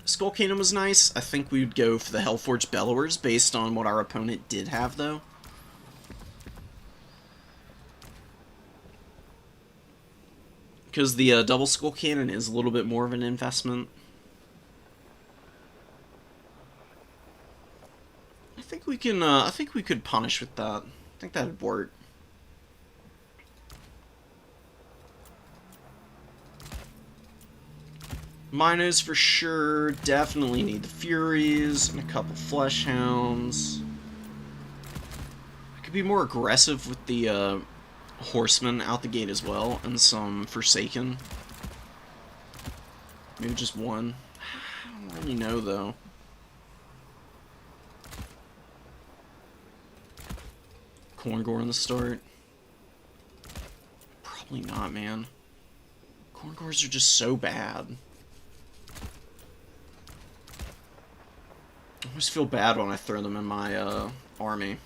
Skull Kingdom was nice. I think we would go for the Hellforged Bellowers based on what our opponent did have, though. Because the double Skull Cannon is a little bit more of an investment. I think we can. I think we could punish with that. I think that'd work. Minos for sure. Definitely need the Furies and a couple Flesh Hounds. I could be more aggressive with the Horsemen out the gate as well, and some Forsaken. Maybe just one. I don't really know though. Corngor in the start. Probably not, man. Corngors are just so bad. I always feel bad when I throw them in my army.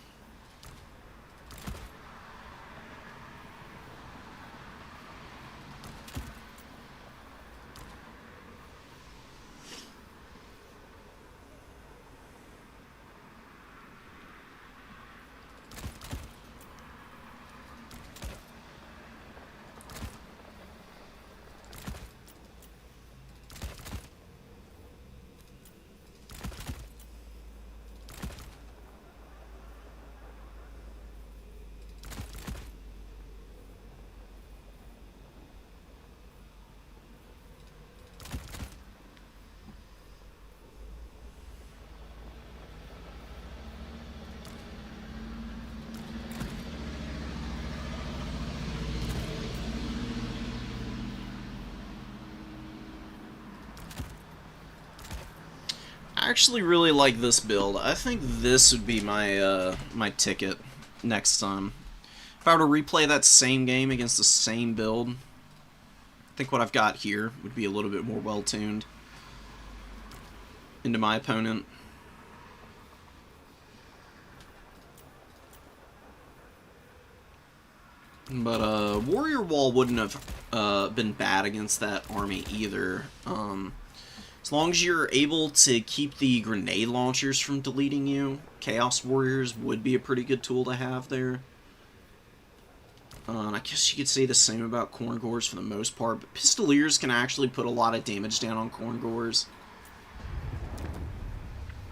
I actually really like this build. I think this would be my my ticket next time. If I were to replay that same game against the same build, I think what I've got here would be a little bit more well-tuned into my opponent. But Warrior Wall wouldn't have been bad against that army either. As long as you're able to keep the grenade launchers from deleting you, Chaos Warriors would be a pretty good tool to have there. And I guess you could say the same about Corngors for the most part, but Pistoliers can actually put a lot of damage down on Corngors.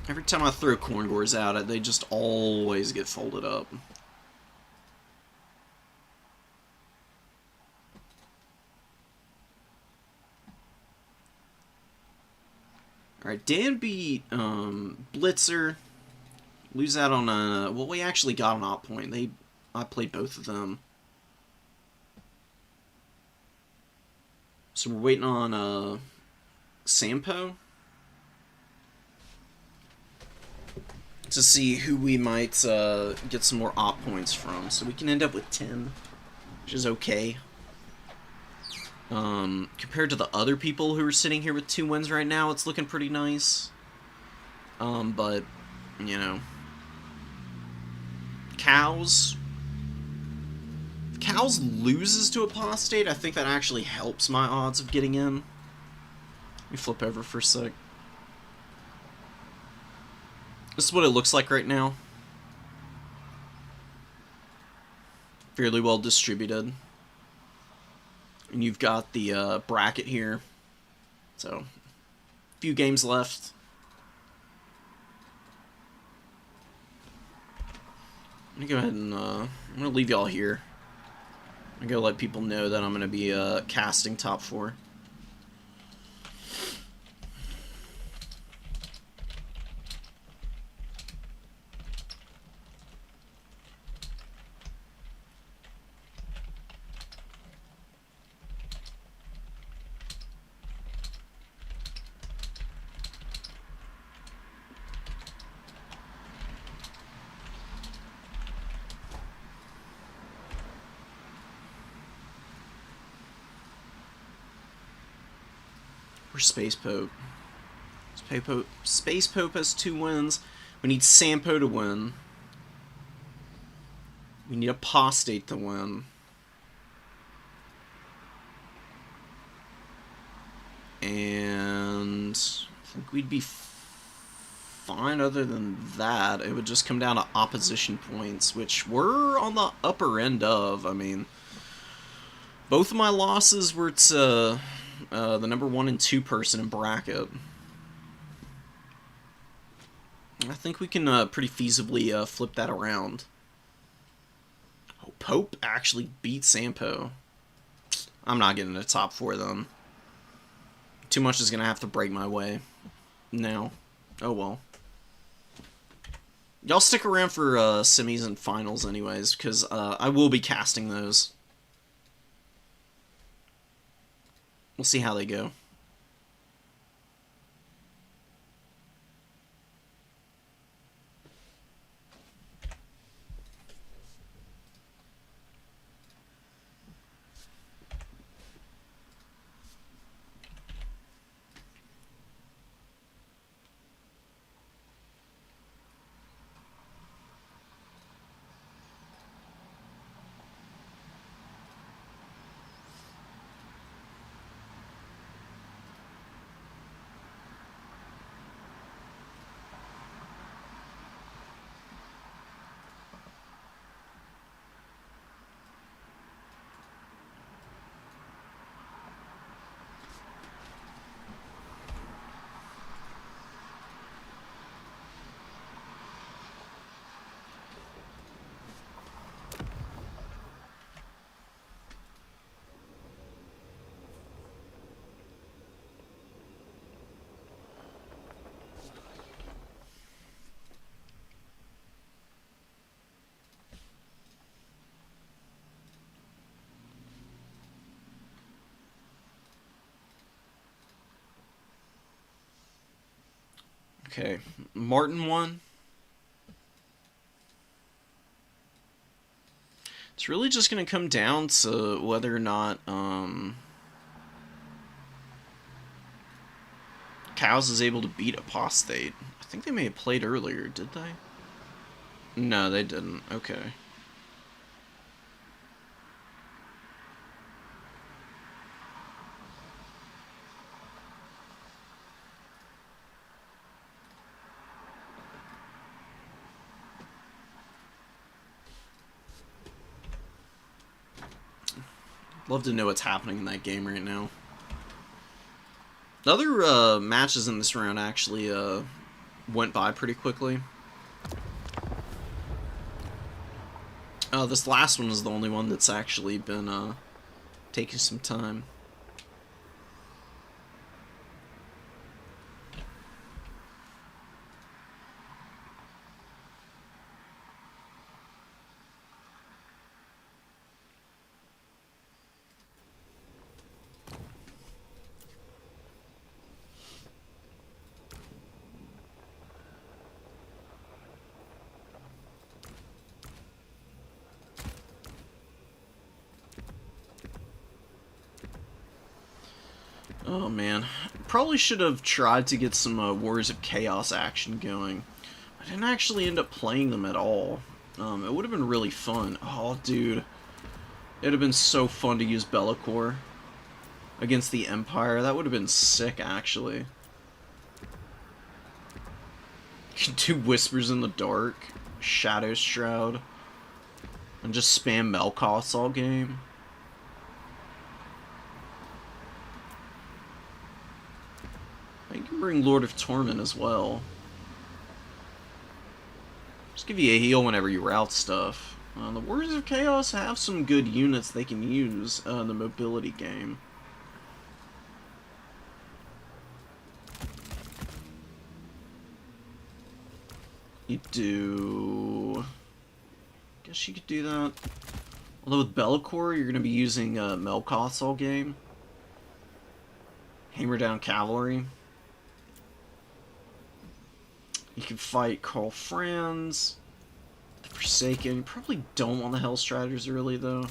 Every time I throw Corngors at it, they just always get folded up. Alright, Dan beat Blitzer. Lose out on a... Well, we actually got an op point. I played both of them. So we're waiting on Sampo. to see who we might get some more op points from. So we can end up with 10, which is okay. Compared to the other people who are sitting here with 2 wins right now, it's looking pretty nice. But, you know. Cows. If Cows loses to Apostate, I think that actually helps my odds of getting in. Let me flip over for a sec. This is what it looks like right now. Fairly well distributed. And you've got the bracket here. So, a few games left. I'm gonna go ahead and I'm gonna leave y'all here. I'm gonna let people know that I'm gonna be casting top 4. Where's Space Pope? Space Pope has 2 wins. We need Sampo to win. We need Apostate to win. And I think we'd be fine other than that. It would just come down to opposition points, which we're on the upper end of. I mean, both of my losses were to the number 1 and 2 person in bracket. I think we can pretty feasibly flip that around. Oh, Pope actually beat Sampo. I'm not getting a top 4 then. Too much is going to have to break my way now. Oh well. Y'all stick around for semis and finals anyways, because I will be casting those. We'll see how they go. Okay, Martin won. It's really just going to come down to whether or not Cows is able to beat Apostate. I think they may have played earlier, did they? No, they didn't. Okay. Love to know what's happening in that game right now. The other matches in this round actually went by pretty quickly. This last one is the only one that's actually been taking some time. Oh man, probably should have tried to get some Warriors of Chaos action going. I didn't actually end up playing them at all. It would have been really fun. Oh, dude, it would have been so fun to use Be'lakor against the Empire. That would have been sick, actually. You can do Whispers in the Dark, Shadow Shroud, and just spam Melkoths all game. You can bring Lord of Torment as well. Just give you a heal whenever you route stuff. The Warriors of Chaos have some good units they can use in the mobility game. You do... Guess you could do that. Although with Be'lakor, you're going to be using Melkoths all game. Hammer down Cavalry. You can fight Karl Franz, the Forsaken. You probably don't want the Hellstriders early, though.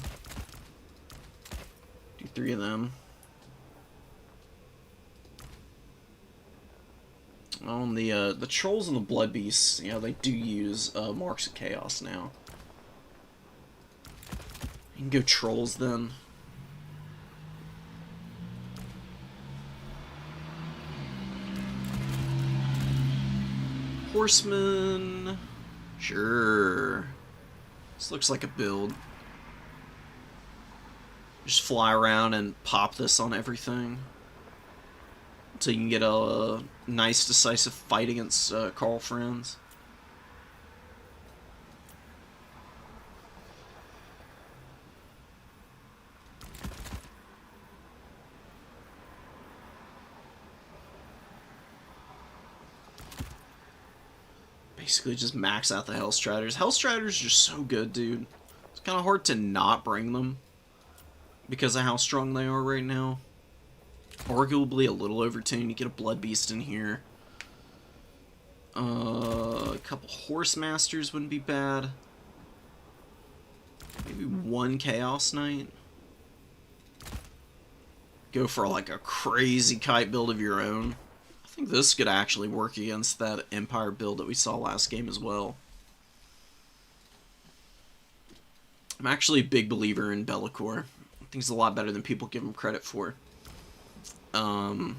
Do 3 of them. On the Trolls and the Blood Beasts, you know, they do use Marks of Chaos now. You can go Trolls then. Horsemen. Sure. This looks like a build. Just fly around and pop this on everything. Until you can get a nice decisive fight against Karl Franz. Basically just max out the Hellstriders. Hellstriders are just so good, dude. It's kind of hard to not bring them because of how strong they are right now. Arguably a little overtuned. You get a Blood Beast in here. A couple Horse Masters wouldn't be bad. Maybe 1 Chaos Knight. Go for like a crazy kite build of your own. I think this could actually work against that Empire build that we saw last game as well. I'm actually a big believer in Be'lakor. I think he's a lot better than people give him credit for. You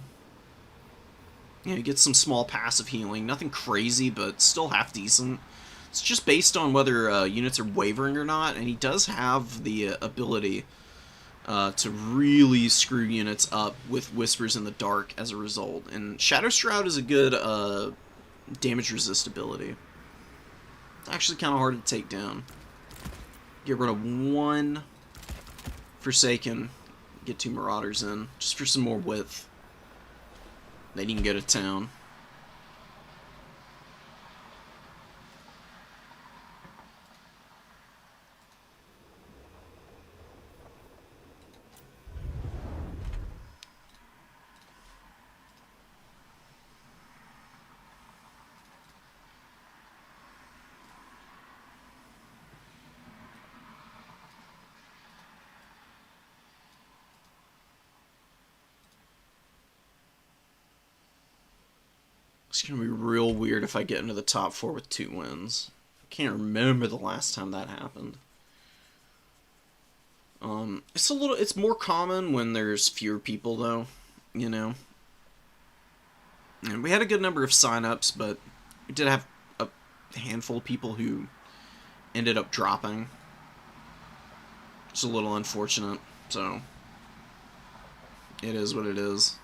get some small passive healing. Nothing crazy, but still half decent. It's just based on whether units are wavering or not, and he does have the ability to really screw units up with Whispers in the Dark as a result. And Shadow Shroud is a good damage resist ability. It's actually kind of hard to take down. Get rid of 1 Forsaken, get 2 Marauders in, just for some more width. Then you can go to town. It's going to be real weird if I get into the top 4 with 2 wins. I can't remember the last time that happened. It's more common when there's fewer people, though, you know. And we had a good number of signups, but we did have a handful of people who ended up dropping. It's a little unfortunate, so it is what it is.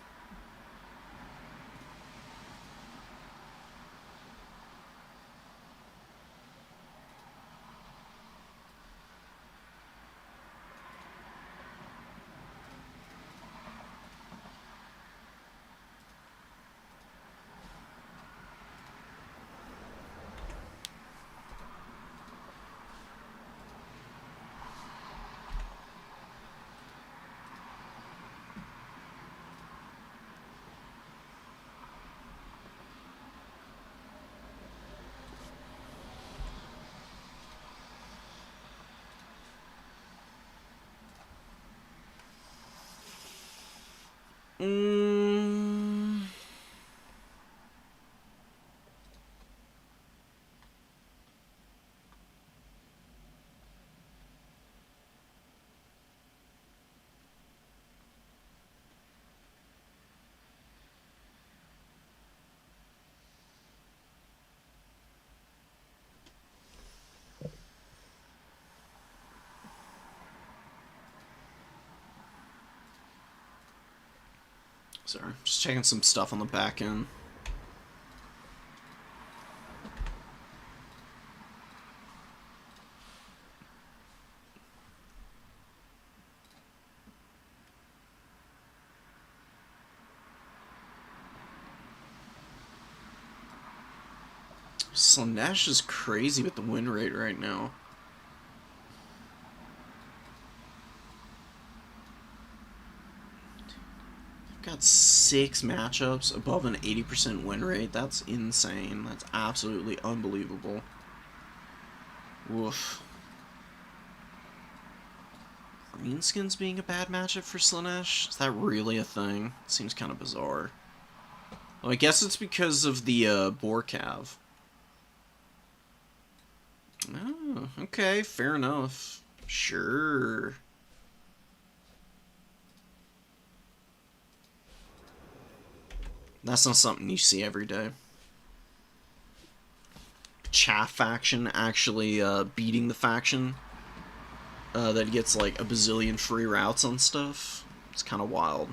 Sorry, just checking some stuff on the back end. Slanesh is crazy with the win rate right now. Got 6 matchups above an 80% win rate. That's insane. That's absolutely unbelievable. Woof. Greenskins being a bad matchup for Slanesh? Is that really a thing? Seems kind of bizarre. Well, I guess it's because of the Borcav. Oh, okay, fair enough. Sure. That's not something you see every day. Chaff faction actually beating the faction that gets like a bazillion free routes on stuff. It's kind of wild.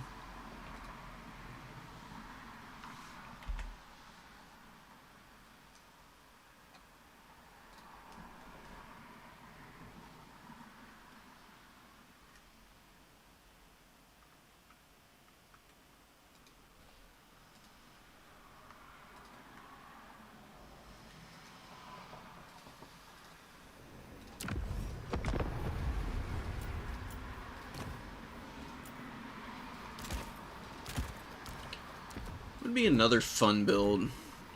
Would be another fun build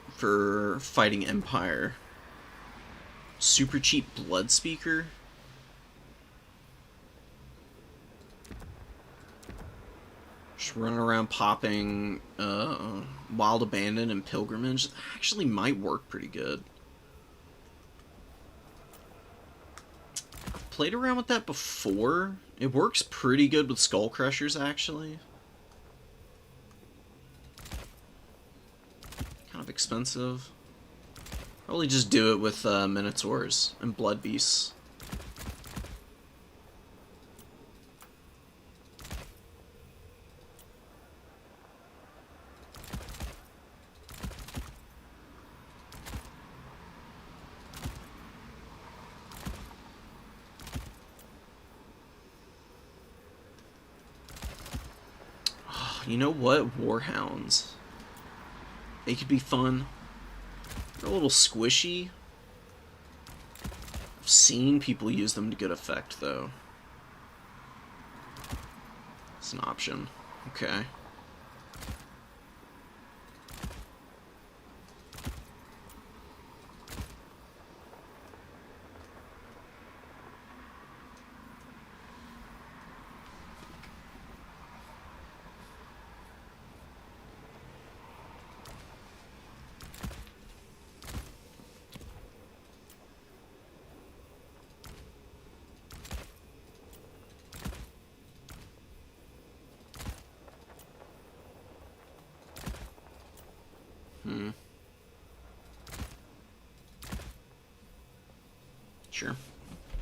for fighting Empire. Super cheap Blood Speaker. Just running around popping Wild Abandon and Pilgrimage. That actually might work pretty good. I've played around with that before. It works pretty good with Skull Crushers, actually. Kind of expensive. Probably just do it with Minotaurs and Blood Beasts. You know what? Warhounds. They could be fun. They're a little squishy. I've seen people use them to good effect, though. It's an option. Okay. Sure.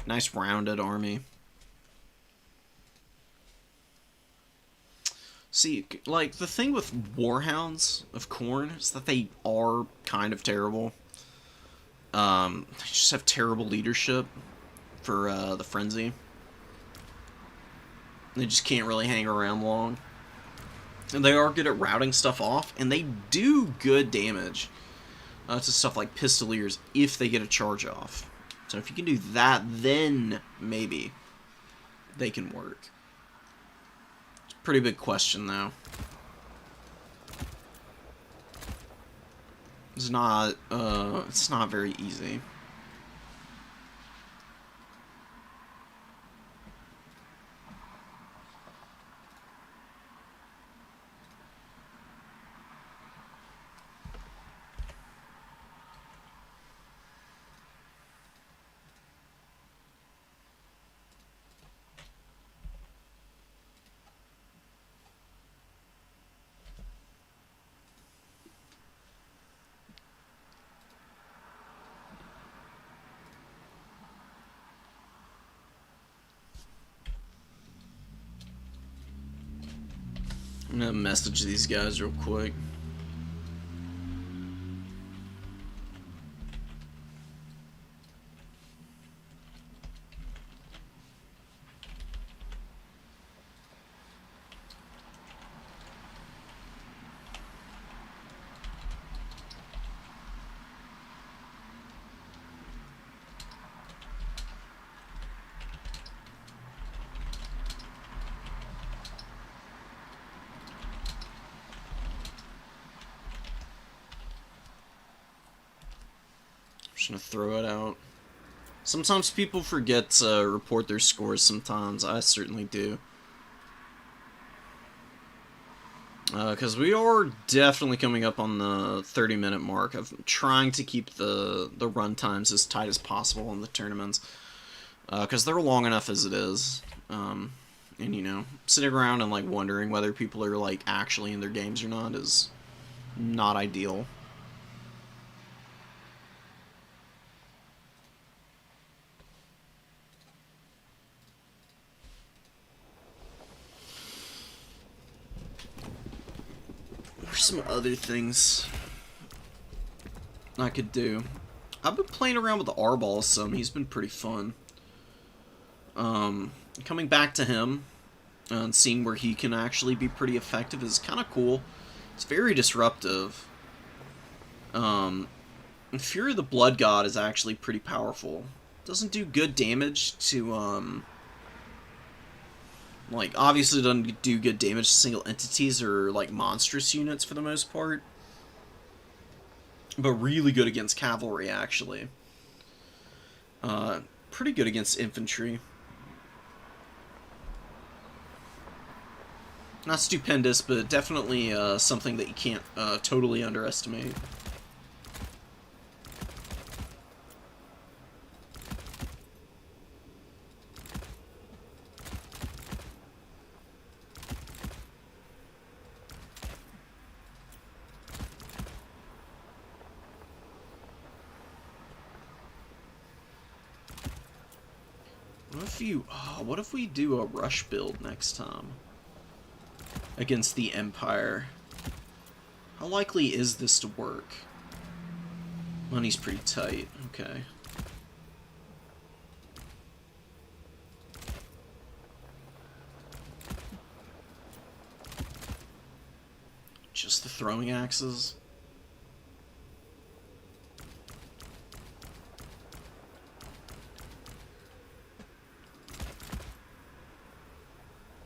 Nice rounded army. See, like, the thing with Warhounds of Khorne is that they are kind of terrible. They just have terrible leadership for the Frenzy. They just can't really hang around long. And they are good at routing stuff off, and they do good damage to stuff like Pistoliers if they get a charge off. So if you can do that, then maybe they can work. It's a pretty big question, though. It's not very easy. I'm gonna message these guys real quick. Just gonna throw it out. Sometimes people forget to report their scores sometimes. I certainly do. Because we are definitely coming up on the 30-minute mark of trying to keep the run times as tight as possible in the tournaments. Because they're long enough as it is. And, you know, sitting around and, like, wondering whether people are, like, actually in their games or not is not ideal. There's some other things I could do. I've been playing around with the R-Ball some. He's been pretty fun. Coming back to him and seeing where he can actually be pretty effective is kind of cool. It's very disruptive. And Fury of the Blood God is actually pretty powerful. Doesn't do good damage to, like, obviously doesn't do good damage to single entities or, like, monstrous units for the most part. But really good against cavalry, actually. Pretty good against infantry. Not stupendous, but definitely something that you can't totally underestimate. What if we do a rush build next time against the Empire? How likely is this to work? Money's pretty tight. Okay. Just the throwing axes.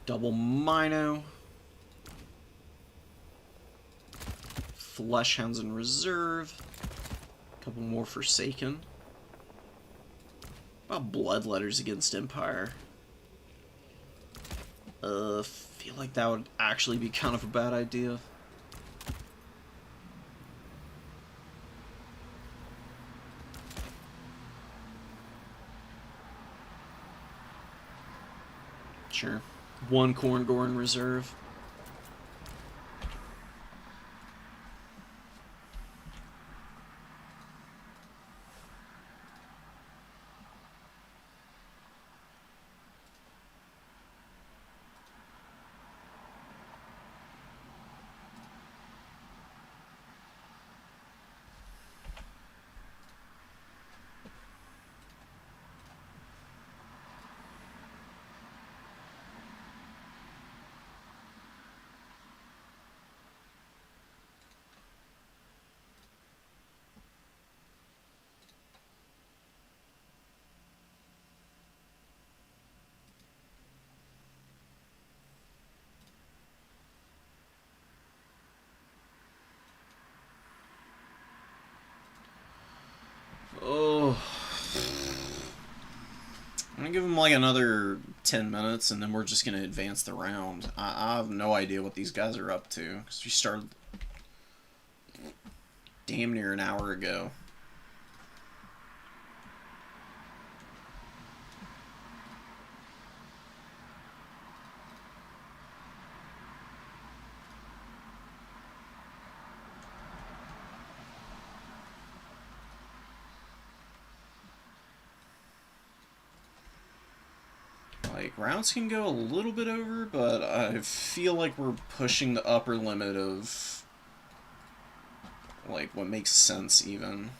Double Mino. Fleshhounds in reserve. A couple more Forsaken. What about Bloodletters against Empire? Feel like that would actually be kind of a bad idea. Sure. One Corngor in reserve. Oh. I'm gonna give him like another 10 minutes and then we're just gonna advance the round. I have no idea what these guys are up to, because we started damn near an hour ago. Like, routes can go a little bit over, but I feel like we're pushing the upper limit of, like, what makes sense, even.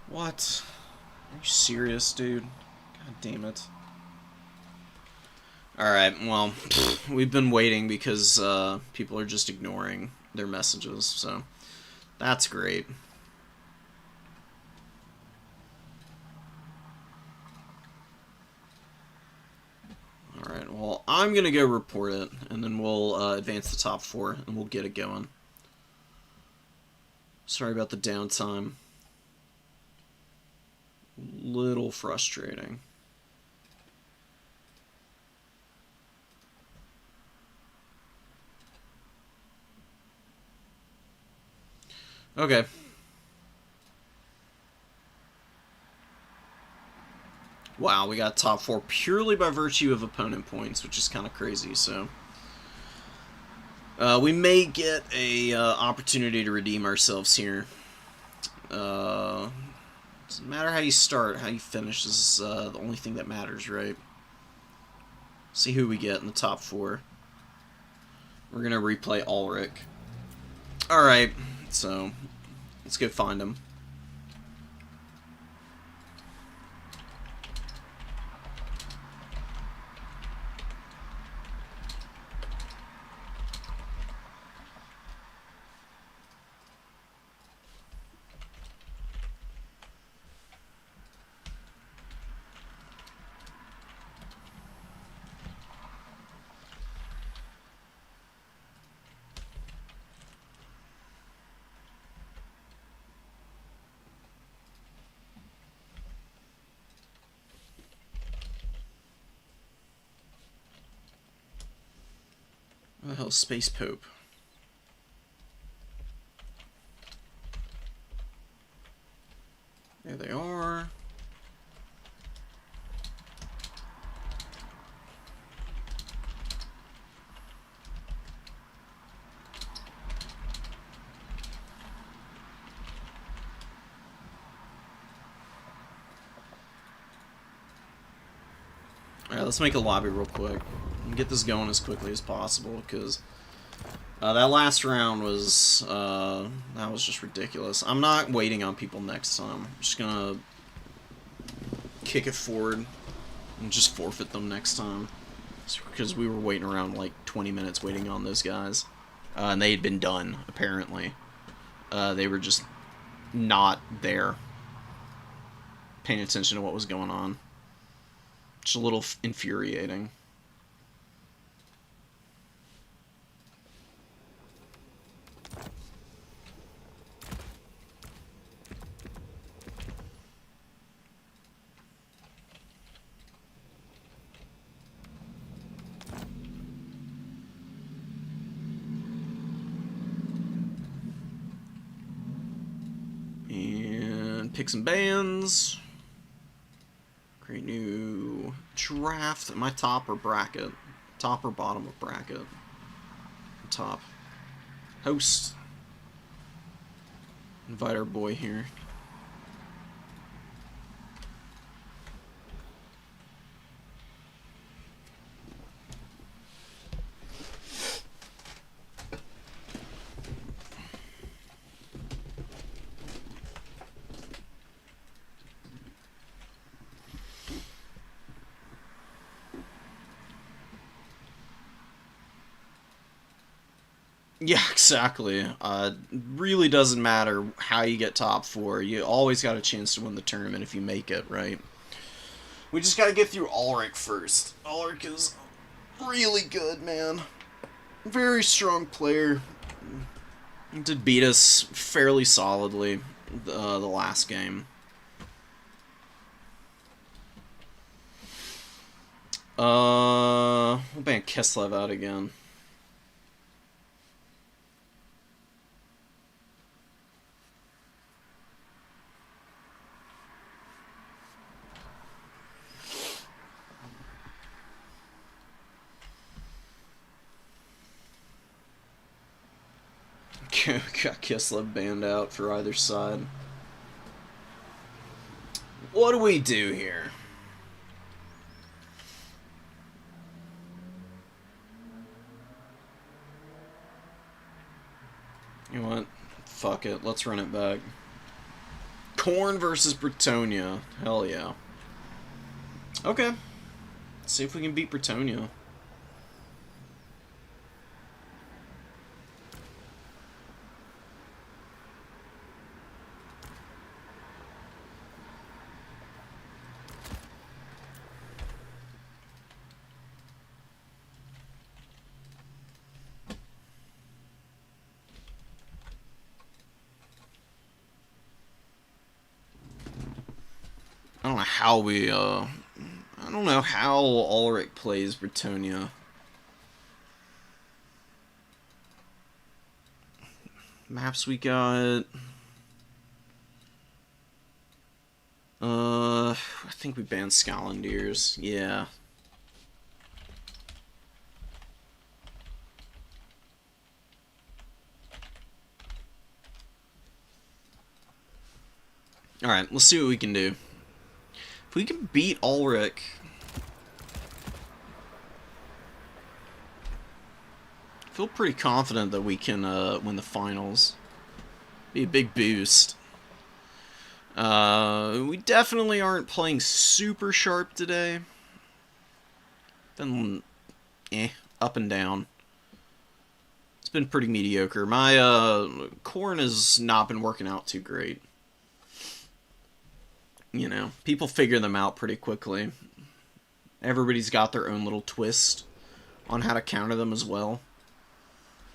What? Are you serious, dude? God damn it. Alright, well, we've been waiting because people are just ignoring their messages, so that's great. Alright, well, I'm gonna go report it, and then we'll advance the top 4, and we'll get it going. Sorry about the downtime. Little frustrating. Okay. Wow, we got top 4 purely by virtue of opponent points, which is kind of crazy, so... we may get a opportunity to redeem ourselves here. Doesn't matter how you start, how you finish is the only thing that matters, right? See who we get in the top 4. We're gonna replay Ulrich. Alright, so let's go find him. What the hell, Space Pope? There they are. Alright, let's make a lobby real quick and get this going as quickly as possible, because that last round was that was just ridiculous. I'm not waiting on people next time. I'm just gonna kick it forward and just forfeit them next time, because we were waiting around like 20 minutes waiting on those guys, and they had been done apparently. They were just not there, paying attention to what was going on. Just a little infuriating. And pick some bands. Create new draft. Am I top or bracket? Top or bottom of bracket? Top. Host. Invite our boy here. Yeah, exactly. Really doesn't matter how you get top 4. You always got a chance to win the tournament if you make it, right? We just gotta get through Ulrich first. Ulrich is really good, man. Very strong player. He did beat us fairly solidly the last game. We'll ban Kislev out again. Got Kislev banned out for either side. What do we do here? You know what? Fuck it. Let's run it back. Korn versus Bretonia. Hell yeah. Okay. Let's see if we can beat Bretonia. I don't know how we, I don't know how Ulrich plays Bretonia. Maps we got... I think we banned Scalandiers. Yeah. Alright, let's see what we can do. If we can beat Ulrich... I feel pretty confident that we can win the finals. Be a big boost. We definitely aren't playing super sharp today. Been, up and down. It's been pretty mediocre. My, corn has not been working out too great. You know, people figure them out pretty quickly. Everybody's got their own little twist on how to counter them as well.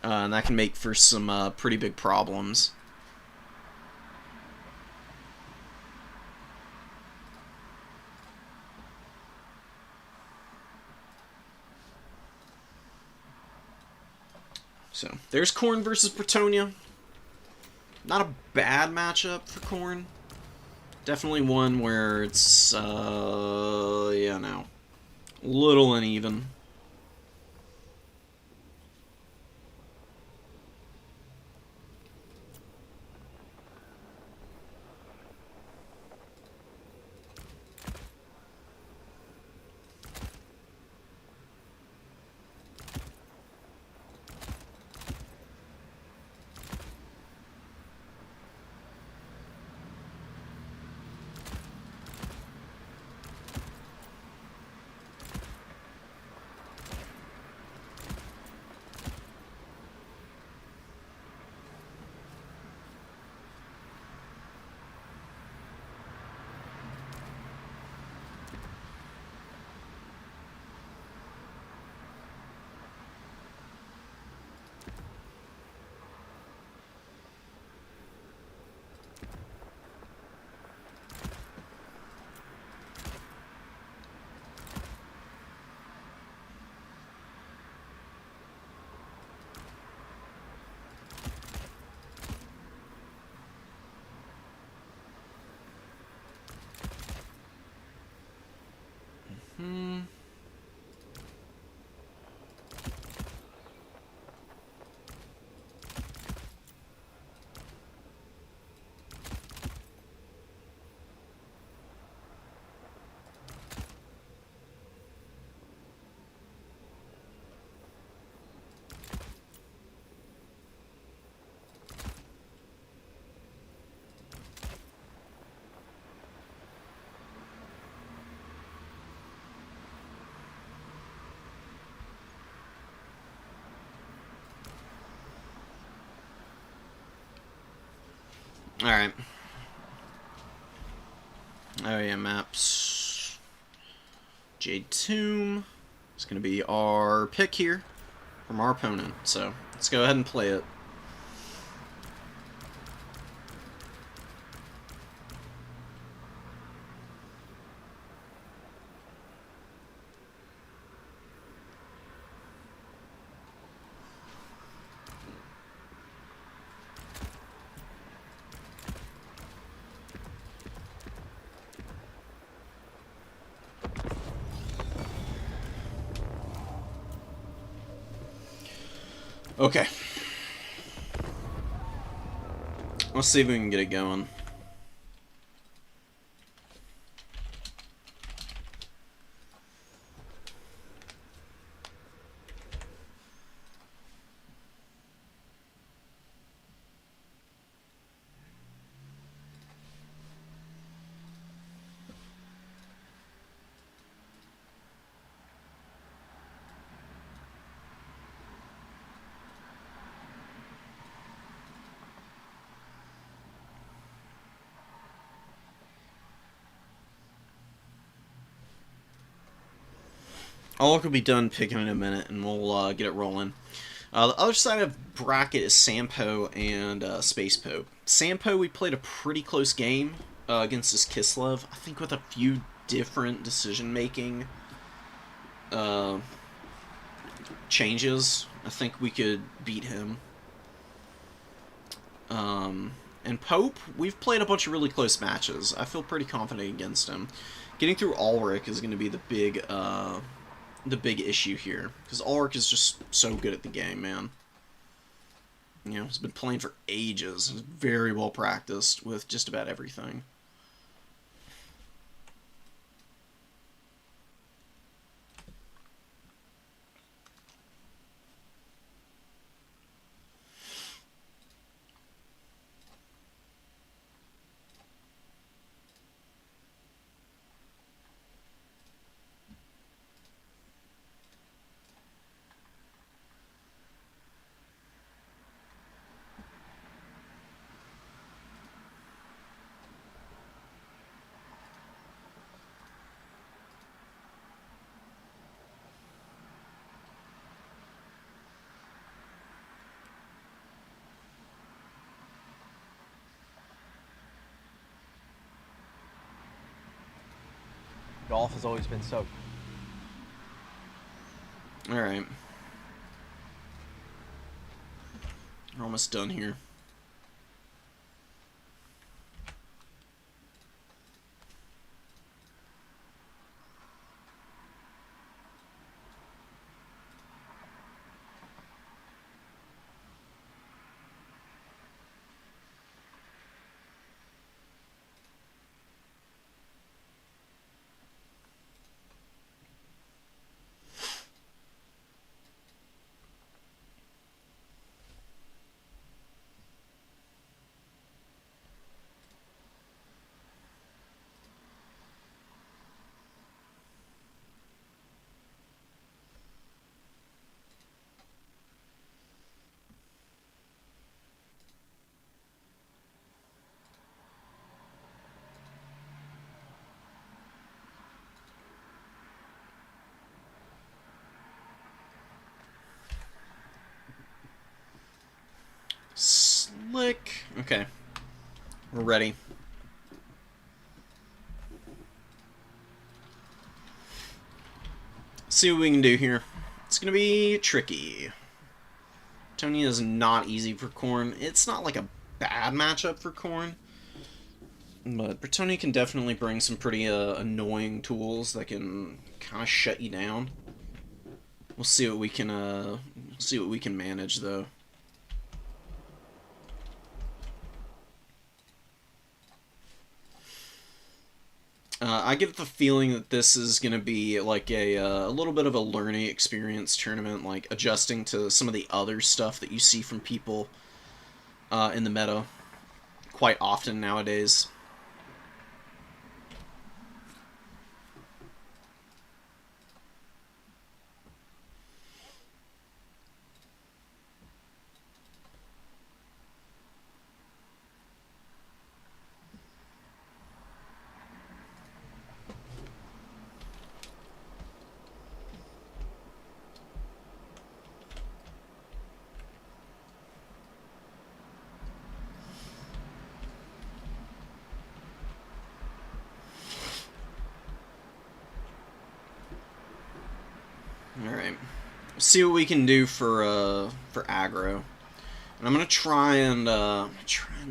And that can make for some pretty big problems. So, there's Korn versus Bretonia. Not a bad matchup for Korn. Definitely one where it's, yeah, no. A little uneven. Alright. Oh yeah, maps. Jade Tomb is going to be our pick here from our opponent. So let's go ahead and play it. Okay. Let's see if we can get it going. All will be done picking in a minute, and we'll get it rolling. The other side of bracket is Sampo and Space Pope. Sampo, we played a pretty close game against this Kislev. I think with a few different decision-making changes, I think we could beat him. And Pope, we've played a bunch of really close matches. I feel pretty confident against him. Getting through Ulrich is going to be the big issue here, because Ulrich is just so good at the game, man. You know, he's been playing for ages. He's very well practiced with just about everything. Golf has always been so. Alright. We're almost done here. Slick. Okay. We're ready. See what we can do here. It's gonna be tricky. Tourney is not easy for Corn. It's not like a bad matchup for Corn, but Bertoni can definitely bring some pretty annoying tools that can kind of shut you down. We'll see what we can manage though. I get the feeling that this is going to be like a little bit of a learning experience tournament, like adjusting to some of the other stuff that you see from people in the meta quite often nowadays. Alright. See what we can do for aggro. And I'm gonna try and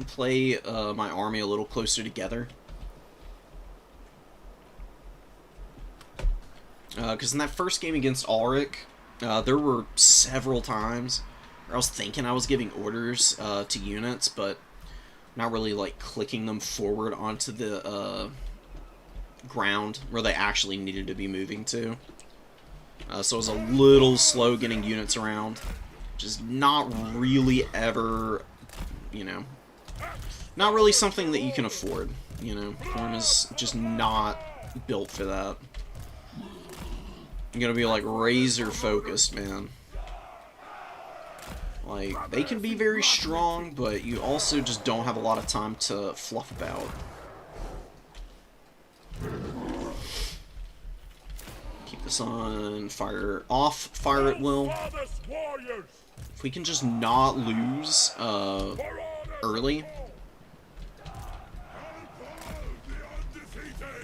play my army a little closer together. Because in that first game against Ulrich, there were several times where I was thinking I was giving orders to units, but not really like clicking them forward onto the ground where they actually needed to be moving to. So it was a little slow getting units around, which is not really ever, you know, not really something that you can afford, you know. Khorne is just not built for that. You're gonna be like razor focused, man. Like, they can be very strong, but you also just don't have a lot of time to fluff about. Keep this on fire off, fire at will. If we can just not lose early,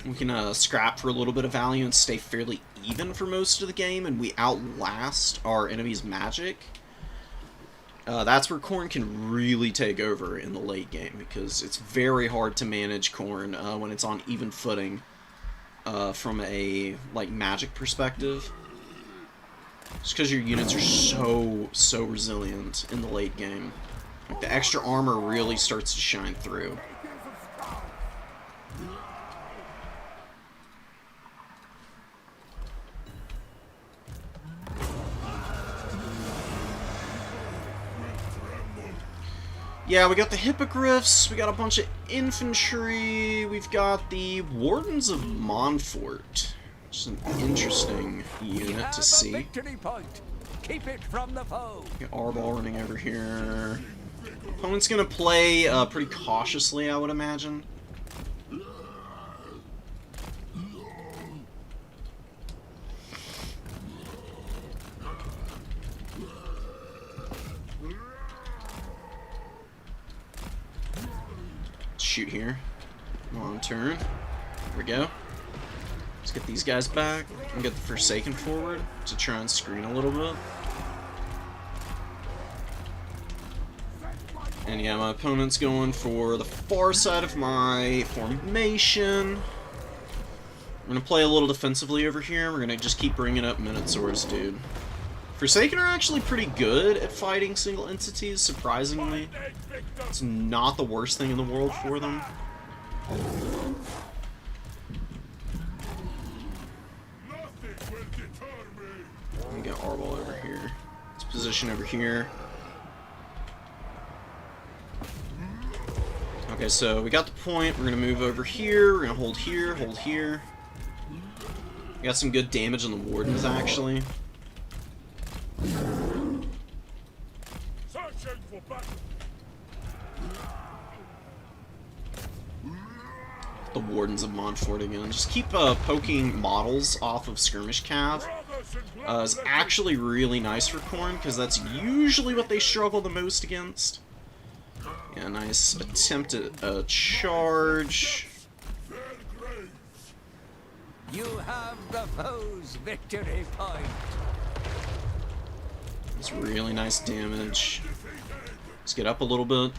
we can scrap for a little bit of value and stay fairly even for most of the game, and we outlast our enemy's magic. That's where Khorne can really take over in the late game, because it's very hard to manage Khorne when it's on even footing from a like magic perspective. Just because your units are so resilient in the late game. Like, the extra armor really starts to shine through. Yeah, we got the Hippogriffs, we got a bunch of infantry, we've got the Wardens of Montfort, which is an interesting unit to see. Victory point. Keep it from the foe. Got Arbol running over here. Opponent's gonna play pretty cautiously, I would imagine. Shoot here. On turn. There we go. Let's get these guys back and get the Forsaken forward to try and screen a little bit. And yeah, my opponent's going for the far side of my formation. I'm gonna play a little defensively over here. We're gonna just keep bringing up Minotaurs, dude. Forsaken are actually pretty good at fighting single entities, surprisingly. It's not the worst thing in the world for them. Let me get Arbol over here. Let's position over here. Okay, so we got the point. We're gonna move over here. We're gonna hold here, hold here. We got some good damage on the Wardens, actually. The Wardens of Montfort again. Just keep poking models off of Skirmish Cav. Is actually really nice for Khorne, because that's usually what they struggle the most against. Yeah, nice attempt at a charge. You have the foe's victory point. It's really nice damage. Let's get up a little bit.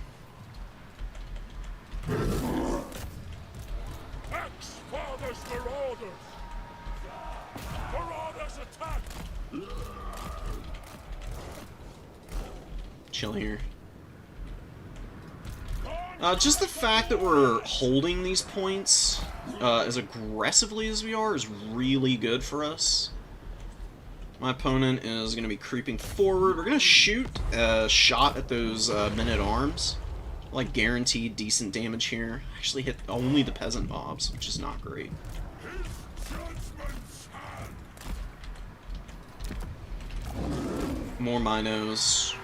Chill here. Just the fact that we're holding these points as aggressively as we are is really good for us. My opponent is going to be creeping forward. We're going to shoot a shot at those men-at-arms. Like, guaranteed decent damage here. Actually hit only the peasant mobs, which is not great. More Minos.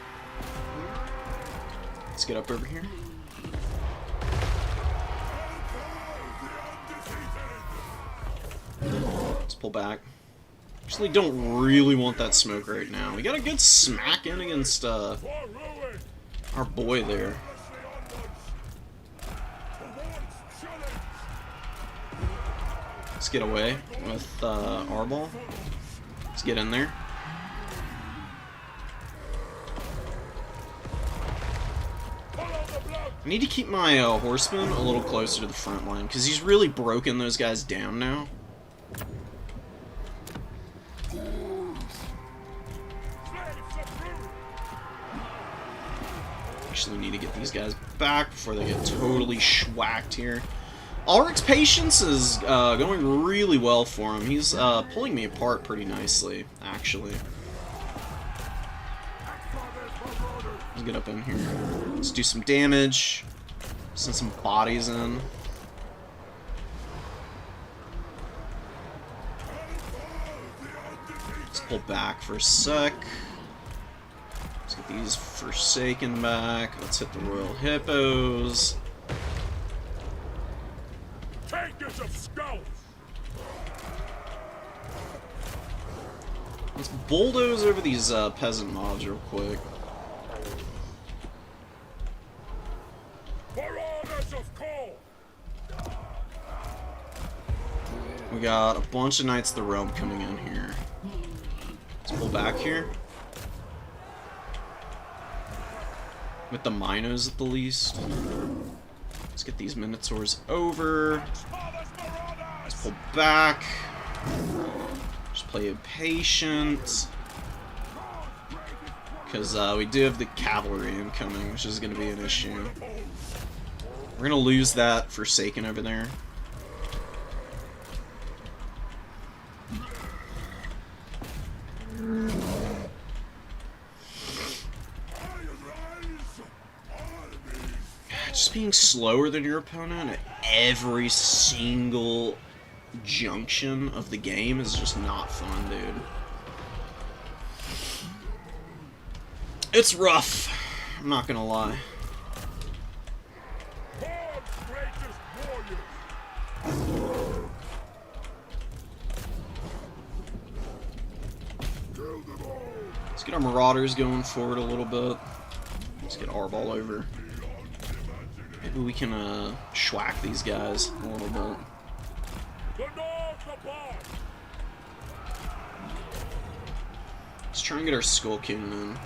Let's get up over here. Let's pull back. Actually, don't really want that smoke right now. We got a good smack in against our boy there. Let's get away with Arbol. Let's get in there. I need to keep my horseman a little closer to the front line, because he's really broken those guys down now. Actually need to get these guys back before they get totally schwacked here. Ulrich's patience is going really well for him. He's pulling me apart pretty nicely, actually. Let's get up in here. Let's do some damage. Send some bodies in. Let's pull back for a sec. Let's get these Forsaken back. Let's hit the Royal Hippos. Tankers of scouts! Let's bulldoze over these peasant mobs real quick. Marauders of coal! We got a bunch of Knights of the Realm coming in here. Let's pull back here. With the Minos at the least. Let's get these Minotaurs over. Let's pull back. Just play it patient. Because we do have the cavalry incoming, which is going to be an issue. We're going to lose that Forsaken over there. Just being slower than your opponent at every single junction of the game is just not fun, dude. It's rough. I'm not gonna lie. Let's get our Marauders going forward a little bit. Let's get Arbol over. Maybe we can schwack these guys a little bit. Let's try and get our Skull Cannon in.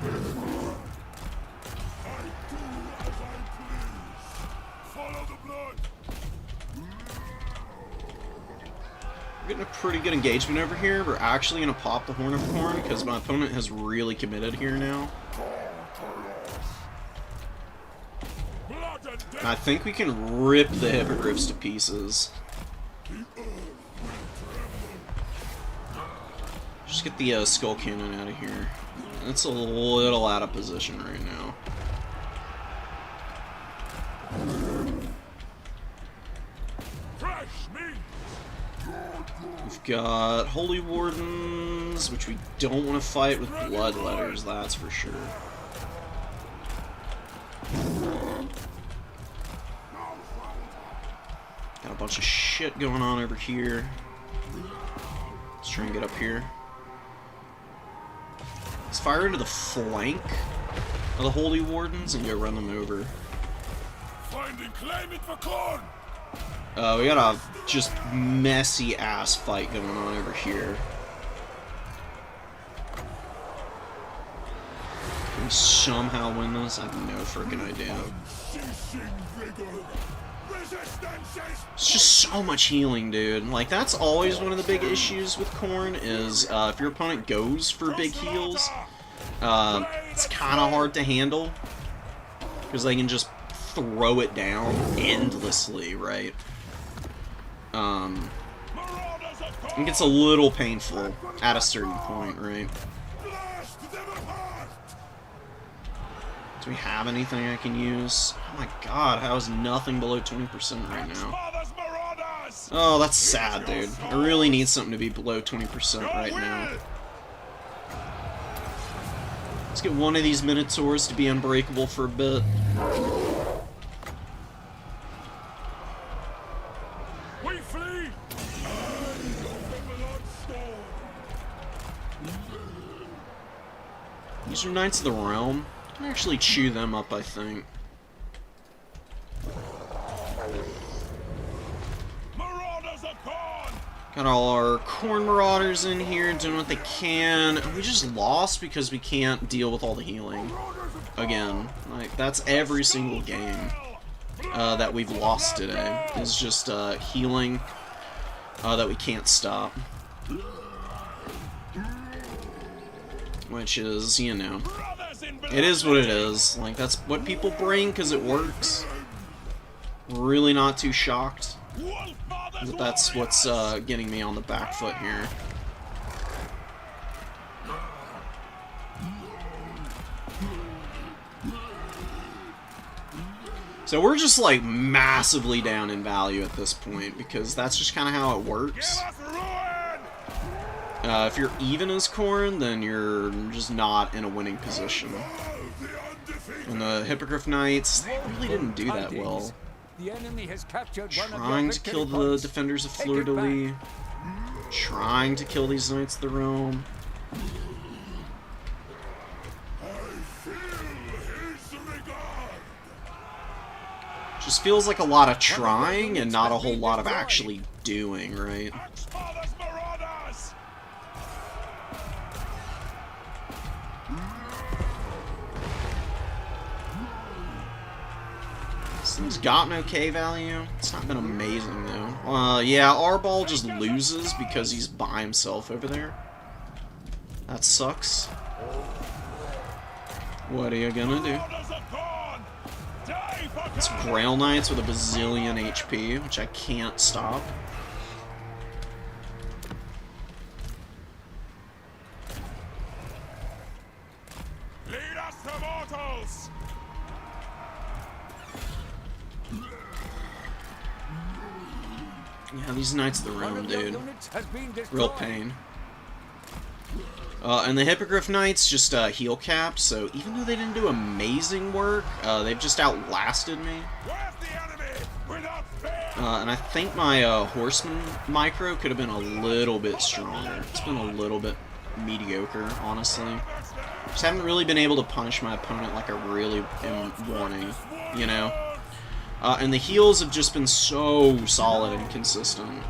We're getting a pretty good engagement over here. We're actually going to pop the Horn of Corn because my opponent has really committed here now. And I think we can rip the Hippogriffs to pieces. Just get the Skull Cannon out of here. It's a little out of position right now. We've got Holy Wardens, which we don't want to fight with Bloodletters, that's for sure. Got a bunch of shit going on over here. Let's try and get up here. Let's fire into the flank of the Holy Wardens and go run them over. Finding claimant for corn! We got a just messy ass fight going on over here. Can we somehow win this? I have no freaking idea. It's just so much healing, dude. Like, that's always one of the big issues with Khorne, is if your opponent goes for big heals, it's kind of hard to handle. Because they can just throw it down endlessly, right? It gets a little painful at a certain point, right? Do we have anything I can use? Oh my god, how is nothing below 20% right now? Oh, that's sad, dude. I really need something to be below 20% right now. Let's get one of these Minotaurs to be unbreakable for a bit. We flee! These are Knights of the Realm. I can actually chew them up, I think. Got all our Khorne Marauders in here doing what they can. We just lost because we can't deal with all the healing. Again. Like, that's every single game. that we've lost today. Is just healing that we can't stop. Which is, you know, it is what it is. Like, that's what people bring because it works. Really not too shocked. But that's what's getting me on the back foot here. So we're just like massively down in value at this point because that's just kind of how it works. If you're even as Khorne, then you're just not in a winning position. And the Hippogriff Knights, they really didn't do that well. The enemy has captured Trying to kill the defenders of Fleur-de-Lis. Trying to kill these Knights of the Realm. Just feels like a lot of trying and not a whole lot of actually doing, right? This thing's got an okay value. It's not been amazing, though. Yeah, Arbol just loses because he's by himself over there. That sucks. What are you gonna do? It's Grail Knights with a bazillion HP, which I can't stop. Lead us to mortals! Yeah, these Knights of the Realm, dude. Real pain. And the Hippogriff Knights just heal capped, so even though they didn't do amazing work, they've just outlasted me. And I think my Horseman micro could have been a little bit stronger. It's been a little bit mediocre, honestly. Just haven't really been able to punish my opponent like I really am wanting, you know? And the heals have just been so solid and consistent.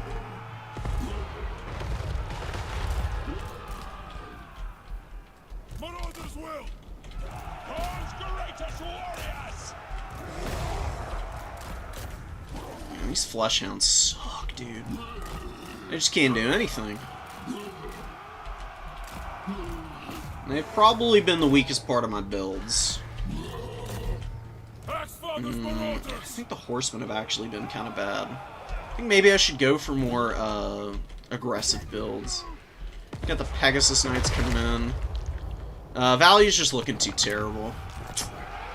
These Flesh Hounds suck, dude. They just can't do anything. They've probably been the weakest part of my builds. I think the Horsemen have actually been kind of bad. I think maybe I should go for more aggressive builds. Got the Pegasus Knights coming in. Value's just looking too terrible.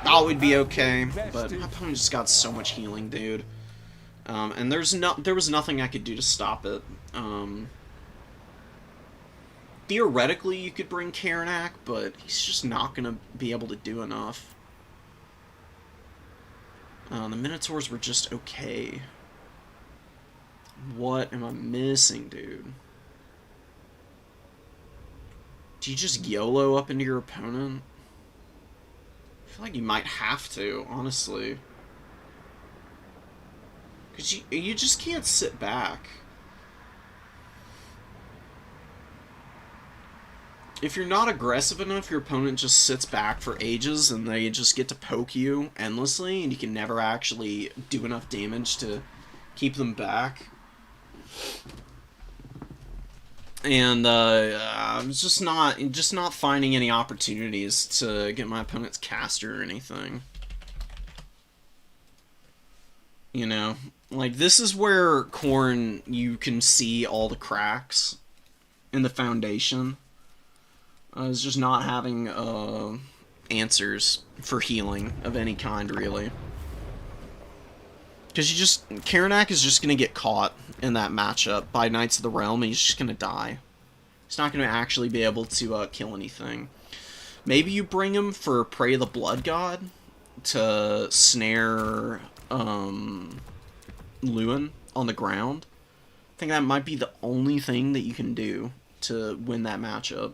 Thought we'd be okay, but my opponent just got so much healing, dude. And there was nothing I could do to stop it. Theoretically, you could bring Karanak, but he's just not going to be able to do enough. The Minotaurs were just okay. What am I missing, dude? Do you just YOLO up into your opponent? I feel like you might have to, honestly. Because you just can't sit back. If you're not aggressive enough, your opponent just sits back for ages and they just get to poke you endlessly and you can never actually do enough damage to keep them back. And I'm just not finding any opportunities to get my opponent's caster or anything. You know, like this is where Khorne, you can see all the cracks in the foundation. Is just not having answers for healing of any kind, really. Because Karanak is just going to get caught in that matchup by Knights of the Realm, and he's just going to die. He's not going to actually be able to kill anything. Maybe you bring him for Prey of the Blood God to snare Lewin on the ground. I think that might be the only thing that you can do to win that matchup.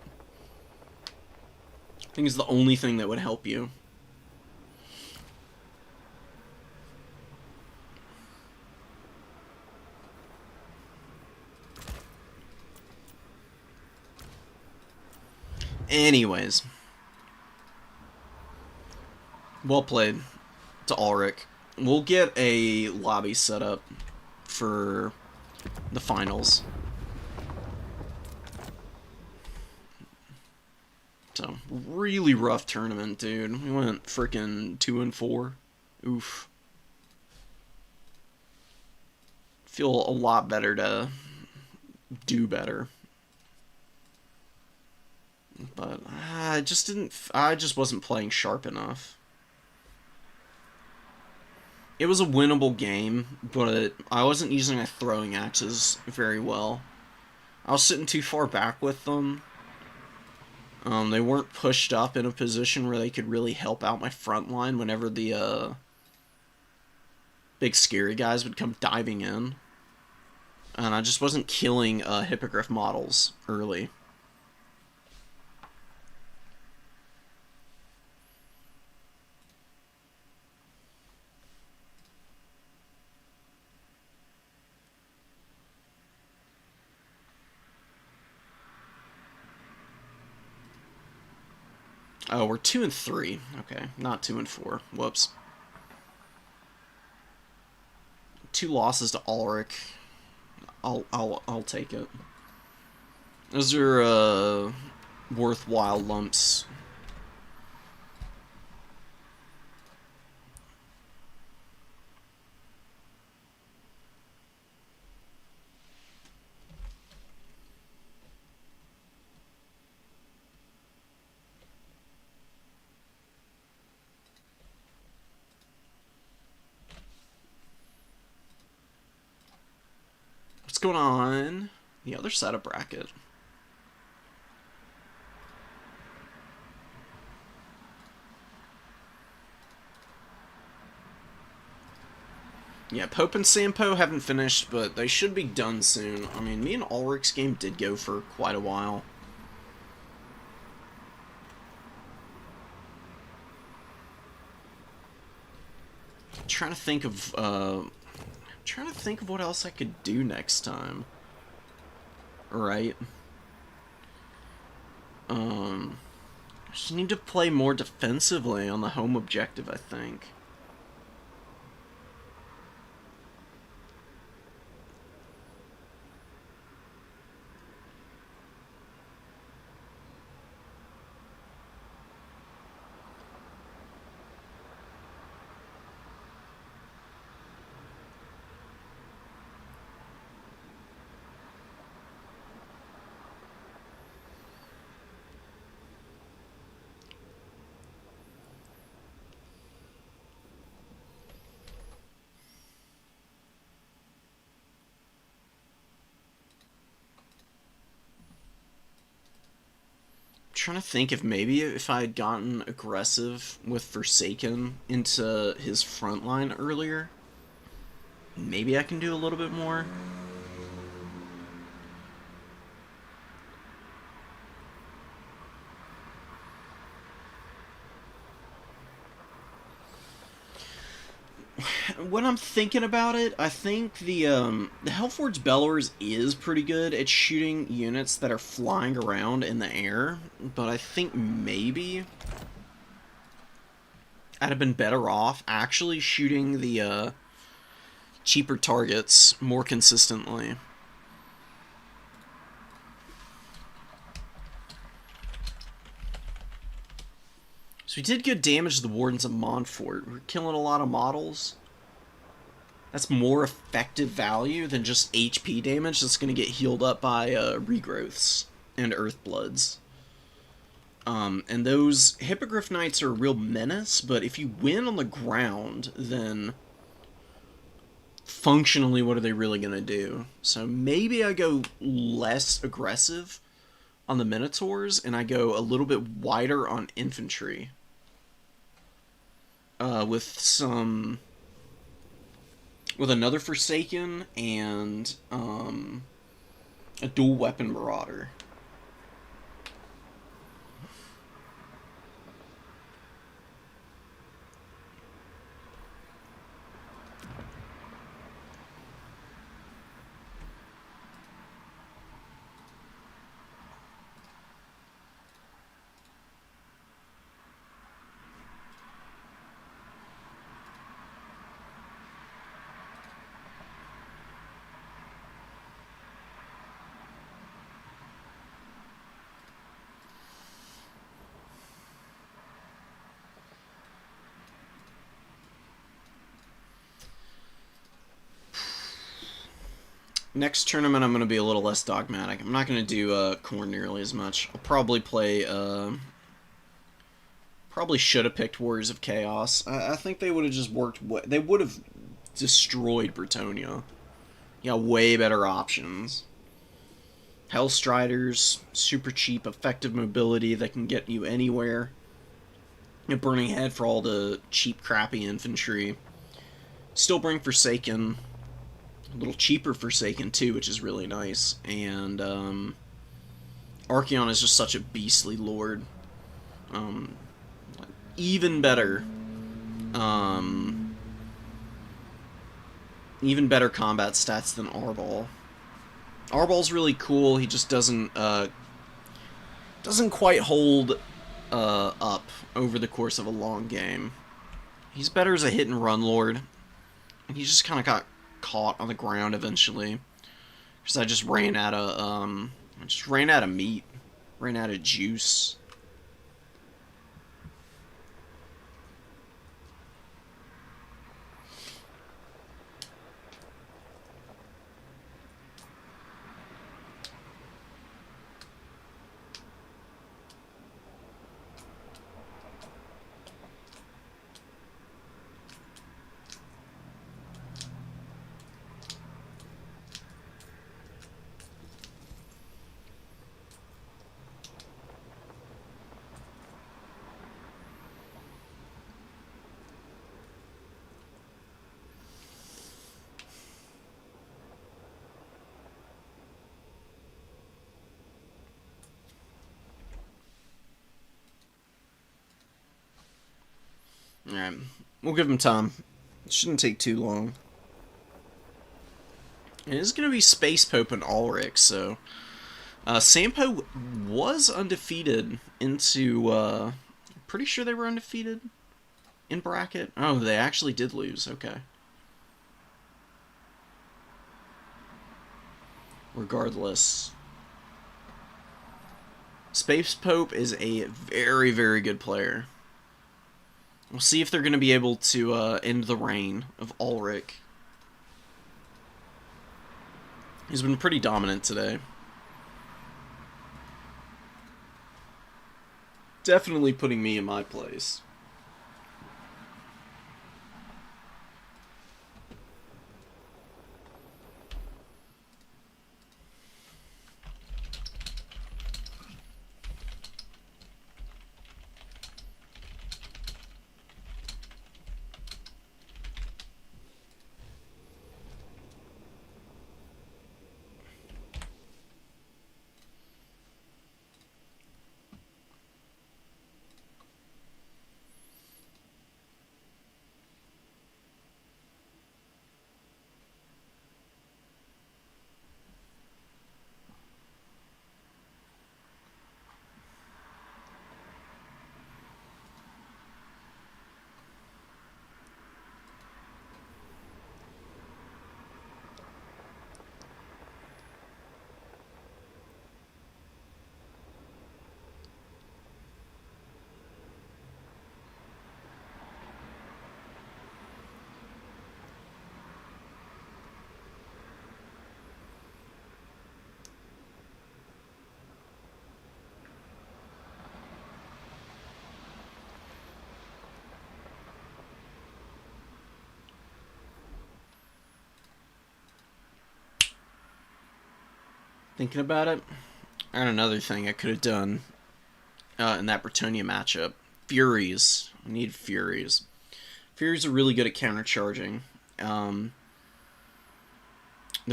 I think it's the only thing that would help you. Anyways. Well played to Ulrich. we'll get a lobby set up for the finals. So, really rough tournament, dude. We went freaking 2-4. Oof. Feel a lot better to do better. But I just didn't. I just wasn't playing sharp enough. It was a winnable game, but I wasn't using my throwing axes very well. I was sitting too far back with them. They weren't pushed up in a position where they could really help out my front line whenever the big scary guys would come diving in. And I just wasn't killing hippogriff models early. Oh, we're 2-3. Okay, not 2-4. Whoops. 2 losses to Ulrich. I'll take it. Those are worthwhile lumps. What's going on the other side of bracket? Yeah, Pope and Sampo haven't finished, but they should be done soon. I mean, me and Ulrich's game did go for quite a while. I'm trying to think of what else I could do next time. Right. I just need to play more defensively on the home objective, I think. Trying to think if I had gotten aggressive with Forsaken into his front line earlier, maybe I can do a little bit more. When I'm thinking about it, I think the Hellforge Bellers is pretty good at shooting units that are flying around in the air, but I think maybe I'd have been better off actually shooting the cheaper targets more consistently. So we did good damage to the Wardens of Montfort. We're killing a lot of models. That's more effective value than just HP damage that's going to get healed up by regrowths and Earthbloods. And those Hippogriff Knights are a real menace, but if you win on the ground, then functionally what are they really going to do? So maybe I go less aggressive on the Minotaurs, and I go a little bit wider on infantry. With another Forsaken and a dual weapon Marauder. Next tournament, I'm going to be a little less dogmatic. I'm not going to do Corn nearly as much. I'll probably play... probably should have picked Warriors of Chaos. I think they would have just worked... They would have destroyed Bretonia. You got way better options. Hellstriders, super cheap, effective mobility that can get you anywhere. A Burning Head for all the cheap, crappy infantry. Still bring Forsaken. A little cheaper Forsaken, too, which is really nice. And, Archeon is just such a beastly lord. Even better. Even better combat stats than Arbol. Arbol's really cool, he just doesn't quite hold up over the course of a long game. He's better as a hit-and-run lord. And he just kind of got caught on the ground eventually. Because I just ran out of, meat. Ran out of juice. Alright, we'll give him time. It shouldn't take too long. It is going to be Space Pope and Ulrich, so... Sampo was undefeated into... pretty sure they were undefeated in bracket. Oh, they actually did lose, okay. Regardless. Space Pope is a very, very good player. We'll see if they're going to be able to end the reign of Ulrich. He's been pretty dominant today. Definitely putting me in my place. Thinking about it, and another thing I could have done in that Bretonia matchup. Furies. I need Furies. Furies are really good at countercharging. They're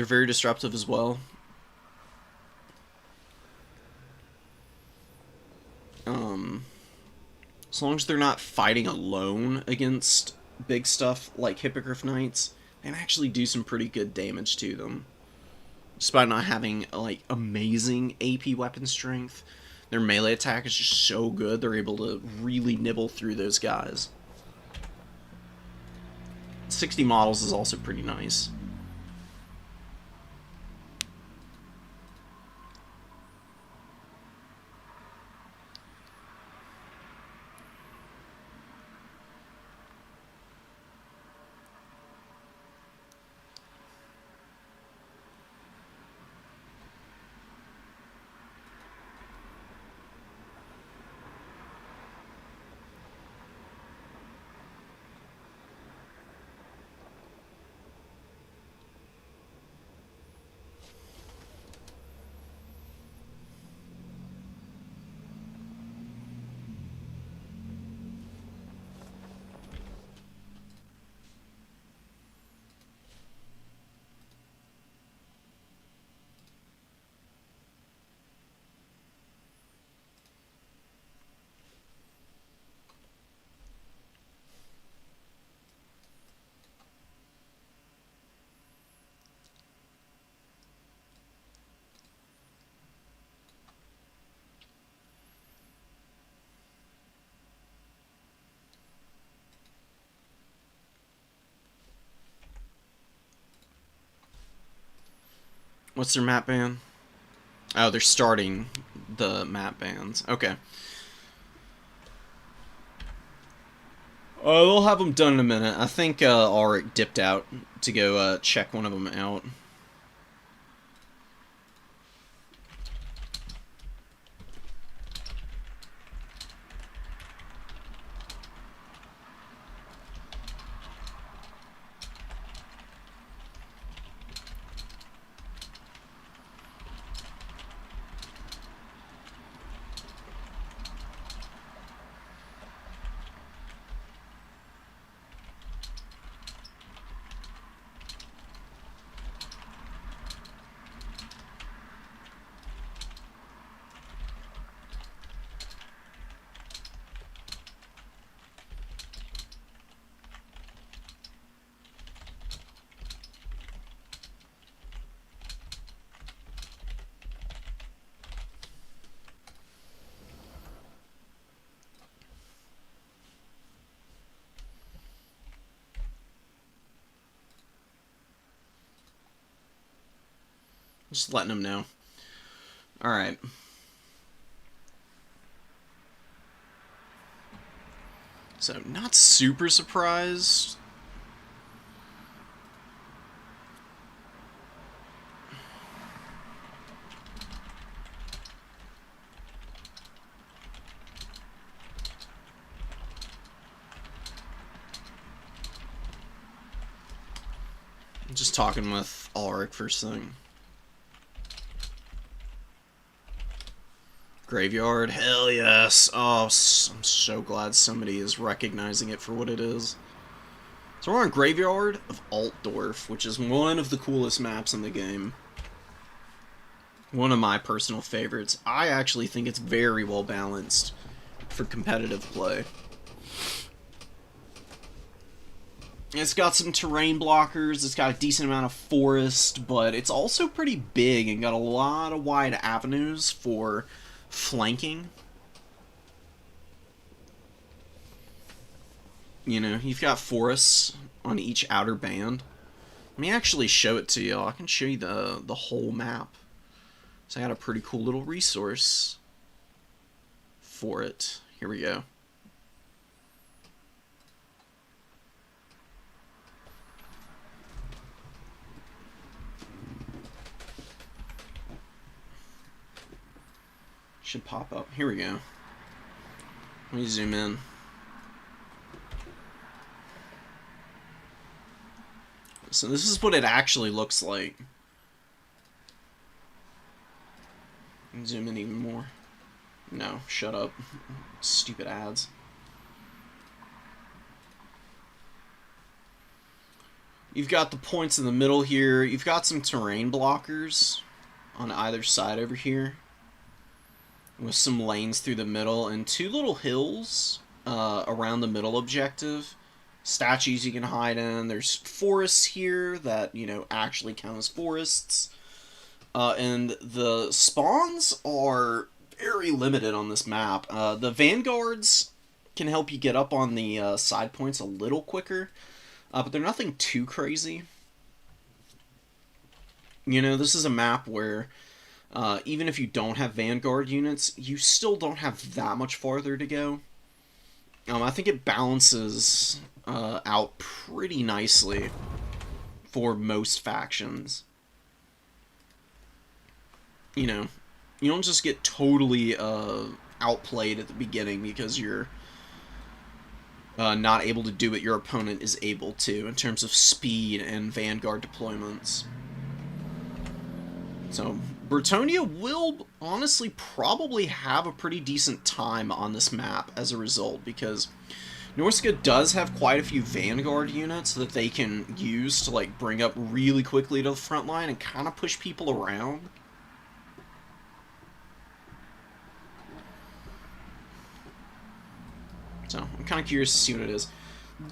very disruptive as well. As long as they're not fighting alone against big stuff like Hippogriff Knights, they can actually do some pretty good damage to them. Despite not having, like, amazing AP weapon strength, their melee attack is just so good, they're able to really nibble through those guys. 60 models is also pretty nice. What's their map ban? Oh, they're starting the map bans. Okay. We'll have them done in a minute. I think Ulrich dipped out to go check one of them out. Just letting them know. Alright. So, not super surprised. I'm just talking with Ulrich first thing. Graveyard? Hell yes. Oh, I'm so glad somebody is recognizing it for what it is. So we're on Graveyard of Altdorf, which is one of the coolest maps in the game. One of my personal favorites. I actually think it's very well balanced for competitive play. It's got some terrain blockers, it's got a decent amount of forest, but it's also pretty big and got a lot of wide avenues for flanking. You know, you've got forests on each outer band. Let me actually show it to you. I can show you the whole map. So I got a pretty cool little resource for it. Here we go. Should pop up. Here we go. Let me zoom in. So this is what it actually looks like. Zoom in even more. No, shut up. Stupid ads. You've got the points in the middle here. You've got some terrain blockers on either side over here, with some lanes through the middle, and two little hills around the middle objective. Statues you can hide in. There's forests here that, you know, actually count as forests. And the spawns are very limited on this map. The vanguards can help you get up on the side points a little quicker, but they're nothing too crazy. You know, this is a map where even if you don't have vanguard units, you still don't have that much farther to go. I think it balances out pretty nicely for most factions. You know, you don't just get totally outplayed at the beginning because you're not able to do what your opponent is able to in terms of speed and vanguard deployments. So, Bretonnia will honestly probably have a pretty decent time on this map as a result, because Norska does have quite a few vanguard units that they can use to like bring up really quickly to the front line and kind of push people around. So, I'm kind of curious to see what it is.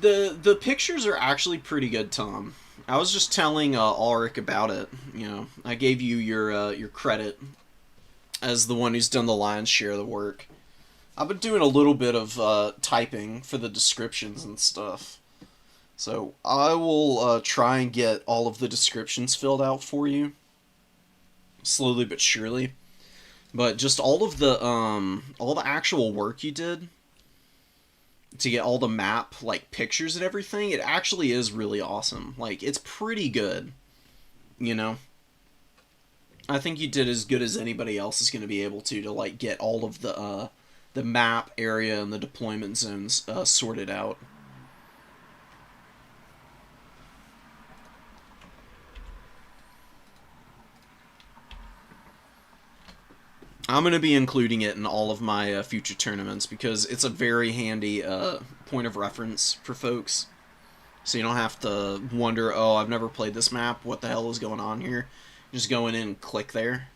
The pictures are actually pretty good, Tom. I was just telling Ulrich about it. You know, I gave you your credit as the one who's done the lion's share of the work. I've been doing a little bit of typing for the descriptions and stuff. So I will try and get all of the descriptions filled out for you. slowly but surely. But just all the actual work you did to get all the map like pictures and everything, it actually is really awesome. Like it's pretty good, you know. I think you did as good as anybody else is going to be able to like get all of the map area and the deployment zones sorted out. I'm going to be including it in all of my future tournaments because it's a very handy point of reference for folks. So you don't have to wonder, oh, I've never played this map, what the hell is going on here? Just go in and click there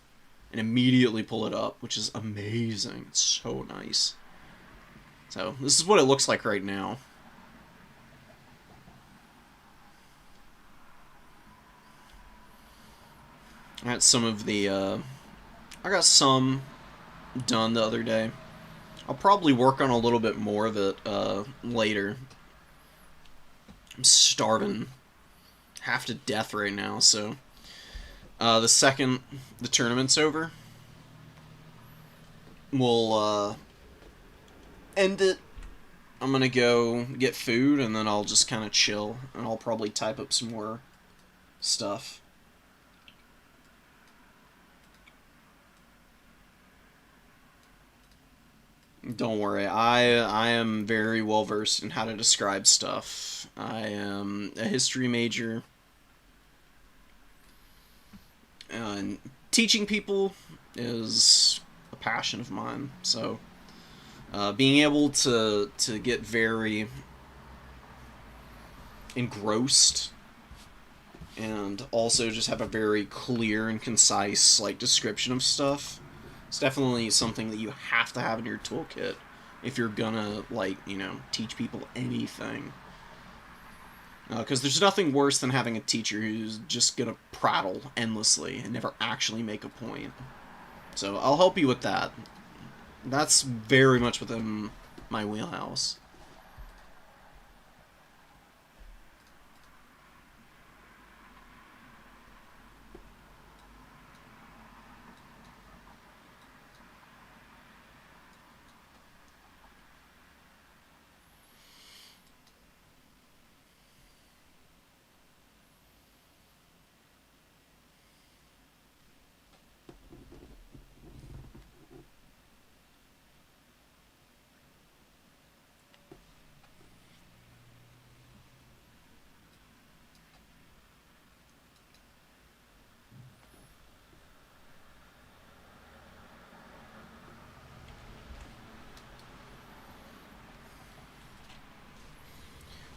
and immediately pull it up, which is amazing. It's so nice. So this is what it looks like right now. I got some of the, I got some done the other day. I'll probably work on a little bit more of it later. I'm starving half to death right now, so the second the tournament's over, we'll end it. I'm gonna go get food, and then I'll just kind of chill, and I'll probably type up some more stuff. Don't worry, I am very well versed in how to describe stuff. I am a history major, and teaching people is a passion of mine. So, being able to get very engrossed and also just have a very clear and concise like description of stuff, it's definitely something that you have to have in your toolkit if you're gonna, like, you know, teach people anything. Because there's nothing worse than having a teacher who's just gonna prattle endlessly and never actually make a point. So I'll help you with that. That's very much within my wheelhouse.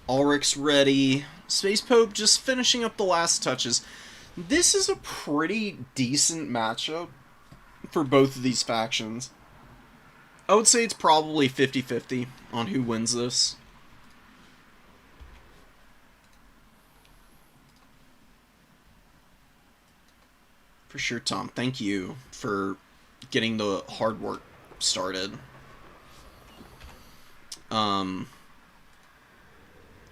Ulrich's ready. Space Pope just finishing up the last touches. This is a pretty decent matchup for both of these factions. I would say it's probably 50-50 on who wins this. For sure, Tom. Thank you for getting the hard work started.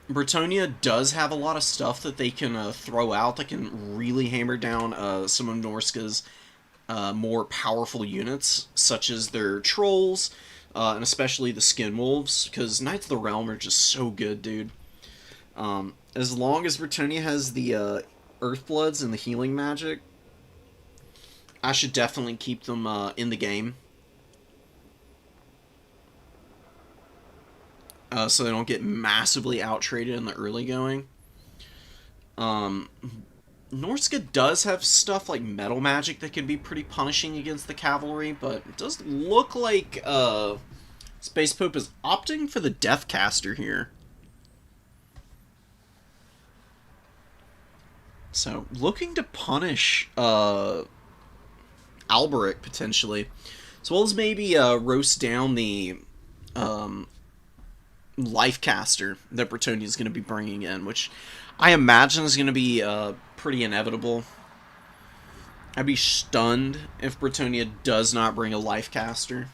Bretonia does have a lot of stuff that they can throw out that can really hammer down some of Norska's more powerful units, such as their trolls, and especially the skin wolves, because Knights of the Realm are just so good, dude. As long as Bretonia has the Earthbloods and the healing magic, I should definitely keep them in the game. So they don't get massively out-traded in the early going. Norska does have stuff like metal magic that can be pretty punishing against the cavalry, but it does look like Space Pope is opting for the Deathcaster here. So, looking to punish Alberic, potentially. As well as maybe roast down the Lifecaster that Bretonia is going to be bringing in, which I imagine is going to be pretty inevitable. I'd be stunned if Bretonia does not bring a Lifecaster.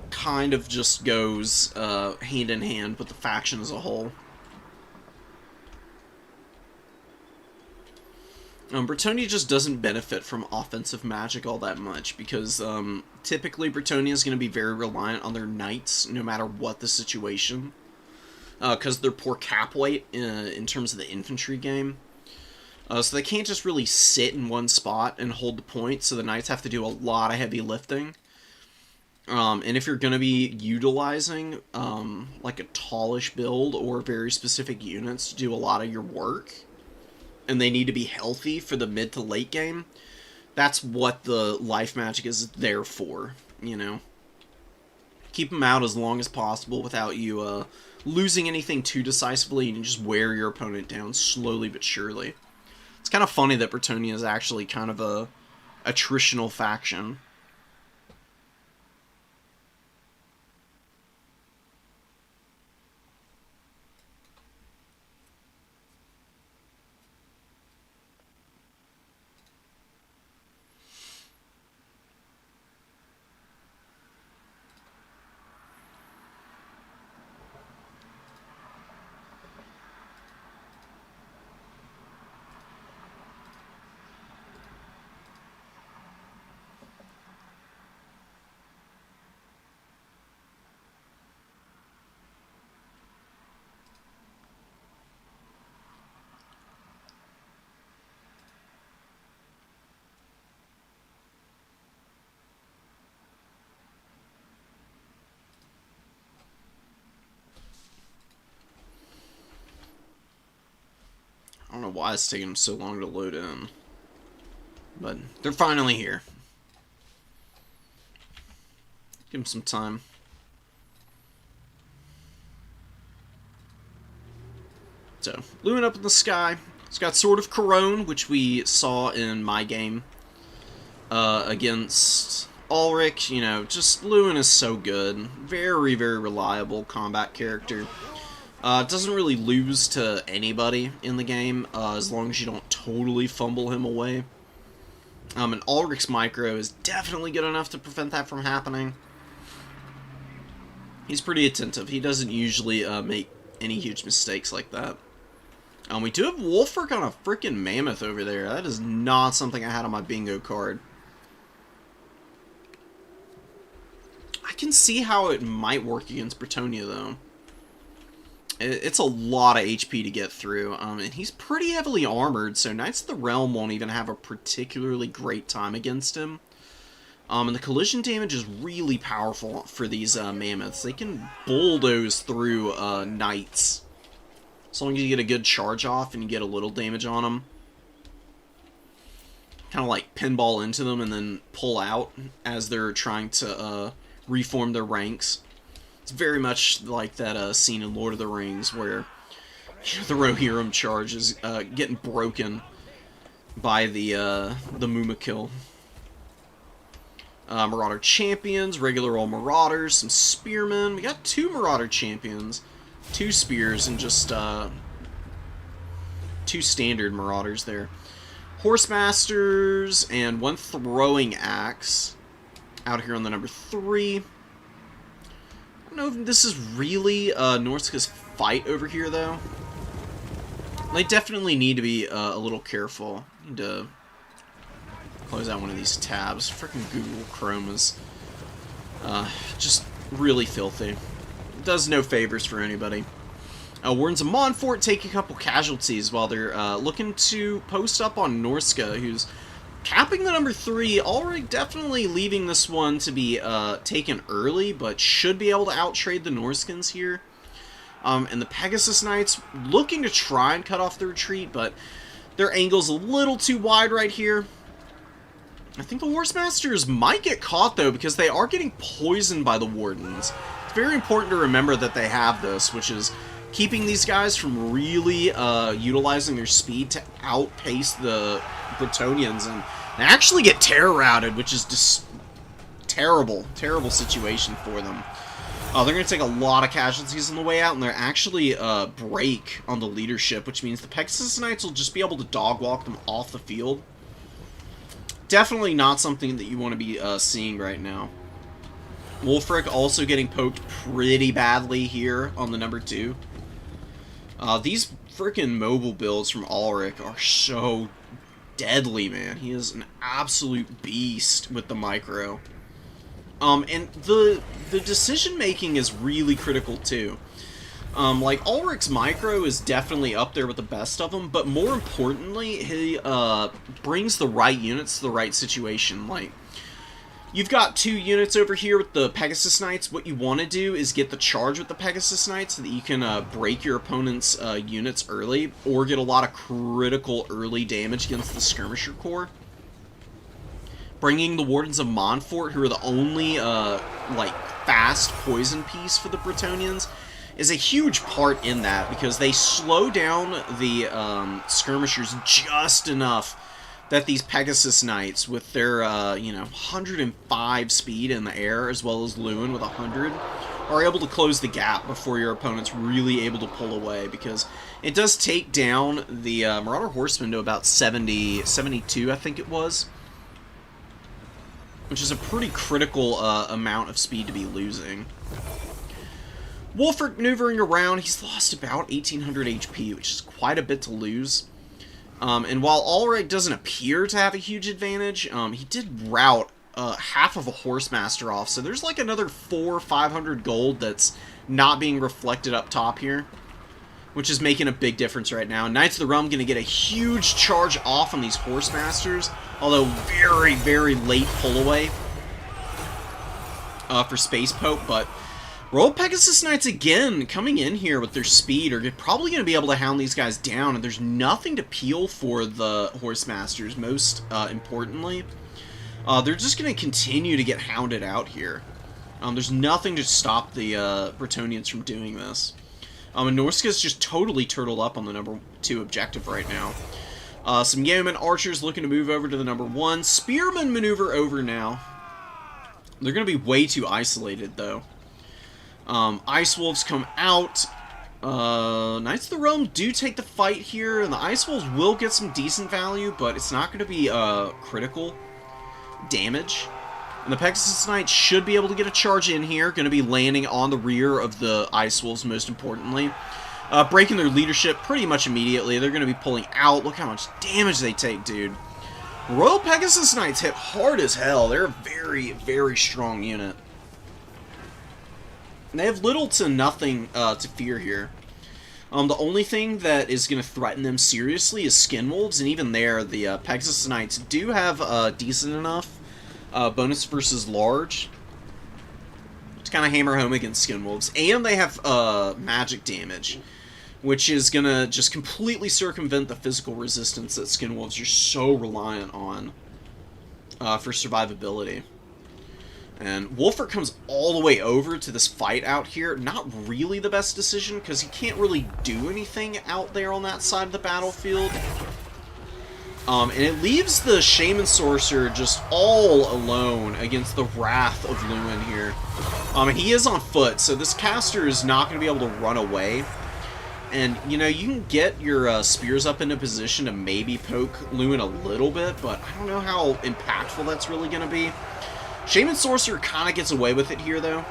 Kind of just goes hand in hand with the faction as a whole. Bretonnia just doesn't benefit from offensive magic all that much, because typically Bretonnia is going to be very reliant on their knights, no matter what the situation. Because they're poor cap weight in terms of the infantry game. So they can't just really sit in one spot and hold the point, so the knights have to do a lot of heavy lifting. And if you're going to be utilizing like a tallish build or very specific units to do a lot of your work, and they need to be healthy for the mid to late game, that's what the life magic is there for, you know. Keep them out as long as possible without you losing anything too decisively, and just wear your opponent down slowly but surely. It's kind of funny that Bretonnia is actually kind of a attritional faction. I don't know why it's taking them so long to load in. But they're finally here. Give them some time. So, looming up in the sky. It's got Sword of Corone, which we saw in my game. Against Ulrich, you know, just Lewin is so good. Very, very reliable combat character. Doesn't really lose to anybody in the game, as long as you don't totally fumble him away. And Ulrich's micro is definitely good enough to prevent that from happening. He's pretty attentive. He doesn't usually make any huge mistakes like that. We do have Wolfric on a freaking mammoth over there. That is not something I had on my bingo card. I can see how it might work against Bretonnia, though. It's a lot of HP to get through, and he's pretty heavily armored, so Knights of the Realm won't even have a particularly great time against him. And the collision damage is really powerful for these mammoths. They can bulldoze through knights. As long as you get a good charge off and you get a little damage on them. Kind of like pinball into them and then pull out as they're trying to reform their ranks. It's very much like that scene in Lord of the Rings where, you know, the Rohirrim charge is getting broken by the Mumakil. Marauder champions, regular old marauders, some spearmen. We got 2 marauder champions, 2 spears, and just 2 standard marauders there. Horsemasters and 1 throwing axe out here on the number 3. I don't know if this is really Norska's fight over here, though. They definitely need to be a little careful. Need to close out one of these tabs. Freaking Google Chrome is just really filthy. It does no favors for anybody. Wardens of Montfort take a couple casualties while they're looking to post up on Norska, who's capping the number 3. Already definitely leaving this one to be taken early, but should be able to outtrade the Norskins here. And the Pegasus Knights looking to try and cut off the retreat, but their angle's a little too wide right here. I think the Horsemasters might get caught, though, because they are getting poisoned by the Wardens. It's very important to remember that they have this, which is keeping these guys from really utilizing their speed to outpace the Bretonnians and actually get terror-routed, which is just terrible, terrible situation for them. They're going to take a lot of casualties on the way out, and they're actually break on the leadership, which means the Pegasus Knights will just be able to dog walk them off the field. Definitely not something that you want to be seeing right now. Wolfric also getting poked pretty badly here on the number 2. These freaking mobile builds from Ulrich are so deadly, man. He is an absolute beast with the micro. And the decision making is really critical too. Like, Ulrich's micro is definitely up there with the best of them, but more importantly, he brings the right units to the right situation. Like, you've got 2 units over here with the Pegasus Knights. What you want to do is get the charge with the Pegasus Knights so that you can break your opponent's units early, or get a lot of critical early damage against the Skirmisher Corps. Bringing the Wardens of Montfort, who are the only, like, fast poison piece for the Bretonnians, is a huge part in that, because they slow down the skirmishers just enough that these Pegasus Knights, with their, 105 speed in the air, as well as Lewin with 100, are able to close the gap before your opponent's really able to pull away, because it does take down the Marauder Horsemen to about 70, 72, I think it was, which is a pretty critical amount of speed to be losing. Wolfric maneuvering around, he's lost about 1800 HP, which is quite a bit to lose. And while Ulrich doesn't appear to have a huge advantage, he did rout half of a Horsemaster off, so there's like another 400 or 500 gold that's not being reflected up top here, which is making a big difference right now. Knights of the Realm going to get a huge charge off on these Horsemasters, although very, very late pull away for Space Pope, but Royal Pegasus Knights again coming in here with their speed are probably going to be able to hound these guys down, and there's nothing to peel for the Horsemasters, most importantly. They're just going to continue to get hounded out here. There's nothing to stop the Bretonnians from doing this. And Norska's just totally turtled up on the number 2 objective right now. Some Yeoman Archers looking to move over to the number 1. Spearmen maneuver over now. They're going to be way too isolated, though. Ice Wolves come out. Knights of the Realm do take the fight here, and the Ice Wolves will get some decent value, but it's not going to be critical damage. And the Pegasus Knights should be able to get a charge in here, going to be landing on the rear of the Ice Wolves, most importantly. Breaking their leadership pretty much immediately. They're going to be pulling out. Look how much damage they take, dude. Royal Pegasus Knights hit hard as hell. They're a very, very strong unit. They have little to nothing to fear here. The only thing that is going to threaten them seriously is Skinwolves, and even there, the Pegasus Knights do have decent enough bonus versus large to kind of hammer home against Skinwolves. And they have magic damage, which is going to just completely circumvent the physical resistance that Skinwolves are so reliant on for survivability. And Wolfric comes all the way over to this fight out here. Not really the best decision, because he can't really do anything out there on that side of the battlefield. And it leaves the Shaman Sorcerer just all alone against the wrath of Lewin here. And he is on foot, so this caster is not going to be able to run away. And, you know, you can get your spears up into position to maybe poke Lewin a little bit, but I don't know how impactful that's really going to be. Shaman Sorcerer kind of gets away with it here, though.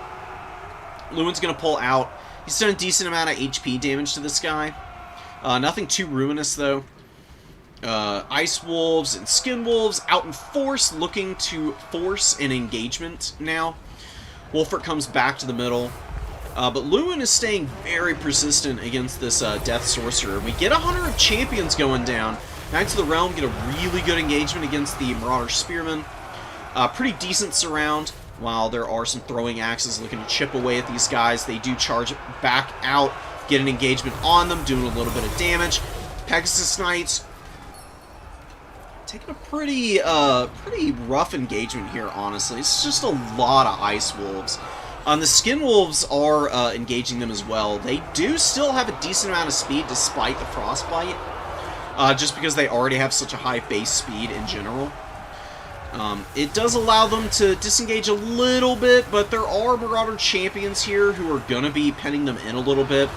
Lewin's going to pull out. He's done a decent amount of HP damage to this guy. Nothing too ruinous, though. Ice Wolves and Skin Wolves out in force, looking to force an engagement now. Wolfric comes back to the middle. But Lewin is staying very persistent against this Death Sorcerer. We get a Hunter of Champions going down. Knights of the Realm get a really good engagement against the Marauder Spearmen. Pretty decent surround, while there are some throwing axes looking to chip away at these guys. They do charge back out, get an engagement on them, doing a little bit of damage. Pegasus Knights taking a pretty rough engagement here, honestly. It's just a lot of Ice Wolves. The Skin Wolves are engaging them as well. They do still have a decent amount of speed despite the Frostbite, just because they already have such a high base speed in general. It does allow them to disengage a little bit, but there are Marauder Champions here who are going to be penning them in a little bit.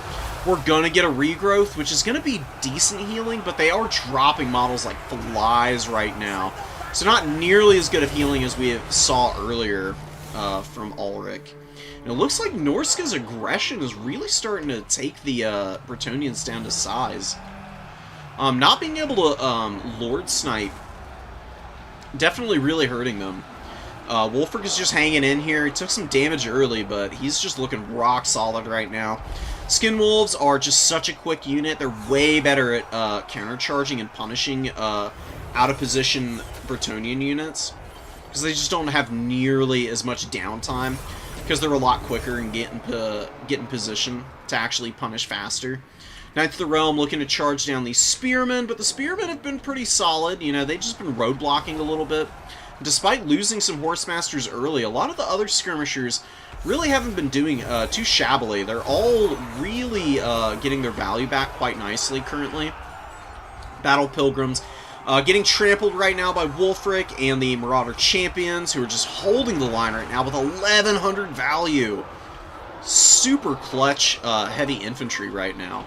We're going to get a regrowth, which is going to be decent healing, but they are dropping models like flies right now. So not nearly as good of healing as we saw earlier from Ulrich. And it looks like Norska's aggression is really starting to take the Bretonnians down to size. Not being able to Lord Snipe Definitely really hurting them. Wolfric is just hanging in here. He took some damage early, but he's just looking rock solid right now. Skin Wolves are just such a quick unit. They're way better at countercharging and punishing out-of-position Bretonnian units, because they just don't have nearly as much downtime, because they're a lot quicker and get in position to actually punish faster. Knights of the Realm looking to charge down these Spearmen, but the Spearmen have been pretty solid. You know, they've just been roadblocking a little bit. Despite losing some Horsemasters early, a lot of the other skirmishers really haven't been doing too shabbily. They're all really getting their value back quite nicely currently. Battle Pilgrims getting trampled right now by Wolfric and the Marauder Champions, who are just holding the line right now with 1,100 value. Super clutch heavy infantry right now.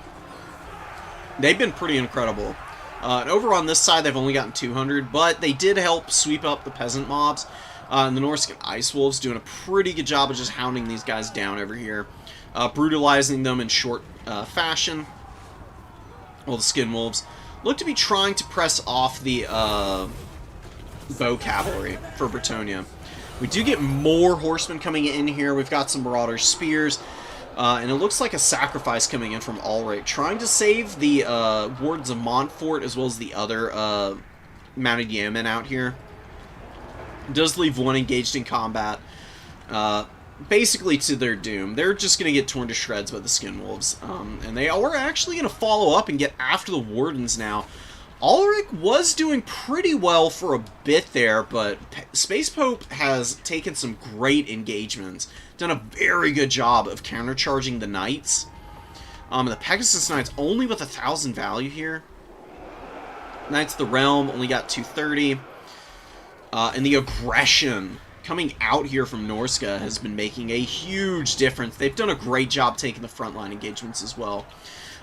They've been pretty incredible. And over on this side, they've only gotten 200, but they did help sweep up the peasant mobs. And the Norscan Ice Wolves doing a pretty good job of just hounding these guys down over here, brutalizing them in short fashion. Well, the Skin Wolves look to be trying to press off the bow cavalry for Bretonnia. We do get more horsemen coming in here. We've got some Marauder Spears. And it looks like a sacrifice coming in from Ulrich, trying to save the Wardens of Montfort as well as the other mounted yeomen out here. Does leave one engaged in combat, basically to their doom. They're just going to get torn to shreds by the Skin Wolves. And they are actually going to follow up and get after the Wardens now. Ulrich was doing pretty well for a bit there, but Space Pope has taken some great engagements. Done a very good job of countercharging the Knights. The Pegasus Knights only with 1,000 value here. Knights of the Realm only got 230. And the aggression coming out here from Norska has been making a huge difference. They've done a great job taking the frontline engagements as well.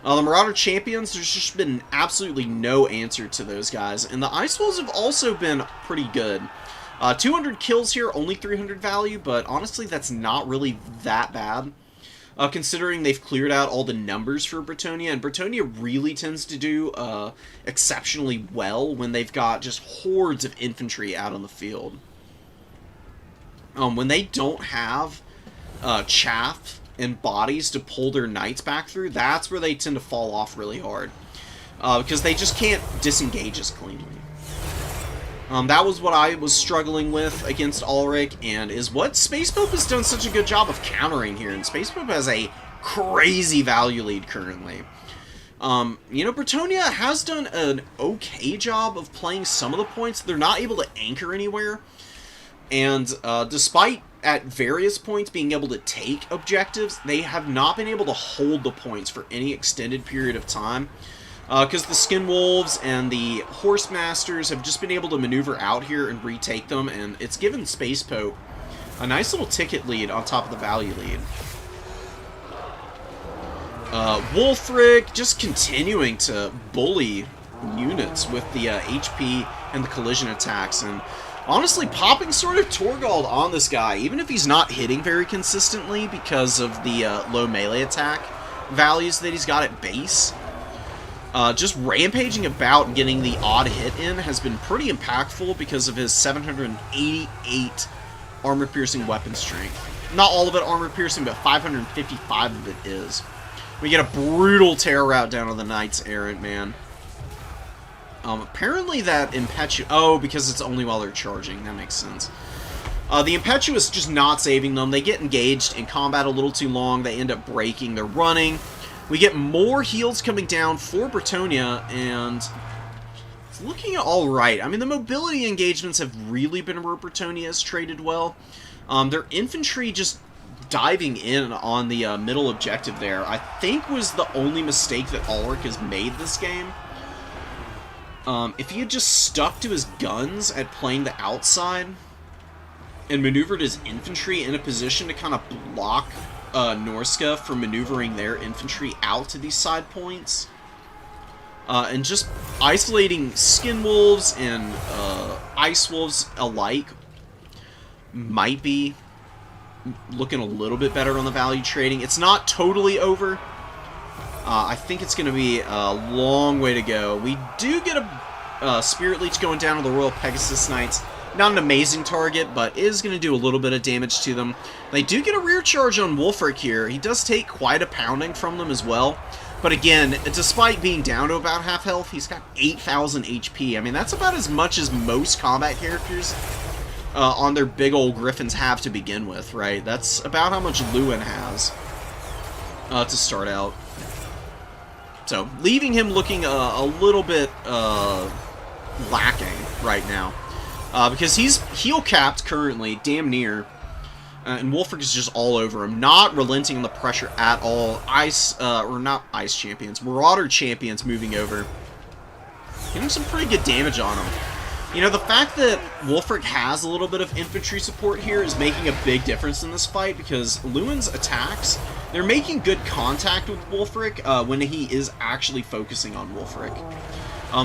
The Marauder Champions, there's just been absolutely no answer to those guys. And the Ice Wolves have also been pretty good. 200 kills here, only 300 value, but honestly that's not really that bad. Considering they've cleared out all the numbers for Bretonnia, and Bretonnia really tends to do exceptionally well when they've got just hordes of infantry out on the field. When they don't have chaff and bodies to pull their knights back through, that's where they tend to fall off really hard. Because they just can't disengage as cleanly. That was what I was struggling with against Ulrich, and is what Space Pope has done such a good job of countering here. And Space Pope has a crazy value lead currently. You know, Bretonnia has done an okay job of playing some of the points. They're not able to anchor anywhere. And despite at various points being able to take objectives, they have not been able to hold the points for any extended period of time. Because the Skin Wolves and the Horsemasters have just been able to maneuver out here and retake them, and it's given Space Pope a nice little ticket lead on top of the value lead. Wolfric just continuing to bully units with the HP and the collision attacks, and honestly popping sort of Torgold on this guy, even if he's not hitting very consistently because of the low melee attack values that he's got at base. Just rampaging about and getting the odd hit in has been pretty impactful because of his 788 armor-piercing weapon strength. Not all of it armor-piercing, but 555 of it is. We get a brutal terror route down on the Knights Errant, man. Apparently that Impetuous... Oh, because it's only while they're charging. That makes sense. The Impetuous just not saving them. They get engaged in combat a little too long. They end up breaking. They're running. We get more heals coming down for Bretonnia, and it's looking alright. I mean, the mobility engagements have really been where Bretonnia has traded well. Their infantry just diving in on the middle objective there, I think was the only mistake that Ulrich has made this game. If he had just stuck to his guns at playing the outside and maneuvered his infantry in a position to kind of block Norska from maneuvering their infantry out to these side points, and just isolating Skin Wolves and Ice Wolves alike, might be looking a little bit better on the value trading. It's not totally over. I think it's going to be a long way to go. We do get a Spirit Leech going down to the Royal Pegasus Knights. Not an amazing target, but is going to do a little bit of damage to them. They do get a rear charge on Wulfric here. He does take quite a pounding from them as well. But again, despite being down to about half health, he's got 8,000 HP. I mean, that's about as much as most combat characters on their big old griffins have to begin with, right? That's about how much Lewin has to start out. So, leaving him looking a little bit lacking right now. Because he's heal-capped currently, damn near. And Wulfric is just all over him, not relenting on the pressure at all. Or not Ice Champions, Marauder Champions moving over. Getting some pretty good damage on him. You know, the fact that Wulfric has a little bit of infantry support here is making a big difference in this fight, because Lewin's attacks, they're making good contact with Wulfric when he is actually focusing on Wulfric.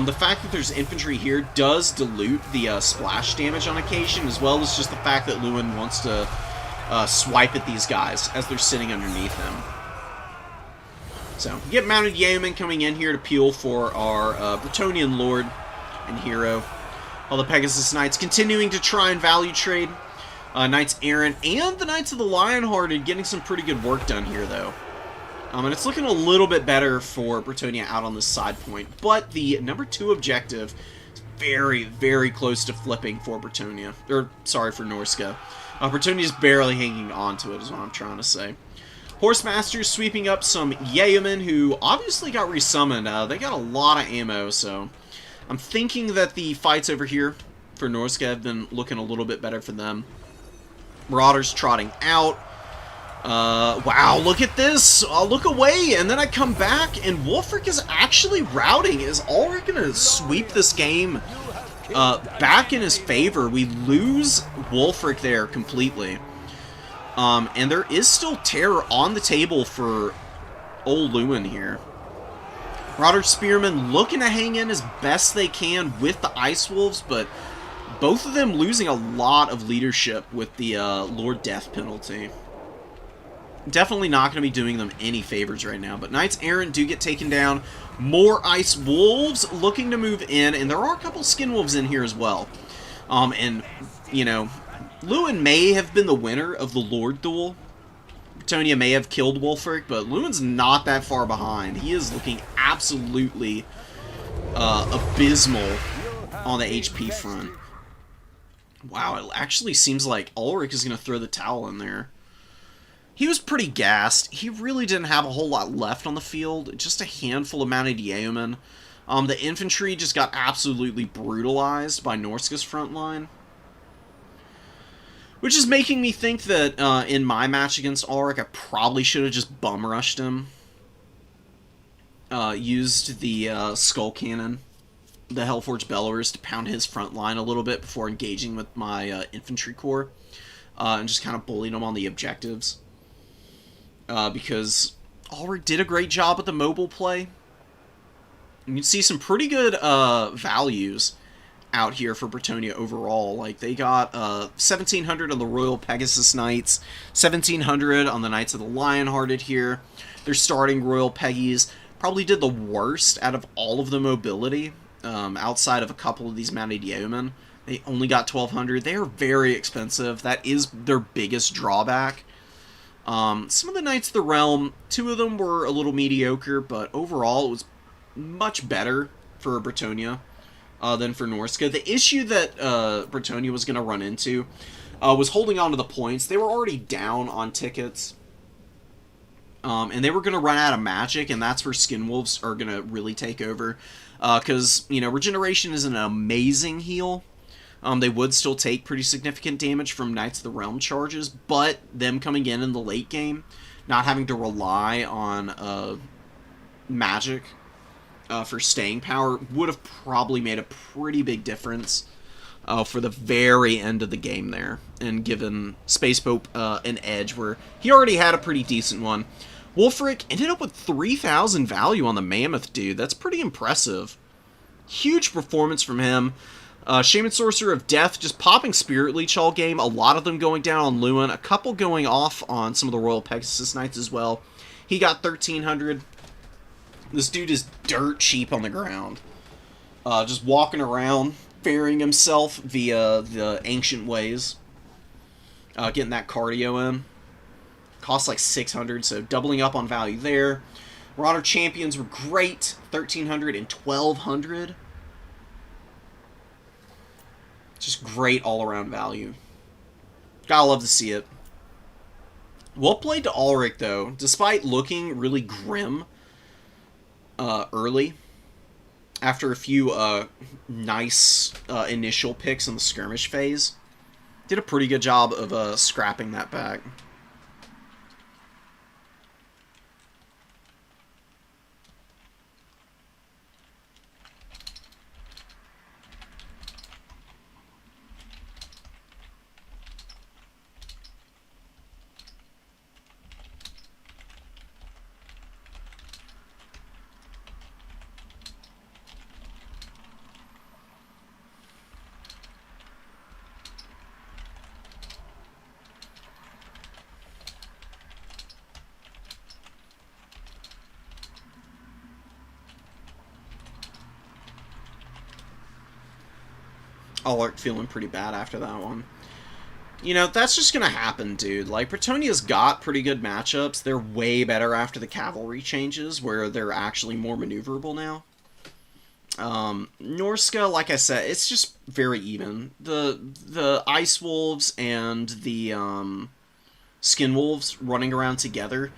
The fact that there's infantry here does dilute the splash damage on occasion, as well as just the fact that Lewin wants to swipe at these guys as they're sitting underneath him. So, we get mounted yeomen coming in here to peel for our Bretonnian Lord and Hero. All the Pegasus Knights continuing to try and value trade. Knights Errant and the Knights of the Lionhearted getting some pretty good work done here, though. And it's looking a little bit better for Bretonnia out on this side point. But the number 2 objective is very, very close to flipping for Bretonnia. Or, sorry, for Norska. Bretonnia's barely hanging on to it, is what I'm trying to say. Horsemasters sweeping up some yeomen who obviously got resummoned. They got a lot of ammo, so I'm thinking that the fights over here for Norska have been looking a little bit better for them. Marauders trotting out. Wow, look at this. I'll look away, and then I come back, and Wulfric is actually routing. Is Ulrich going to sweep this game back in his favor? We lose Wulfric there completely. And there is still terror on the table for old Lewin here. Marauder Spearmen looking to hang in as best they can with the Ice Wolves, but both of them losing a lot of leadership with the Lord Death penalty. Definitely not going to be doing them any favors right now, but Knights Errant do get taken down. More Ice Wolves looking to move in, and there are a couple Skin Wolves in here as well. And, you know, Lewin may have been the winner of the Lord Duel. Bretonnia may have killed Wulfric, but Lewin's not that far behind. He is looking absolutely abysmal on the HP front. Wow, it actually seems like Ulrich is going to throw the towel in there. He was pretty gassed. He really didn't have a whole lot left on the field. Just a handful of mounted yeomen. The infantry just got absolutely brutalized by Norska's front line. Which is making me think that in my match against Ulrich, I probably should have just bum rushed him. Used the Skull Cannon, the Hellforge Bellowers, to pound his front line a little bit before engaging with my infantry corps. And just kind of bullied him on the objectives. Because Ulrich did a great job at the mobile play. You can see some pretty good values out here for Bretonnia overall. Like, they got 1,700 on the Royal Pegasus Knights, 1,700 on the Knights of the Lionhearted here. Their starting Royal Peggies probably did the worst out of all of the mobility, outside of a couple of these mounted yeomen. They only got 1,200. They are very expensive. That is their biggest drawback. Some of the Knights of the Realm, 2 of them were a little mediocre, but overall it was much better for Bretonnia than for Norska. The issue that Bretonnia was going to run into was holding on to the points. They were already down on tickets, and they were going to run out of magic, and that's where Skin Wolves are going to really take over. Because, you know, Regeneration is an amazing heal. They would still take pretty significant damage from Knights of the Realm charges, but them coming in the late game, not having to rely on magic for staying power, would have probably made a pretty big difference for the very end of the game there, and given Space Pope an edge where he already had a pretty decent one. Wulfric ended up with 3,000 value on the Mammoth dude. That's pretty impressive. Huge performance from him. Shaman Sorcerer of Death just popping Spirit Leech all game. A lot of them going down on Lewin. A couple going off on some of the Royal Pegasus Knights as well. He got 1,300. This dude is dirt cheap on the ground. Just walking around ferrying himself via the ancient ways. Getting that cardio in. Costs like 600, so doubling up on value there. Marauder champions were great. 1300 and 1200. Just great all-around value. Gotta love to see it. Well played to Ulrich, though. Despite looking really grim early, after a few nice initial picks in the skirmish phase, did a pretty good job of scrapping that back. Ulrich feeling pretty bad after that one. You know, that's just going to happen, dude. Like, Bretonia's got pretty good matchups. They're way better after the cavalry changes, where they're actually more maneuverable now. Norska, like I said, it's just very even. The Ice Wolves and the Skin Wolves running around together,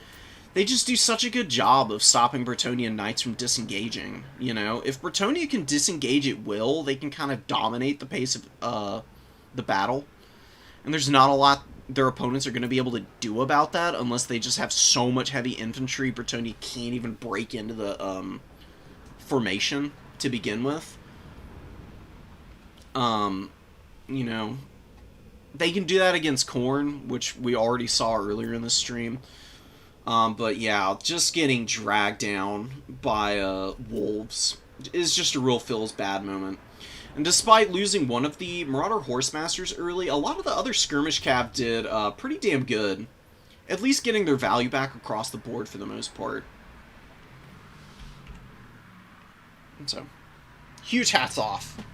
they just do such a good job of stopping Bretonian knights from disengaging, you know? If Bretonia can disengage at will, they can kind of dominate the pace of the battle. And there's not a lot their opponents are going to be able to do about that unless they just have so much heavy infantry Bretonia can't even break into the formation to begin with. You know, they can do that against Khorne, which we already saw earlier in the stream. But yeah, just getting dragged down by wolves is just a real feels bad moment. And despite losing one of the Marauder Horsemasters early, a lot of the other skirmish cav did pretty damn good. At least getting their value back across the board for the most part. And so, huge hats off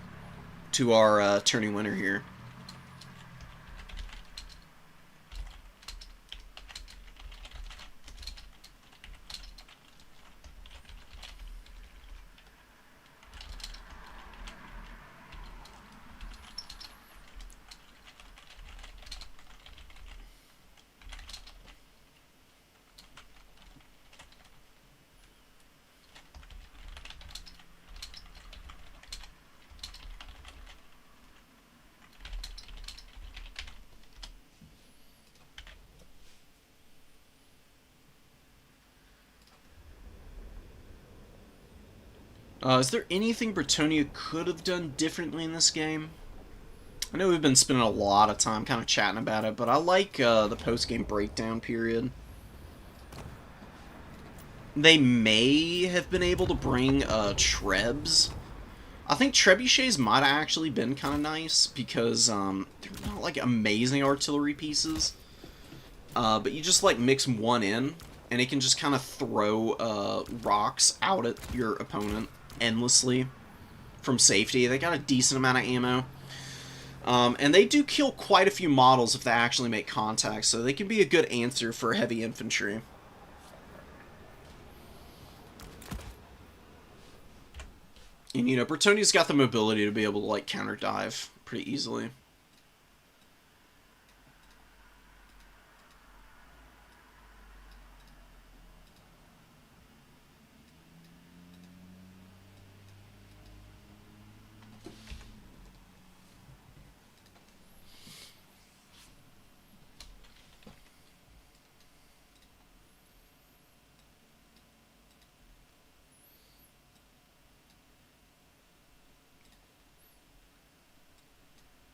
to our tourney winner here. Is there anything Bretonia could have done differently in this game? I know we've been spending a lot of time kind of chatting about it, but I like the post-game breakdown period. They may have been able to bring Trebs. I think trebuchets might have actually been kind of nice because they're not like amazing artillery pieces. But you just like mix one in, and it can just kind of throw rocks out at your opponent endlessly from safety. They got a decent amount of ammo. And they do kill quite a few models if they actually make contact, so they can be a good answer for heavy infantry. And, you know, Bretonia's got the mobility to be able to, like, counter dive pretty easily.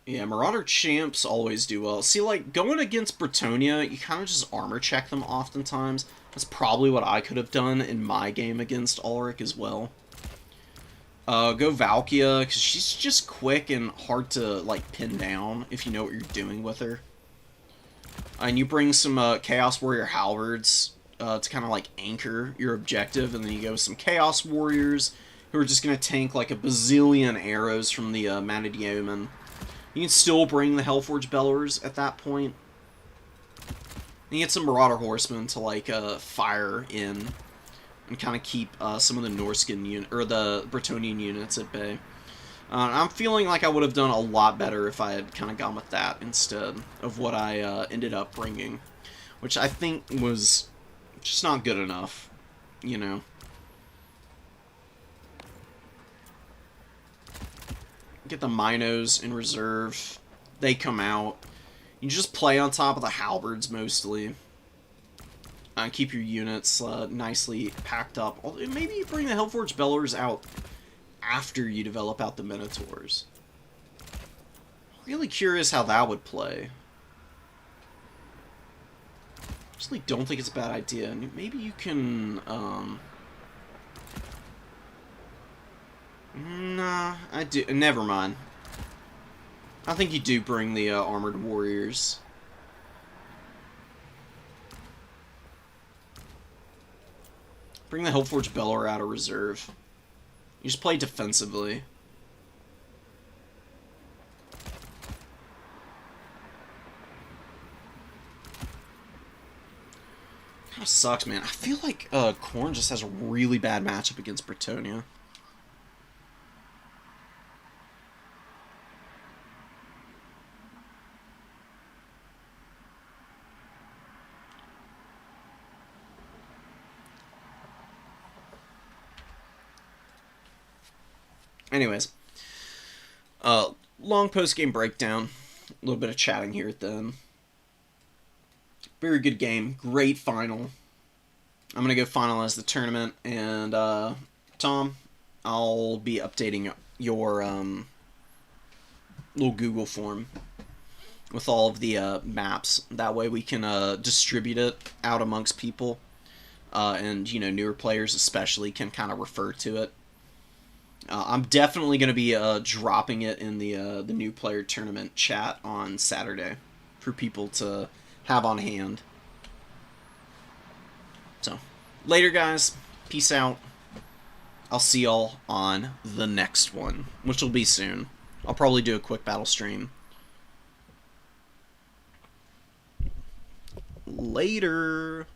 Yeah, Marauder champs always do well. See, like, going against Bretonia, you kind of just armor check them oftentimes. That's probably what I could have done in my game against Ulrich as well. Go Valkia, because she's just quick and hard to, like, pin down if you know what you're doing with her. And you bring some Chaos Warrior Halberds to kind of, like, anchor your objective, and then you go with some Chaos Warriors. who are just going to tank like a bazillion arrows from the Mounted Yeoman. You can still bring the Hellforge Bellers at that point. You get some Marauder Horsemen to like fire in and kind of keep some of the Norscan or the Bretonnian units at bay. I'm feeling like I would have done a lot better if I had kind of gone with that instead of what I ended up bringing, which I think was just not good enough, you know. Get the Minos in reserve. They come out. You just play on top of the halberds mostly. Keep your units nicely packed up. Maybe you bring the Hellforge Bellers out after you develop out the Minotaurs. Really curious how that would play. Personally, don't think it's a bad idea. Maybe you can. Nah, I do. Never mind. I think you do bring the armored warriors. Bring the Hellforge Beller out of reserve. You just play defensively. Kinda sucks, man. I feel like Khorne just has a really bad matchup against Bretonnia. Anyways, long post-game breakdown. A little bit of chatting here at the end. Very good game. Great final. I'm going to go finalize the tournament. And, Tom, I'll be updating your little Google form with all of the maps. That way we can distribute it out amongst people. And, you know, newer players especially can kind of refer to it. I'm definitely going to be dropping it in the new player tournament chat on Saturday for people to have on hand. So, later guys. Peace out. I'll see y'all on the next one, which will be soon. I'll probably do a quick battle stream. Later.